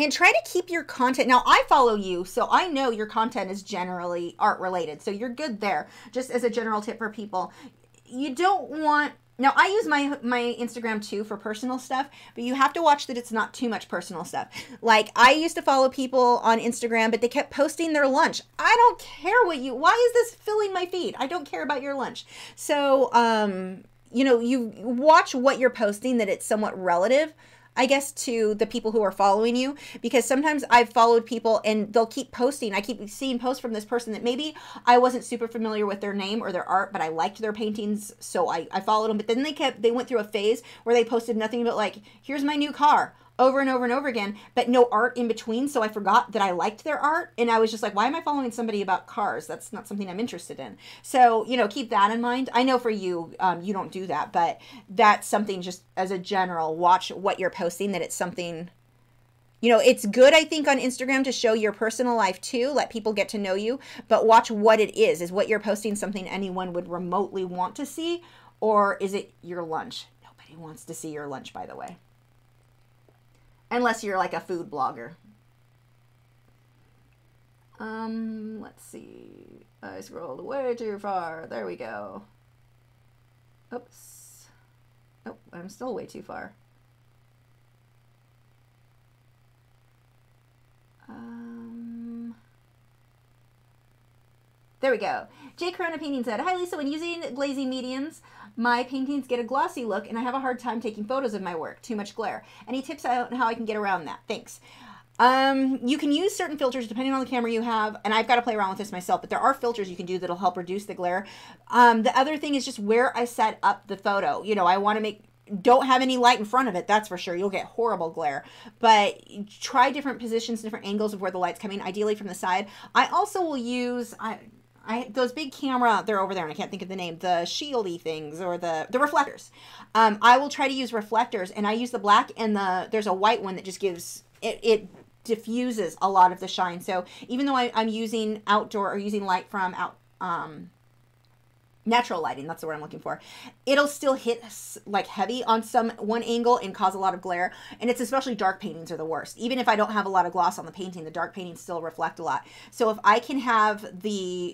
And try to keep your content. Now, I follow you, so I know your content is generally art related. So you're good there. Just as a general tip for people, you don't want, now I use my Instagram too for personal stuff, but you have to watch that it's not too much personal stuff. Like I used to follow people on Instagram, but they kept posting their lunch. I don't care why is this filling my feed? I don't care about your lunch. So, you watch what you're posting, that it's somewhat relative, I guess, to the people who are following you, because sometimes I've followed people and they'll keep posting. I keep seeing posts from this person that maybe I wasn't super familiar with their name or their art, but I liked their paintings, so I followed them. But then they went through a phase where they posted nothing but like, here's my new car, over and over and over again, but no art in between. So I forgot that I liked their art, and I was just like, why am I following somebody about cars? That's not something I'm interested in. So, keep that in mind. I know for you, you don't do that, but that's something, just as a general, watch what you're posting, that it's something, it's good, I think, on Instagram to show your personal life too, let people get to know you, but watch what it is. Is what you're posting something anyone would remotely want to see, or is it your lunch? Nobody wants to see your lunch, by the way. Unless you're like a food blogger. Let's see. I scrolled way too far. There we go. Oops. Oh, I'm still way too far. There we go. J. Corona Painting said, hi Lisa, when using glazing mediums, my paintings get a glossy look and I have a hard time taking photos of my work. Too much glare. Any tips on how I can get around that? Thanks. You can use certain filters depending on the camera you have, and I've got to play around with this myself, but there are filters you can do that'll help reduce the glare. The other thing is just where I set up the photo. I want to don't have any light in front of it, that's for sure. You'll get horrible glare. But try different positions, different angles of where the light's coming, ideally from the side. I also will use... those big camera, they're over there and I can't think of the name, the shieldy things, or the reflectors. I will try to use reflectors, and I use the black and there's a white one that just gives, it diffuses a lot of the shine. So even though I'm using outdoor or using light from natural lighting, that's the word I'm looking for, it'll still hit like heavy on one angle and cause a lot of glare. And it's especially dark paintings are the worst. Even if I don't have a lot of gloss on the painting, the dark paintings still reflect a lot. So if I can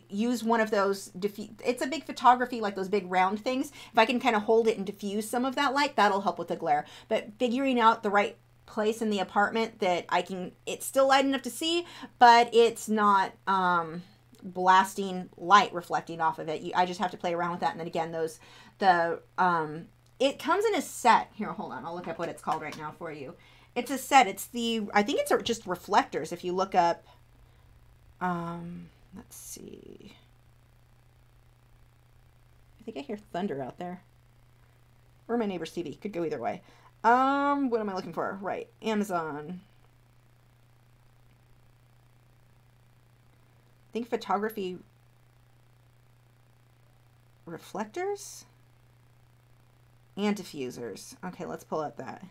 use one of those, it's a big photography, like those big round things. If I can kind of hold it and diffuse some of that light, that'll help with the glare. But figuring out the right place in the apartment that it's still light enough to see, but it's not, blasting light reflecting off of it. I just have to play around with that. And then again, it comes in a set. Here, hold on. I'll look up what it's called right now for you. It's a set. I think it's just reflectors. If you look up, let's see. I think I hear thunder out there. Or my neighbor's TV. Could go either way. What am I looking for? Right. Amazon. I think photography reflectors and diffusers. Okay, let's pull up that.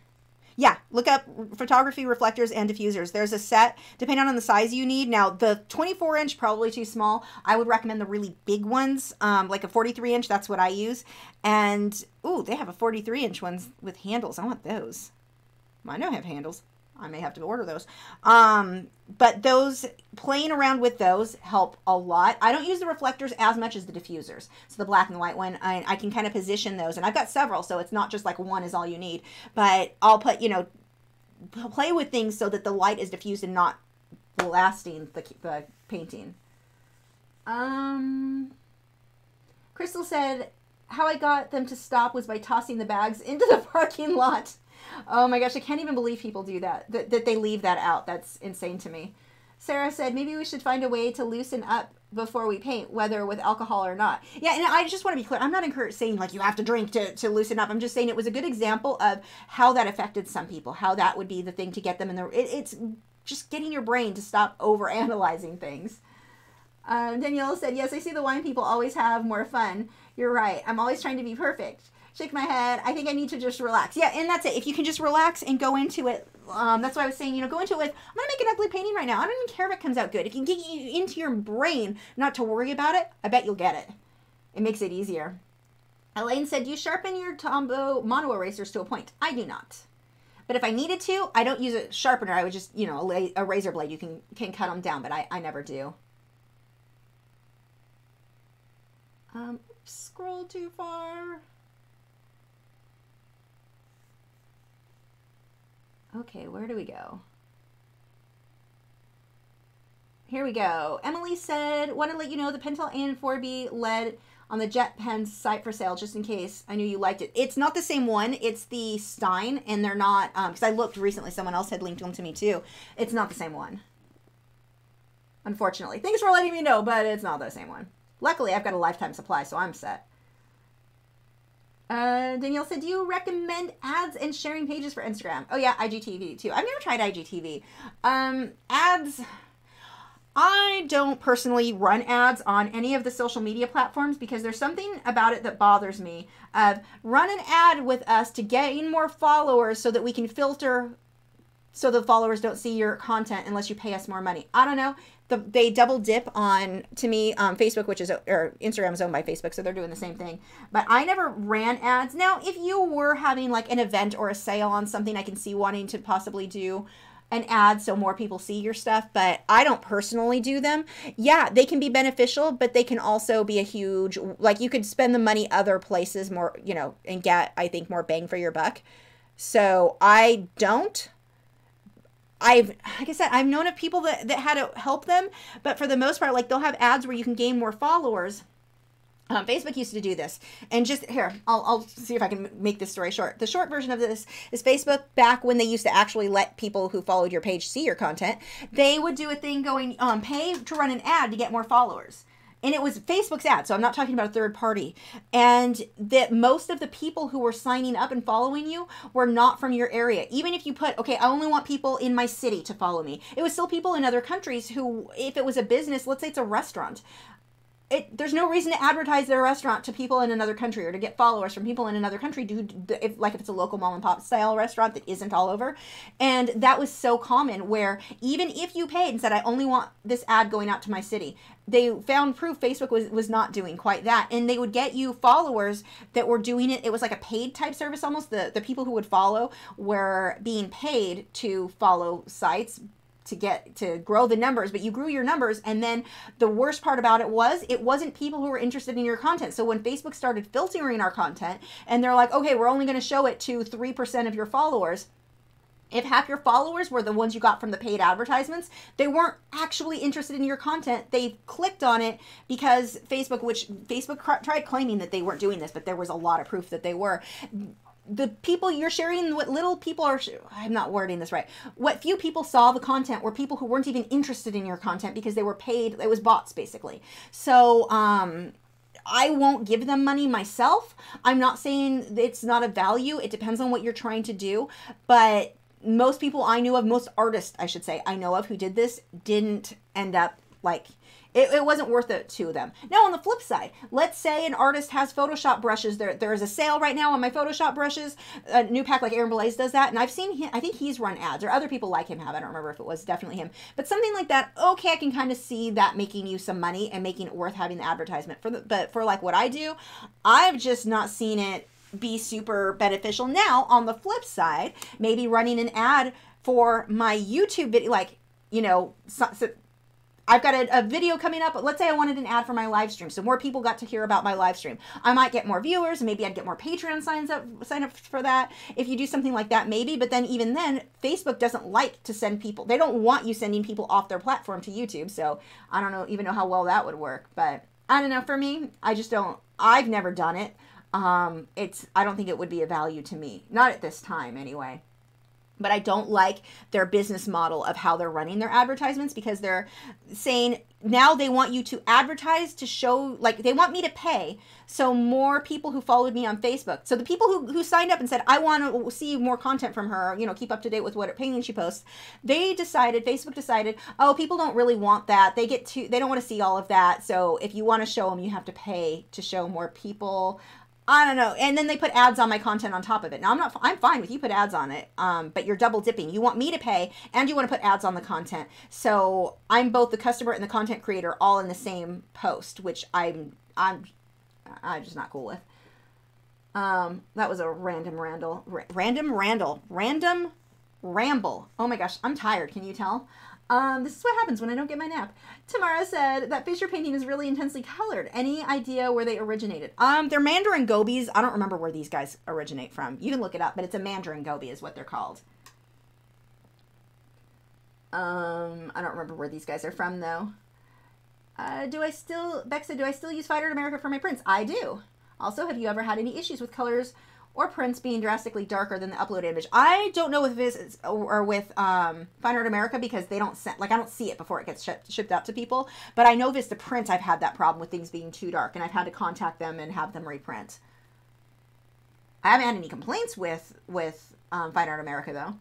Yeah, look up photography reflectors and diffusers. There's a set, depending on the size you need. Now, the 24-inch, probably too small. I would recommend the really big ones, like a 43-inch. That's what I use. And, ooh, they have a 43-inch ones with handles. I want those. Mine don't have handles. I may have to order those. But those, playing around with those help a lot. I don't use the reflectors as much as the diffusers. So the black and the white one, I can kind of position those. And I've got several, so it's not just like one is all you need. But I'll put, you know, play with things so that the light is diffused and not blasting the painting. Crystal said, how I got them to stop was by tossing the bags into the parking lot. Oh my gosh, I can't even believe people do that, that they leave that out. That's insane to me. Sarah said, maybe we should find a way to loosen up before we paint, whether with alcohol or not. Yeah, and I just want to be clear. I'm not saying like you have to drink to loosen up. I'm just saying it was a good example of how that affected some people, how that would be the thing to get them in the... It's just getting your brain to stop over-analyzing things. Daniela said, yes, I see the wine people always have more fun. You're right. I'm always trying to be perfect. Shake my head. I think I need to just relax. Yeah, and that's it. If you can just relax and go into it, that's why I was saying, you know, go into it with, I'm going to make an ugly painting right now. I don't even care if it comes out good. If you can get you into your brain not to worry about it, I bet you'll get it. It makes it easier. Elaine said, you sharpen your Tombow mono erasers to a point. I do not. But if I needed to, I don't use a sharpener. I would just, you know, a razor blade. You can cut them down, but I never do. Scroll too far. Okay, where do we go? Here we go. Emily said, want to let you know the Pentel N4B LED on the Jet Pens site for sale, just in case. I knew you liked it. It's not the same one. It's the Stein, and they're not, because I looked recently. Someone else had linked them to me too. It's not the same one. Unfortunately. Thanks for letting me know, but it's not the same one. Luckily, I've got a lifetime supply, so I'm set. Danielle said, do you recommend ads and sharing pages for Instagram? Oh yeah, IGTV too. I've never tried IGTV. Ads, I don't personally run ads on any of the social media platforms because there's something about it that bothers me. Run an ad with us to gain more followers so that we can filter so the followers don't see your content unless you pay us more money. I don't know. They double dip on, to me, Facebook, or Instagram is owned by Facebook, so they're doing the same thing. But I never ran ads. Now, if you were having like an event or a sale on something, I can see wanting to possibly do an ad so more people see your stuff, but I don't personally do them. Yeah, they can be beneficial, but they can also be a huge, like you could spend the money other places more, you know, and get, I think, more bang for your buck. So I don't. Like I said, I've known of people that had to help them, but for the most part, like they'll have ads where you can gain more followers. Facebook used to do this, and just here, I'll see if I can make this story short. The short version of this is Facebook, back when they used to actually let people who followed your page see your content, they would do a thing going, pay to run an ad to get more followers. And it was Facebook's ad, so I'm not talking about a third party. And that most of the people who were signing up and following you were not from your area. Even if you put, okay, I only want people in my city to follow me. It was still people in other countries who, if it was a business, let's say it's a restaurant, there's no reason to advertise their restaurant to people in another country or to get followers from people in another country, if it's a local mom and pop style restaurant that isn't all over. And that was so common where even if you paid and said, I only want this ad going out to my city, they found proof Facebook was not doing quite that. And they would get you followers that were doing it. It was like a paid type service almost. The people who would follow were being paid to follow sites to grow the numbers, but you grew your numbers. And then the worst part about it wasn't people who were interested in your content. So when Facebook started filtering our content and they're like, okay, we're only going to show it to 3% of your followers. If half your followers were the ones you got from the paid advertisements, they weren't actually interested in your content. They clicked on it because Facebook tried claiming that they weren't doing this, but there was a lot of proof that they were. The people you're sharing, what little people are, I'm not wording this right. What few people saw the content were people who weren't even interested in your content because they were paid. It was bots basically. So, I won't give them money myself. I'm not saying it's not a value. It depends on what you're trying to do. But most people I knew of, most artists, I should say, I know of who did this didn't end up Like, it wasn't worth it to them. Now, on the flip side, let's say an artist has Photoshop brushes. There's a sale right now on my Photoshop brushes. A new pack like Aaron Blaze does that. And I've seen him, I think he's run ads, or other people like him have. I don't remember if it was definitely him. But something like that, okay, I can kind of see that making you some money and making it worth having the advertisement. But for like what I do, I've just not seen it be super beneficial. Now, on the flip side, maybe running an ad for my YouTube video, like, you know, so I've got a video coming up. Let's say I wanted an ad for my live stream, so more people got to hear about my live stream. I might get more viewers. Maybe I'd get more Patreon sign up for that. If you do something like that, maybe. But then even then, Facebook doesn't like to send people. They don't want you sending people off their platform to YouTube. So I don't even know how well that would work. But I don't know. For me, I just don't. I've never done it. I don't think it would be a value to me. Not at this time, anyway. But I don't like their business model of how they're running their advertisements, because they're saying now they want you to advertise to show, like, they want me to pay so more people who followed me on Facebook. So the people who signed up and said, I want to see more content from her, you know, keep up to date with what painting she posts. Facebook decided, oh, people don't really want that. They don't want to see all of that. So if you want to show them, you have to pay to show more people. I don't know. And then they put ads on my content on top of it. Now, I'm fine with you put ads on it, but you're double dipping. You want me to pay and you want to put ads on the content. So I'm both the customer and the content creator all in the same post, which I'm just not cool with. That was a random ramble. Oh my gosh, I'm tired. Can you tell? This is what happens when I don't get my nap. Tamara said that Fisher painting is really intensely colored. Any idea where they originated? They're Mandarin gobies. I don't remember where these guys originate from. You can look it up, but it's a Mandarin goby is what they're called. I don't remember where these guys are from, though. Beck said, do I still use Fine Art America for my prints? I do. Also, have you ever had any issues with colors or prints being drastically darker than the upload image? I don't know with Viz or with Fine Art America, because they don't send, like, I don't see it before it gets shipped out to people. But I know Vista Print, I've had that problem with things being too dark, and I've had to contact them and have them reprint. I haven't had any complaints with Fine Art America, though.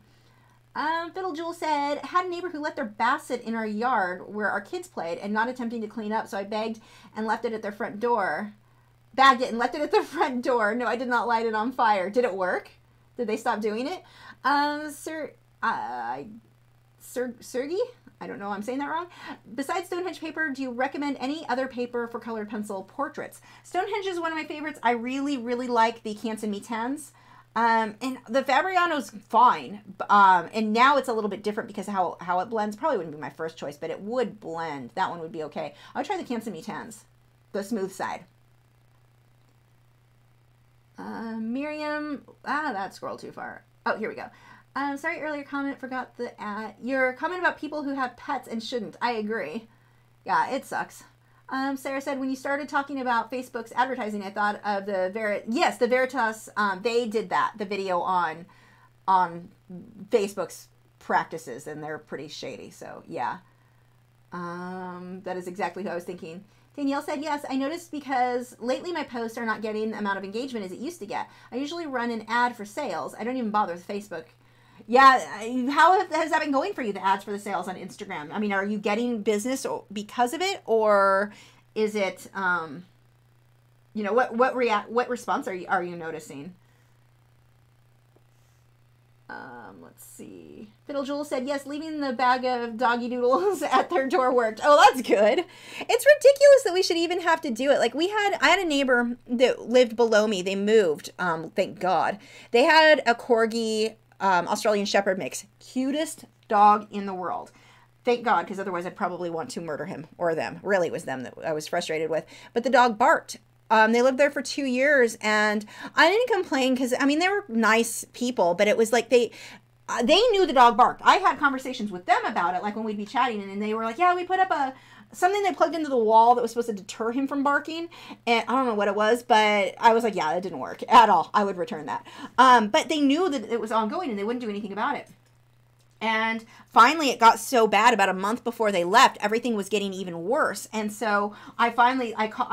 Fiddle Jewel said, had a neighbor who let their bass sit in our yard where our kids played and not attempting to clean up, so I begged and left it at their front door. Bagged it and left it at the front door. No, I did not light it on fire. Did it work? Did they stop doing it? Sergey? I don't know, I'm saying that wrong. Besides Stonehenge paper, do you recommend any other paper for colored pencil portraits? Stonehenge is one of my favorites. I really, really like the Canson Me 10s. And the Fabriano's fine. And now it's a little bit different because of how it blends. Probably wouldn't be my first choice, but it would blend. That one would be okay. I would try the Canson Me 10s. The smooth side. Miriam, that scrolled too far. Oh, here we go. Sorry, earlier comment, forgot your comment about people who have pets and shouldn't. I agree. Yeah, it sucks. Sarah said, when you started talking about Facebook's advertising, I thought of the Veritas, they did that, the video on Facebook's practices, and they're pretty shady, so yeah. That is exactly who I was thinking. Danielle said, yes, I noticed because lately my posts are not getting the amount of engagement as it used to get. I usually run an ad for sales. I don't even bother with Facebook. Yeah, how has that been going for you, the ads for the sales on Instagram? I mean, are you getting business because of it, or is it, you know, what response are you noticing? Let's see. Fiddle Jewel said, yes, leaving the bag of doggy doodles at their door worked. Oh, that's good. It's ridiculous that we should even have to do it. Like, I had a neighbor that lived below me. They moved, thank God. They had a Corgi Australian Shepherd mix. Cutest dog in the world. Thank God, because otherwise I'd probably want to murder him or them. Really, it was them that I was frustrated with. But the dog barked. They lived there for 2 years, and I didn't complain because, I mean, they were nice people, but it was like they knew the dog barked. I had conversations with them about it, like when we'd be chatting, and they were like, yeah, we put up something they plugged into the wall that was supposed to deter him from barking, and I don't know what it was, but I was like, yeah, it didn't work at all. I would return that. But they knew that it was ongoing, and they wouldn't do anything about it. And finally, it got so bad about a month before they left, everything was getting even worse. And so I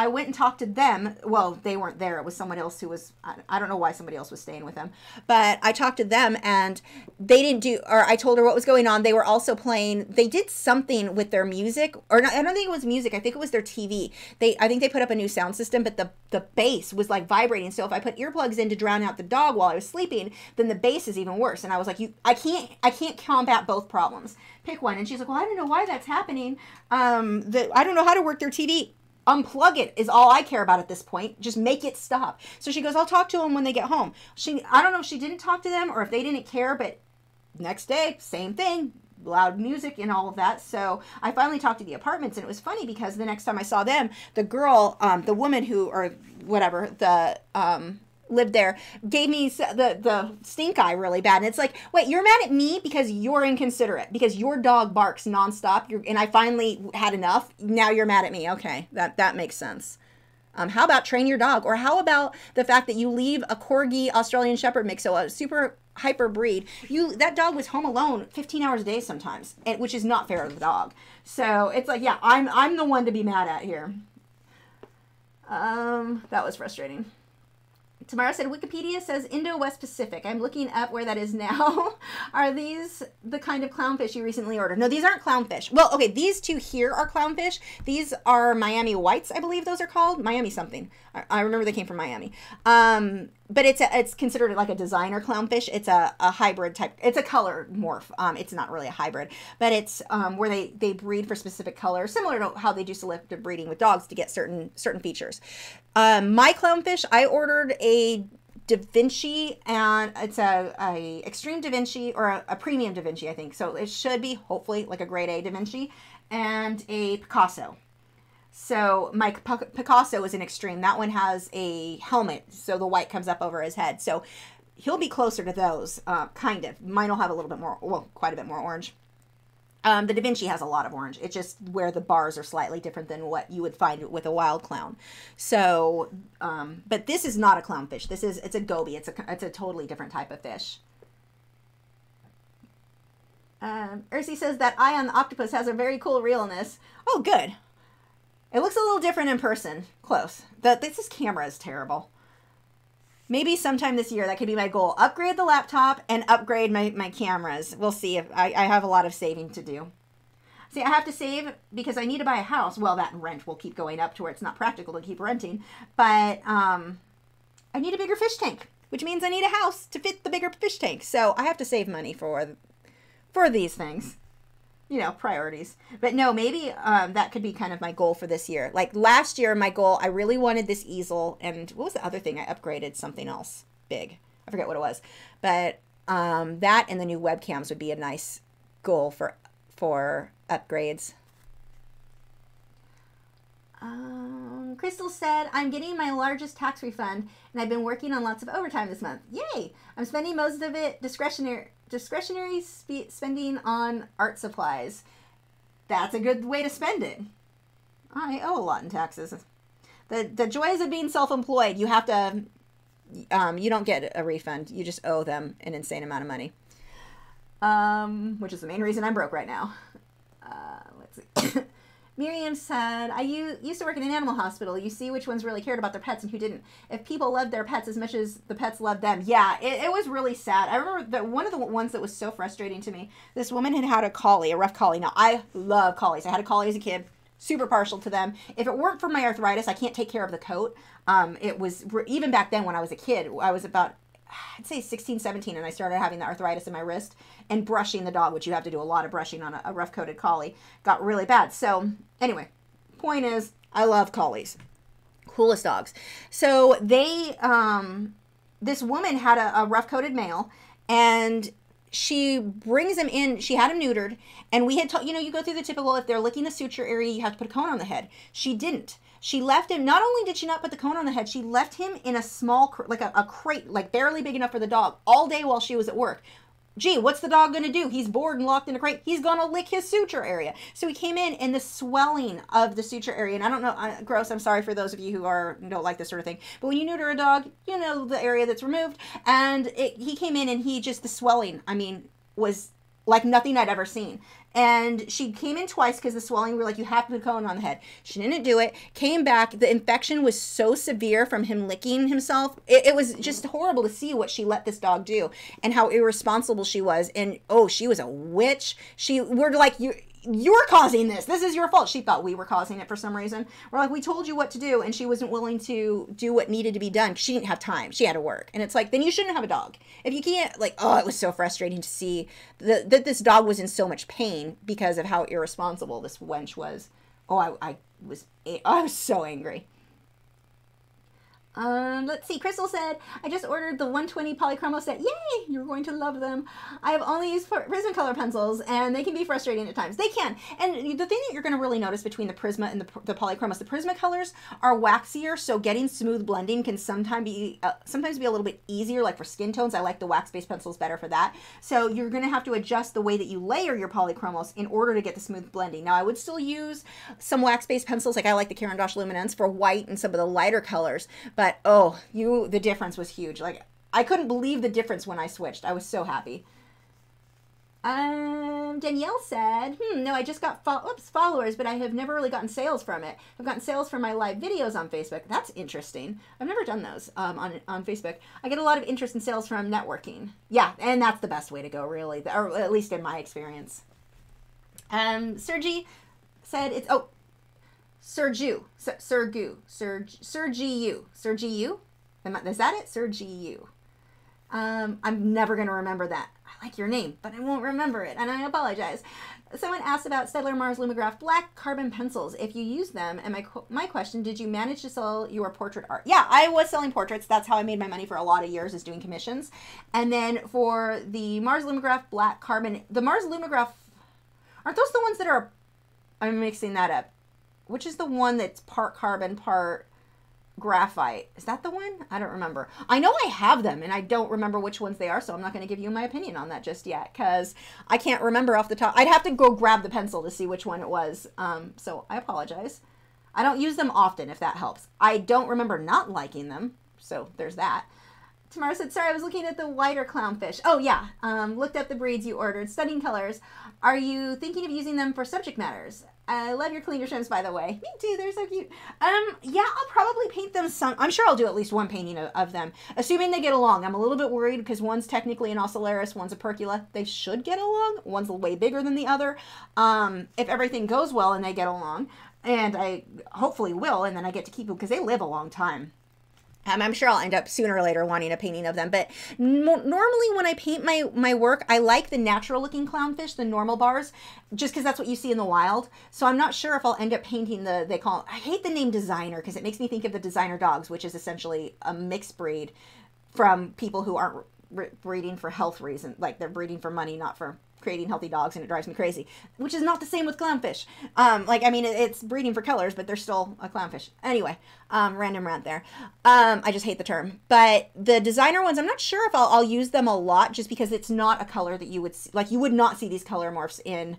went and talked to them. Well, they weren't there. It was someone else who was, I don't know why somebody else was staying with them. But I talked to them and they didn't do, or I told her what was going on. They were also playing, they did something with their music, or not, I don't think it was music. I think it was their TV. I think they put up a new sound system, but the bass was like vibrating. So if I put earplugs in to drown out the dog while I was sleeping, then the bass is even worse. And I was like, I can't combat both problems. Pick one. And she's like, well, I don't know why that's happening. I don't know how to work their TV. Unplug it is all I care about at this point. Just make it stop. So she goes, I'll talk to them when they get home. I don't know if she didn't talk to them or if they didn't care, but next day, same thing. Loud music and all of that. So I finally talked to the apartments, and it was funny because the next time I saw them, the girl, the woman who, or whatever, lived there, gave me the stink eye really bad. And it's like, wait, you're mad at me because you're inconsiderate, because your dog barks nonstop, and I finally had enough. Now you're mad at me. Okay, that makes sense. How about train your dog? Or how about the fact that you leave a Corgi Australian Shepherd mix, so a super hyper breed, that dog was home alone 15 hours a day sometimes, which is not fair to the dog. So it's like, yeah, I'm the one to be mad at here. That was frustrating. Tamara said, Wikipedia says Indo-West Pacific. I'm looking up where that is now. Are these the kind of clownfish you recently ordered? No, these aren't clownfish. Well, okay, these two here are clownfish. These are Miami whites, I believe those are called. Miami something. I remember they came from Miami. But it's considered like a designer clownfish. It's a hybrid type. It's a color morph. It's not really a hybrid, but it's where they breed for specific colors, similar to how they do selective breeding with dogs to get certain features. My clownfish, I ordered a Da Vinci, and it's a extreme Da Vinci, or a premium Da Vinci, I think. So it should be hopefully like a grade A Da Vinci, and a Picasso. So my Picasso is an extreme. That one has a helmet, so the white comes up over his head. So he'll be closer to those, kind of. Mine will have a little bit more, well, quite a bit more orange. The Da Vinci has a lot of orange. It's just where the bars are slightly different than what you would find with a wild clown. So, but this is not a clownfish. It's a goby. It's a totally different type of fish. Ursi says that eye on the octopus has a very cool realness. Oh, good. It looks a little different in person. Close. This camera is terrible. Maybe sometime this year, that could be my goal. Upgrade the laptop and upgrade my cameras. We'll see. If I have a lot of saving to do. See, I have to save because I need to buy a house. Well, that rent will keep going up to where it's not practical to keep renting. But I need a bigger fish tank, which means I need a house to fit the bigger fish tank. So I have to save money for these things. You know, priorities. But no, maybe that could be kind of my goal for this year. Like last year, my goal, I really wanted this easel. And what was the other thing? I upgraded something else big. I forget what it was. But that and the new webcams would be a nice goal for upgrades. Crystal said, I'm getting my largest tax refund, and I've been working on lots of overtime this month. Yay! I'm spending most of it discretionary spending on art supplies. That's a good way to spend it. I owe a lot in taxes. The joys of being self-employed, you have to, you don't get a refund. You just owe them an insane amount of money. Which is the main reason I'm broke right now. Let's see. Miriam said, I used to work in an animal hospital. You see which ones really cared about their pets and who didn't. If people loved their pets as much as the pets loved them. Yeah, it was really sad. I remember that one of the ones that was so frustrating to me, this woman had a collie, a rough collie. Now, I love collies. I had a collie as a kid. Super partial to them. If it weren't for my arthritis, I can't take care of the coat. It was, even back then when I was a kid, I was about, I'd say 16, 17, and I started having the arthritis in my wrist, and brushing the dog, which you have to do a lot of brushing on a rough-coated collie, got really bad. So anyway, point is, I love collies. Coolest dogs. So they, this woman had a rough-coated male, and she brings him in. She had him neutered, and we had, you go through the typical, if they're licking the suture area, you have to put a cone on the head. She didn't. She left him, not only did she not put the cone on the head, she left him in a small, like a crate, like barely big enough for the dog, all day while she was at work. Gee, what's the dog going to do? He's bored and locked in a crate. He's going to lick his suture area. So he came in, and the swelling of the suture area, and I don't know, gross, I'm sorry for those of you who don't like this sort of thing, but when you neuter a dog, you know the area that's removed, and he came in, and the swelling, I mean, was like nothing I'd ever seen. And she came in twice because the swelling, we were like, you have to put cone on the head. She didn't do it. Came back. The infection was so severe from him licking himself. It was just horrible to see what she let this dog do and how irresponsible she was. And oh, she was a witch. We're like, you're causing this. This is your fault. She thought we were causing it for some reason. We're like, we told you what to do, and she wasn't willing to do what needed to be done. She didn't have time. She had to work. And it's like, then you shouldn't have a dog. If you can't, like, oh, it was so frustrating to see that this dog was in so much pain because of how irresponsible this wench was. Oh, I was so angry. Let's see. Crystal said, I just ordered the 120 polychromo set. Yay! You're going to love them. I have only used Prismacolor pencils, and they can be frustrating at times. They can. And the thing that you're going to really notice between the Prisma and the Polychromos, the Prismacolors are waxier, so getting smooth blending can sometimes be a little bit easier, like for skin tones. I like the wax-based pencils better for that. So you're going to have to adjust the way that you layer your Polychromos in order to get the smooth blending. Now, I would still use some wax-based pencils, like I like the Caran d'Ache Luminance for white and some of the lighter colors, but oh, the difference was huge. Like, I couldn't believe the difference when I switched. I was so happy. Danielle said, no, I just got followers, but I have never really gotten sales from it. I've gotten sales from my live videos on Facebook. That's interesting. I've never done those on Facebook. I get a lot of interest in sales from networking. Yeah, and that's the best way to go, really, or at least in my experience. Sergi said it's, oh, Sergiu. Is that it? Sergiu. I'm never going to remember that. I like your name, but I won't remember it, and I apologize. Someone asked about Staedtler Mars Lumograph black carbon pencils, if you use them, and my question, did you manage to sell your portrait art? Yeah, I was selling portraits. That's how I made my money for a lot of years, is doing commissions. And then for the Mars Lumograph black carbon, the Mars Lumograph, aren't those the ones that are, I'm mixing that up. Which is the one that's part carbon, part graphite? Is that the one? I don't remember. I know I have them, and I don't remember which ones they are, so I'm not going to give you my opinion on that just yet, because I can't remember off the top. I'd have to go grab the pencil to see which one it was, so I apologize. I don't use them often, if that helps. I don't remember not liking them, so there's that. Tamara said, sorry, I was looking at the whiter clownfish. Oh, yeah. Looked up the breeds you ordered. Stunning colors. Are you thinking of using them for subject matters? I love your cleaner shrimps, by the way. Me too. They're so cute. Yeah, I'll probably paint them some. I'm sure I'll do at least one painting of them, assuming they get along. I'm a little bit worried because one's technically an Ocellaris, one's a Percula. They should get along. One's way bigger than the other. If everything goes well and they get along, and I hopefully will, and then I get to keep them because they live a long time. I'm sure I'll end up sooner or later wanting a painting of them, but normally when I paint my work, I like the natural looking clownfish, the normal bars, just because that's what you see in the wild. So I'm not sure if I'll end up painting I hate the name designer because it makes me think of the designer dogs, which is essentially a mixed breed from people who aren't breeding for health reasons, like they're breeding for money, not for creating healthy dogs, and it drives me crazy, which is not the same with clownfish. It's breeding for colors, but they're still a clownfish. Anyway, random rant there. I just hate the term. But the designer ones, I'm not sure if I'll use them a lot, just because it's not a color that you would see, like you would not see these color morphs in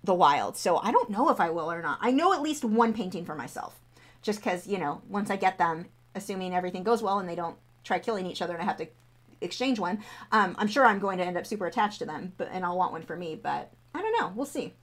the wild. So I don't know if I will or not. I know at least one painting for myself, just because, you know, once I get them, assuming everything goes well and they don't try killing each other and I have to exchange one, I'm sure I'm going to end up super attached to them, and I'll want one for me, but I don't know. We'll see.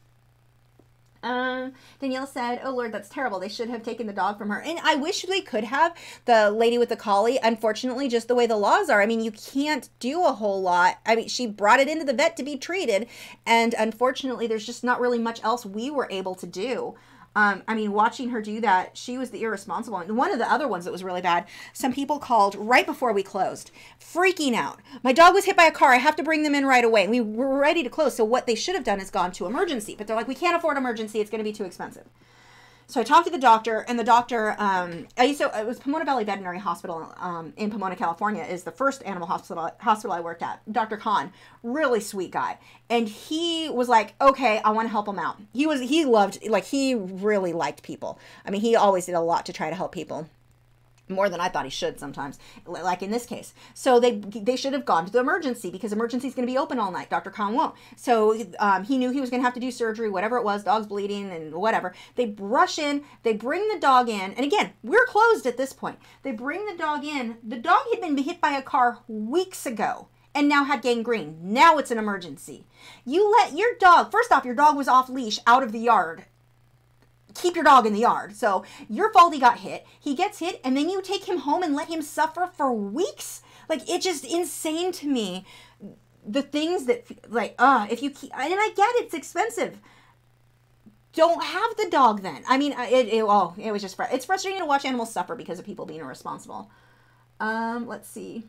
Danielle said, oh Lord, that's terrible. They should have taken the dog from her. And I wish they could have, the lady with the collie. Unfortunately, just the way the laws are, I mean, you can't do a whole lot. I mean, she brought it into the vet to be treated, and unfortunately, there's just not really much else we were able to do. I mean, watching her do that, she was the irresponsible one. One of the other ones that was really bad, some people called right before we closed, freaking out. My dog was hit by a car. I have to bring them in right away. We were ready to close. So what they should have done is gone to emergency. But they're like, we can't afford emergency. It's going to be too expensive. So I talked to the doctor, and the doctor, it was Pomona Valley Veterinary Hospital in Pomona, California, is the first animal hospital I worked at. Dr. Khan, really sweet guy. And he was like, okay, I want to help him out. He really liked people. I mean, he always did a lot to try to help people. More than I thought he should sometimes, like in this case. So they should have gone to the emergency, because emergency is going to be open all night. Dr. Khan won't. So he knew he was going to have to do surgery, whatever it was, dog's bleeding and whatever. They rush in, they bring the dog in. And again, we're closed at this point. They bring the dog in. The dog had been hit by a car weeks ago. and now had gangrene. Now it's an emergency. You let your dog, first off, your dog was off leash out of the yard. Keep your dog in the yard. So your fault he got hit. He gets hit, and then you take him home and let him suffer for weeks? Like, it's just insane to me. The things that, like, if you keep, and I get it, it's expensive. Don't have the dog then. I mean, it was just, it's frustrating to watch animals suffer because of people being irresponsible. Let's see.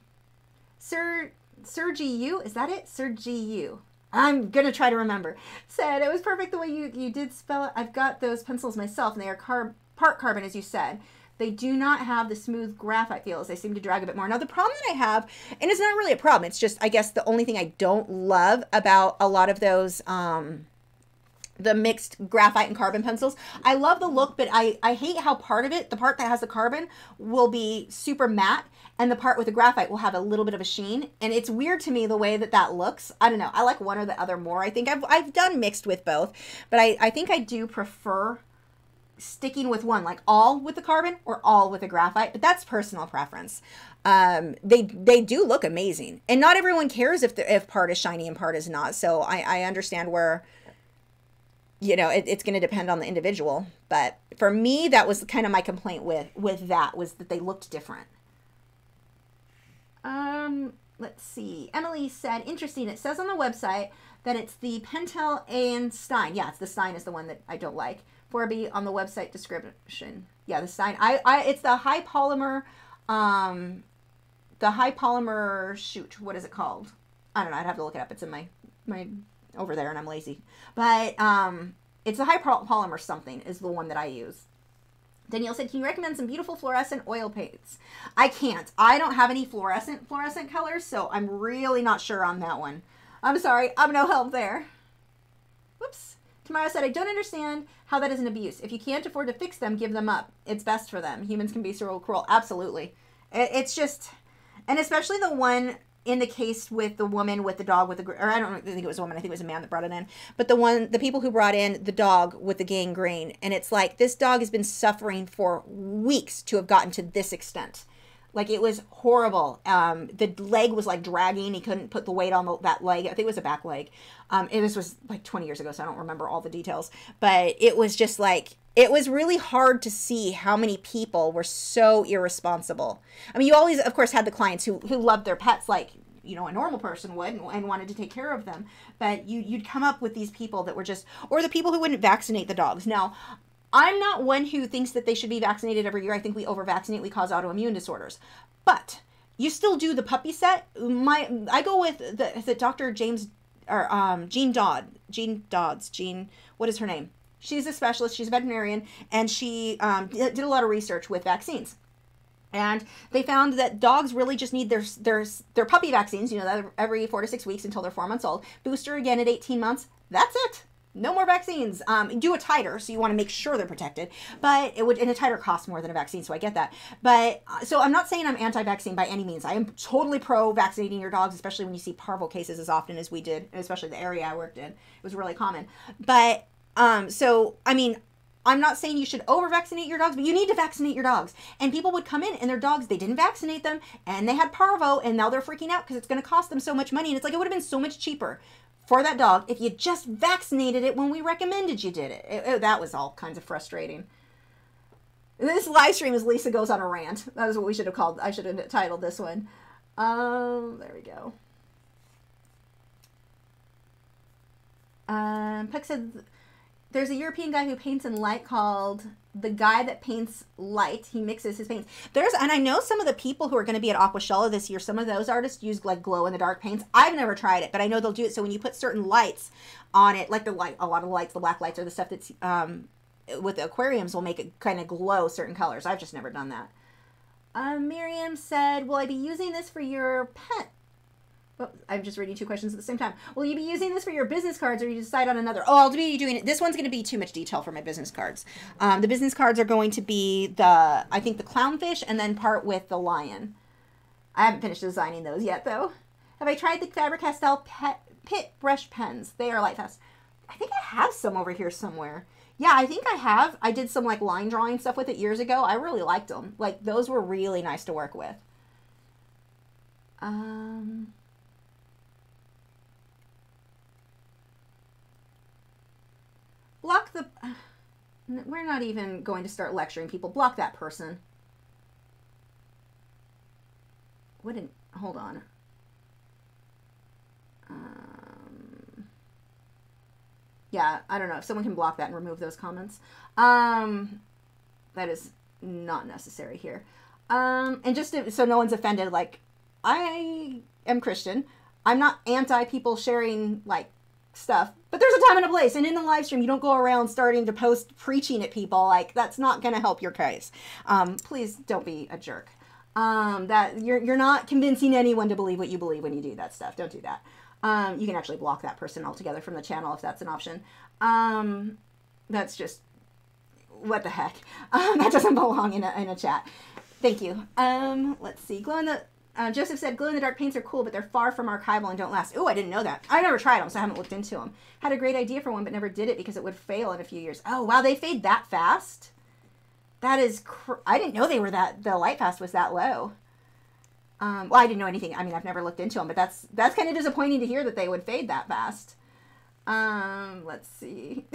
Sir GU, is that it? Sir GU. I'm going to try to remember. Said, it was perfect the way you did spell it. I've got those pencils myself, and they are part carbon, as you said. They do not have the smooth graphite feels. They seem to drag a bit more. Now, the problem that I have, and it's not really a problem, it's just, I guess, the only thing I don't love about a lot of those, the mixed graphite and carbon pencils. I love the look, but I hate how part of it, the part that has the carbon, will be super matte, and the part with the graphite will have a little bit of a sheen. And it's weird to me the way that that looks. I don't know. I like one or the other more. I think I've done mixed with both, but I think I do prefer sticking with one, like all with the carbon or all with the graphite, but that's personal preference. They do look amazing, and not everyone cares if part is shiny and part is not. So I understand where, you know, it's going to depend on the individual. But for me, that was kind of my complaint with that, was that they looked different. Let's see. Emily said, interesting. It says on the website that it's the Pentel and Stein. Yeah, it's the Stein is the one that I don't like. 4B on the website description. Yeah, the Stein. It's the high polymer, shoot. What is it called? I don't know. I'd have to look it up. It's in my over there, and I'm lazy. But it's a high polymer something is the one that I use. Danielle said, can you recommend some beautiful fluorescent oil paints? I can't. I don't have any fluorescent colors, so I'm really not sure on that one. I'm sorry. I'm no help there. Whoops. Tamara said, I don't understand how that is an abuse. If you can't afford to fix them, give them up. It's best for them. Humans can be so cruel. Absolutely. It's just, and especially the one in the case with the woman with the dog with the, or I don't think it was a woman, I think it was a man that brought it in, but the people who brought in the dog with the gangrene, and it's like, this dog has been suffering for weeks to have gotten to this extent. Like, it was horrible. The leg was like dragging. He couldn't put the weight on that leg. I think it was a back leg. This was like 20 years ago, so I don't remember all the details, but it was just like, it was really hard to see how many people were so irresponsible. I mean, you always, of course, had the clients who loved their pets like, you know, a normal person would, and wanted to take care of them. But you'd come up with these people that were just, or the people who wouldn't vaccinate the dogs. Now, I'm not one who thinks that they should be vaccinated every year. I think we over-vaccinate, we cause autoimmune disorders. But you still do the puppy set. I go with the Dr. James, or Jean Dodds. What is her name? She's a specialist, she's a veterinarian, and she did a lot of research with vaccines. And they found that dogs really just need their puppy vaccines, you know, every 4 to 6 weeks until they're 4 months old. Booster again at 18 months. That's it. No more vaccines. Do a titer, so you want to make sure they're protected. But and a titer costs more than a vaccine, so I get that. But so I'm not saying I'm anti-vaccine by any means. I am totally pro-vaccinating your dogs, especially when you see parvo cases as often as we did, especially the area I worked in. It was really common. But so, I mean, I'm not saying you should over-vaccinate your dogs, but you need to vaccinate your dogs. And people would come in, and their dogs, they didn't vaccinate them, and they had parvo, and now they're freaking out because it's going to cost them so much money. And it's like, it would have been so much cheaper for that dog if you just vaccinated it when we recommended you did it. That was all kinds of frustrating. This live stream is Lisa Goes on a Rant. That is what we should have called. I should have titled this one. There we go. Puck said, there's a European guy who paints in light called The Guy That Paints Light. He mixes his paints. And I know some of the people who are going to be at Aquashella this year, some of those artists use like glow in the dark paints. I've never tried it, but I know they'll do it. So when you put certain lights on it, like a lot of the lights, the black lights are the stuff that's, with the aquariums will make it kind of glow certain colors. I've just never done that. Miriam said, will I be using this for your pet? Oh, I'm just reading two questions at the same time. Will you be using this for your business cards, or you decide on another? Oh, I'll be doing it. This one's going to be too much detail for my business cards. The business cards are going to be I think the clownfish, and then part with the lion. I haven't finished designing those yet, though. Have I tried the Faber-Castell Pit brush pens? They are light fast. I think I have some over here somewhere. Yeah, I think I have. I did some like line drawing stuff with it years ago. I really liked them. Like, those were really nice to work with. We're not even going to start lecturing people. Block that person. Hold on. Yeah, I don't know if someone can block that and remove those comments. That is not necessary here. And just so no one's offended, like, I am Christian. I'm not anti people sharing, like, stuff, but there's a time and a place, and in the live stream you don't go around starting to post preaching at people. Like, that's not going to help your case. Please don't be a jerk. That you're not convincing anyone to believe what you believe when you do that stuff. Don't do that. You can actually block that person altogether from the channel if that's an option. That's just, what the heck. That doesn't belong in a chat. Thank you. Let's see. Joseph said, glow-in-the-dark paints are cool, but they're far from archival and don't last. Oh, I didn't know that. I never tried them, so I haven't looked into them. Had a great idea for one, but never did it because it would fail in a few years. Oh, wow, they fade that fast? That is, I didn't know they were the light fast was that low. Well, I didn't know anything. I mean, I've never looked into them, but that's kind of disappointing to hear that they would fade that fast. Let's see.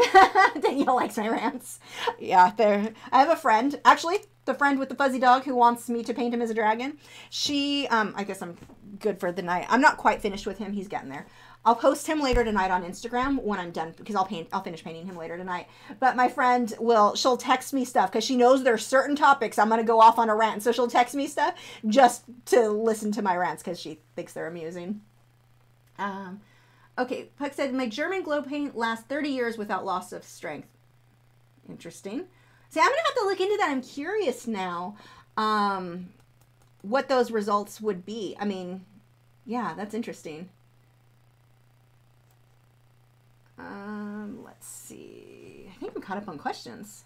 Danielle likes my rants. Yeah, I have a friend, actually, the friend with the fuzzy dog who wants me to paint him as a dragon. She, I guess I'm good for the night. I'm not quite finished with him. He's getting there. I'll post him later tonight on Instagram when I'm done, because I'll finish painting him later tonight. But my friend she'll text me stuff because she knows there's certain topics I'm going to go off on a rant. So she'll text me stuff just to listen to my rants because she thinks they're amusing. Okay, Puck said, my German glow paint lasts 30 years without loss of strength. Interesting. See, I'm going to have to look into that. I'm curious now what those results would be. I mean, yeah, that's interesting. Let's see. I think I'm caught up on questions.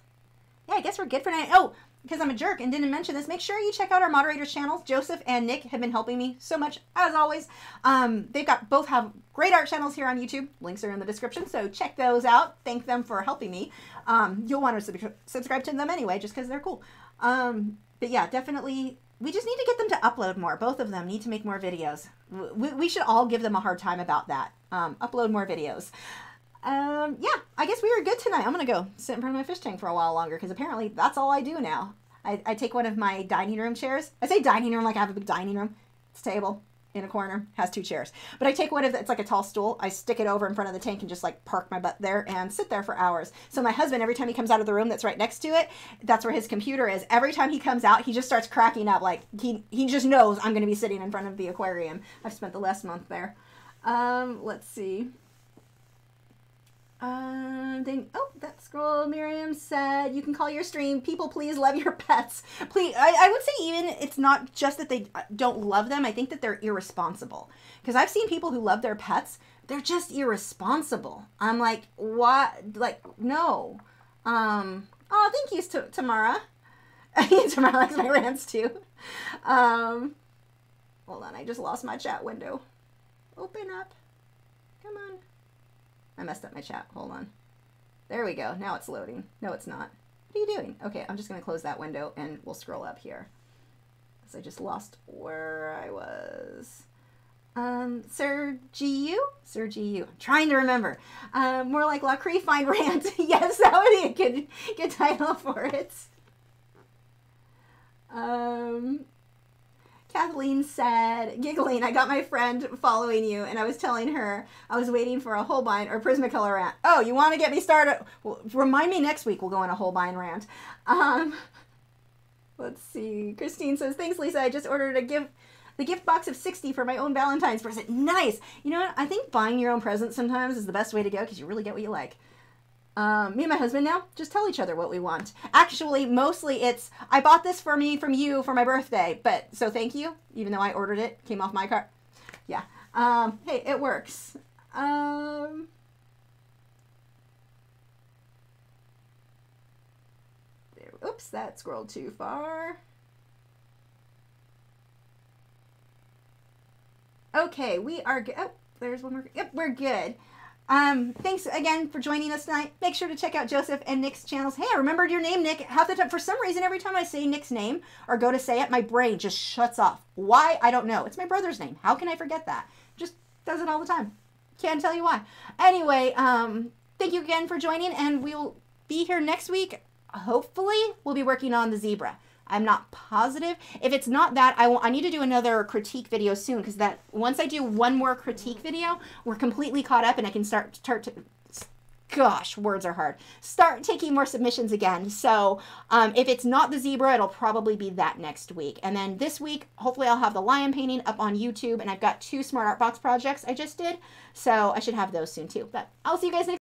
Yeah, I guess we're good for tonight. Oh, because I'm a jerk and didn't mention this, make sure you check out our moderators channels. Joseph and Nick have been helping me so much, as always. They both have great art channels here on YouTube. Links are in the description, so check those out. Thank them for helping me. You'll want to subscribe to them anyway, just because they're cool. But yeah, definitely, we just need to get them to upload more. Both of them need to make more videos. We should all give them a hard time about that. Upload more videos. Yeah, I guess we were good tonight. I'm going to go sit in front of my fish tank for a while longer because apparently that's all I do now. I take one of my dining room chairs. I say dining room like I have a big dining room. It's a table in a corner, has 2 chairs. But I take one of it's like a tall stool. I stick it over in front of the tank and just like park my butt there and sit there for hours. So my husband, every time he comes out of the room that's right next to it, that's where his computer is. Every time he comes out, he just starts cracking up. Like he just knows I'm going to be sitting in front of the aquarium. I've spent the last month there. Let's see. That scroll, Miriam said, you can call your stream, people please love your pets. Please, I would say even it's not just that they don't love them, I think that they're irresponsible. Because I've seen people who love their pets, they're just irresponsible. I'm like, what? Like, no. Oh, thank you, Tamara. Tamara likes my rants too. Hold on, I just lost my chat window. Open up. Come on. I messed up my chat. Hold on. There we go. Now it's loading. No, it's not. What are you doing? Okay, I'm just going to close that window and we'll scroll up here. Because I just lost where I was. Sir GU? Sir GU. I'm trying to remember. More like Lachri Fine Rant. Yes, that would be a good title for it. Kathleen said, giggling, I got my friend following you, and I was telling her I was waiting for a Holbein or Prismacolor rant. Oh, you want to get me started? Well, remind me next week we'll go on a Holbein rant. Let's see. Christine says, thanks, Lisa. I just ordered the gift box of 60 for my own Valentine's present. Nice. You know what? I think buying your own presents sometimes is the best way to go because you really get what you like. Me and my husband now just tell each other what we want. Actually, mostly it's, I bought this for me from you for my birthday, but so thank you, even though I ordered it, came off my cart. Yeah. Hey, it works. Oops, that scrolled too far. Okay, we are good. Oh, there's one more. Yep, we're good. Thanks again for joining us tonight. Make sure to check out Joseph and Nick's channels. Hey, I remembered your name, Nick. Half the time, for some reason, every time I say Nick's name or go to say it, my brain just shuts off. Why? I don't know. It's my brother's name. How can I forget that? Just does it all the time. Can't tell you why. Anyway, thank you again for joining, and we'll be here next week. Hopefully, we'll be working on the zebra. I'm not positive. If it's not that, I need to do another critique video soon, because that once I do one more critique video, we're completely caught up and I can start to, gosh, words are hard, start taking more submissions again. So if it's not the zebra, it'll probably be that next week. And then this week, hopefully I'll have the lion painting up on YouTube, and I've got 2 Smart Art Box projects I just did. So I should have those soon too. But I'll see you guys next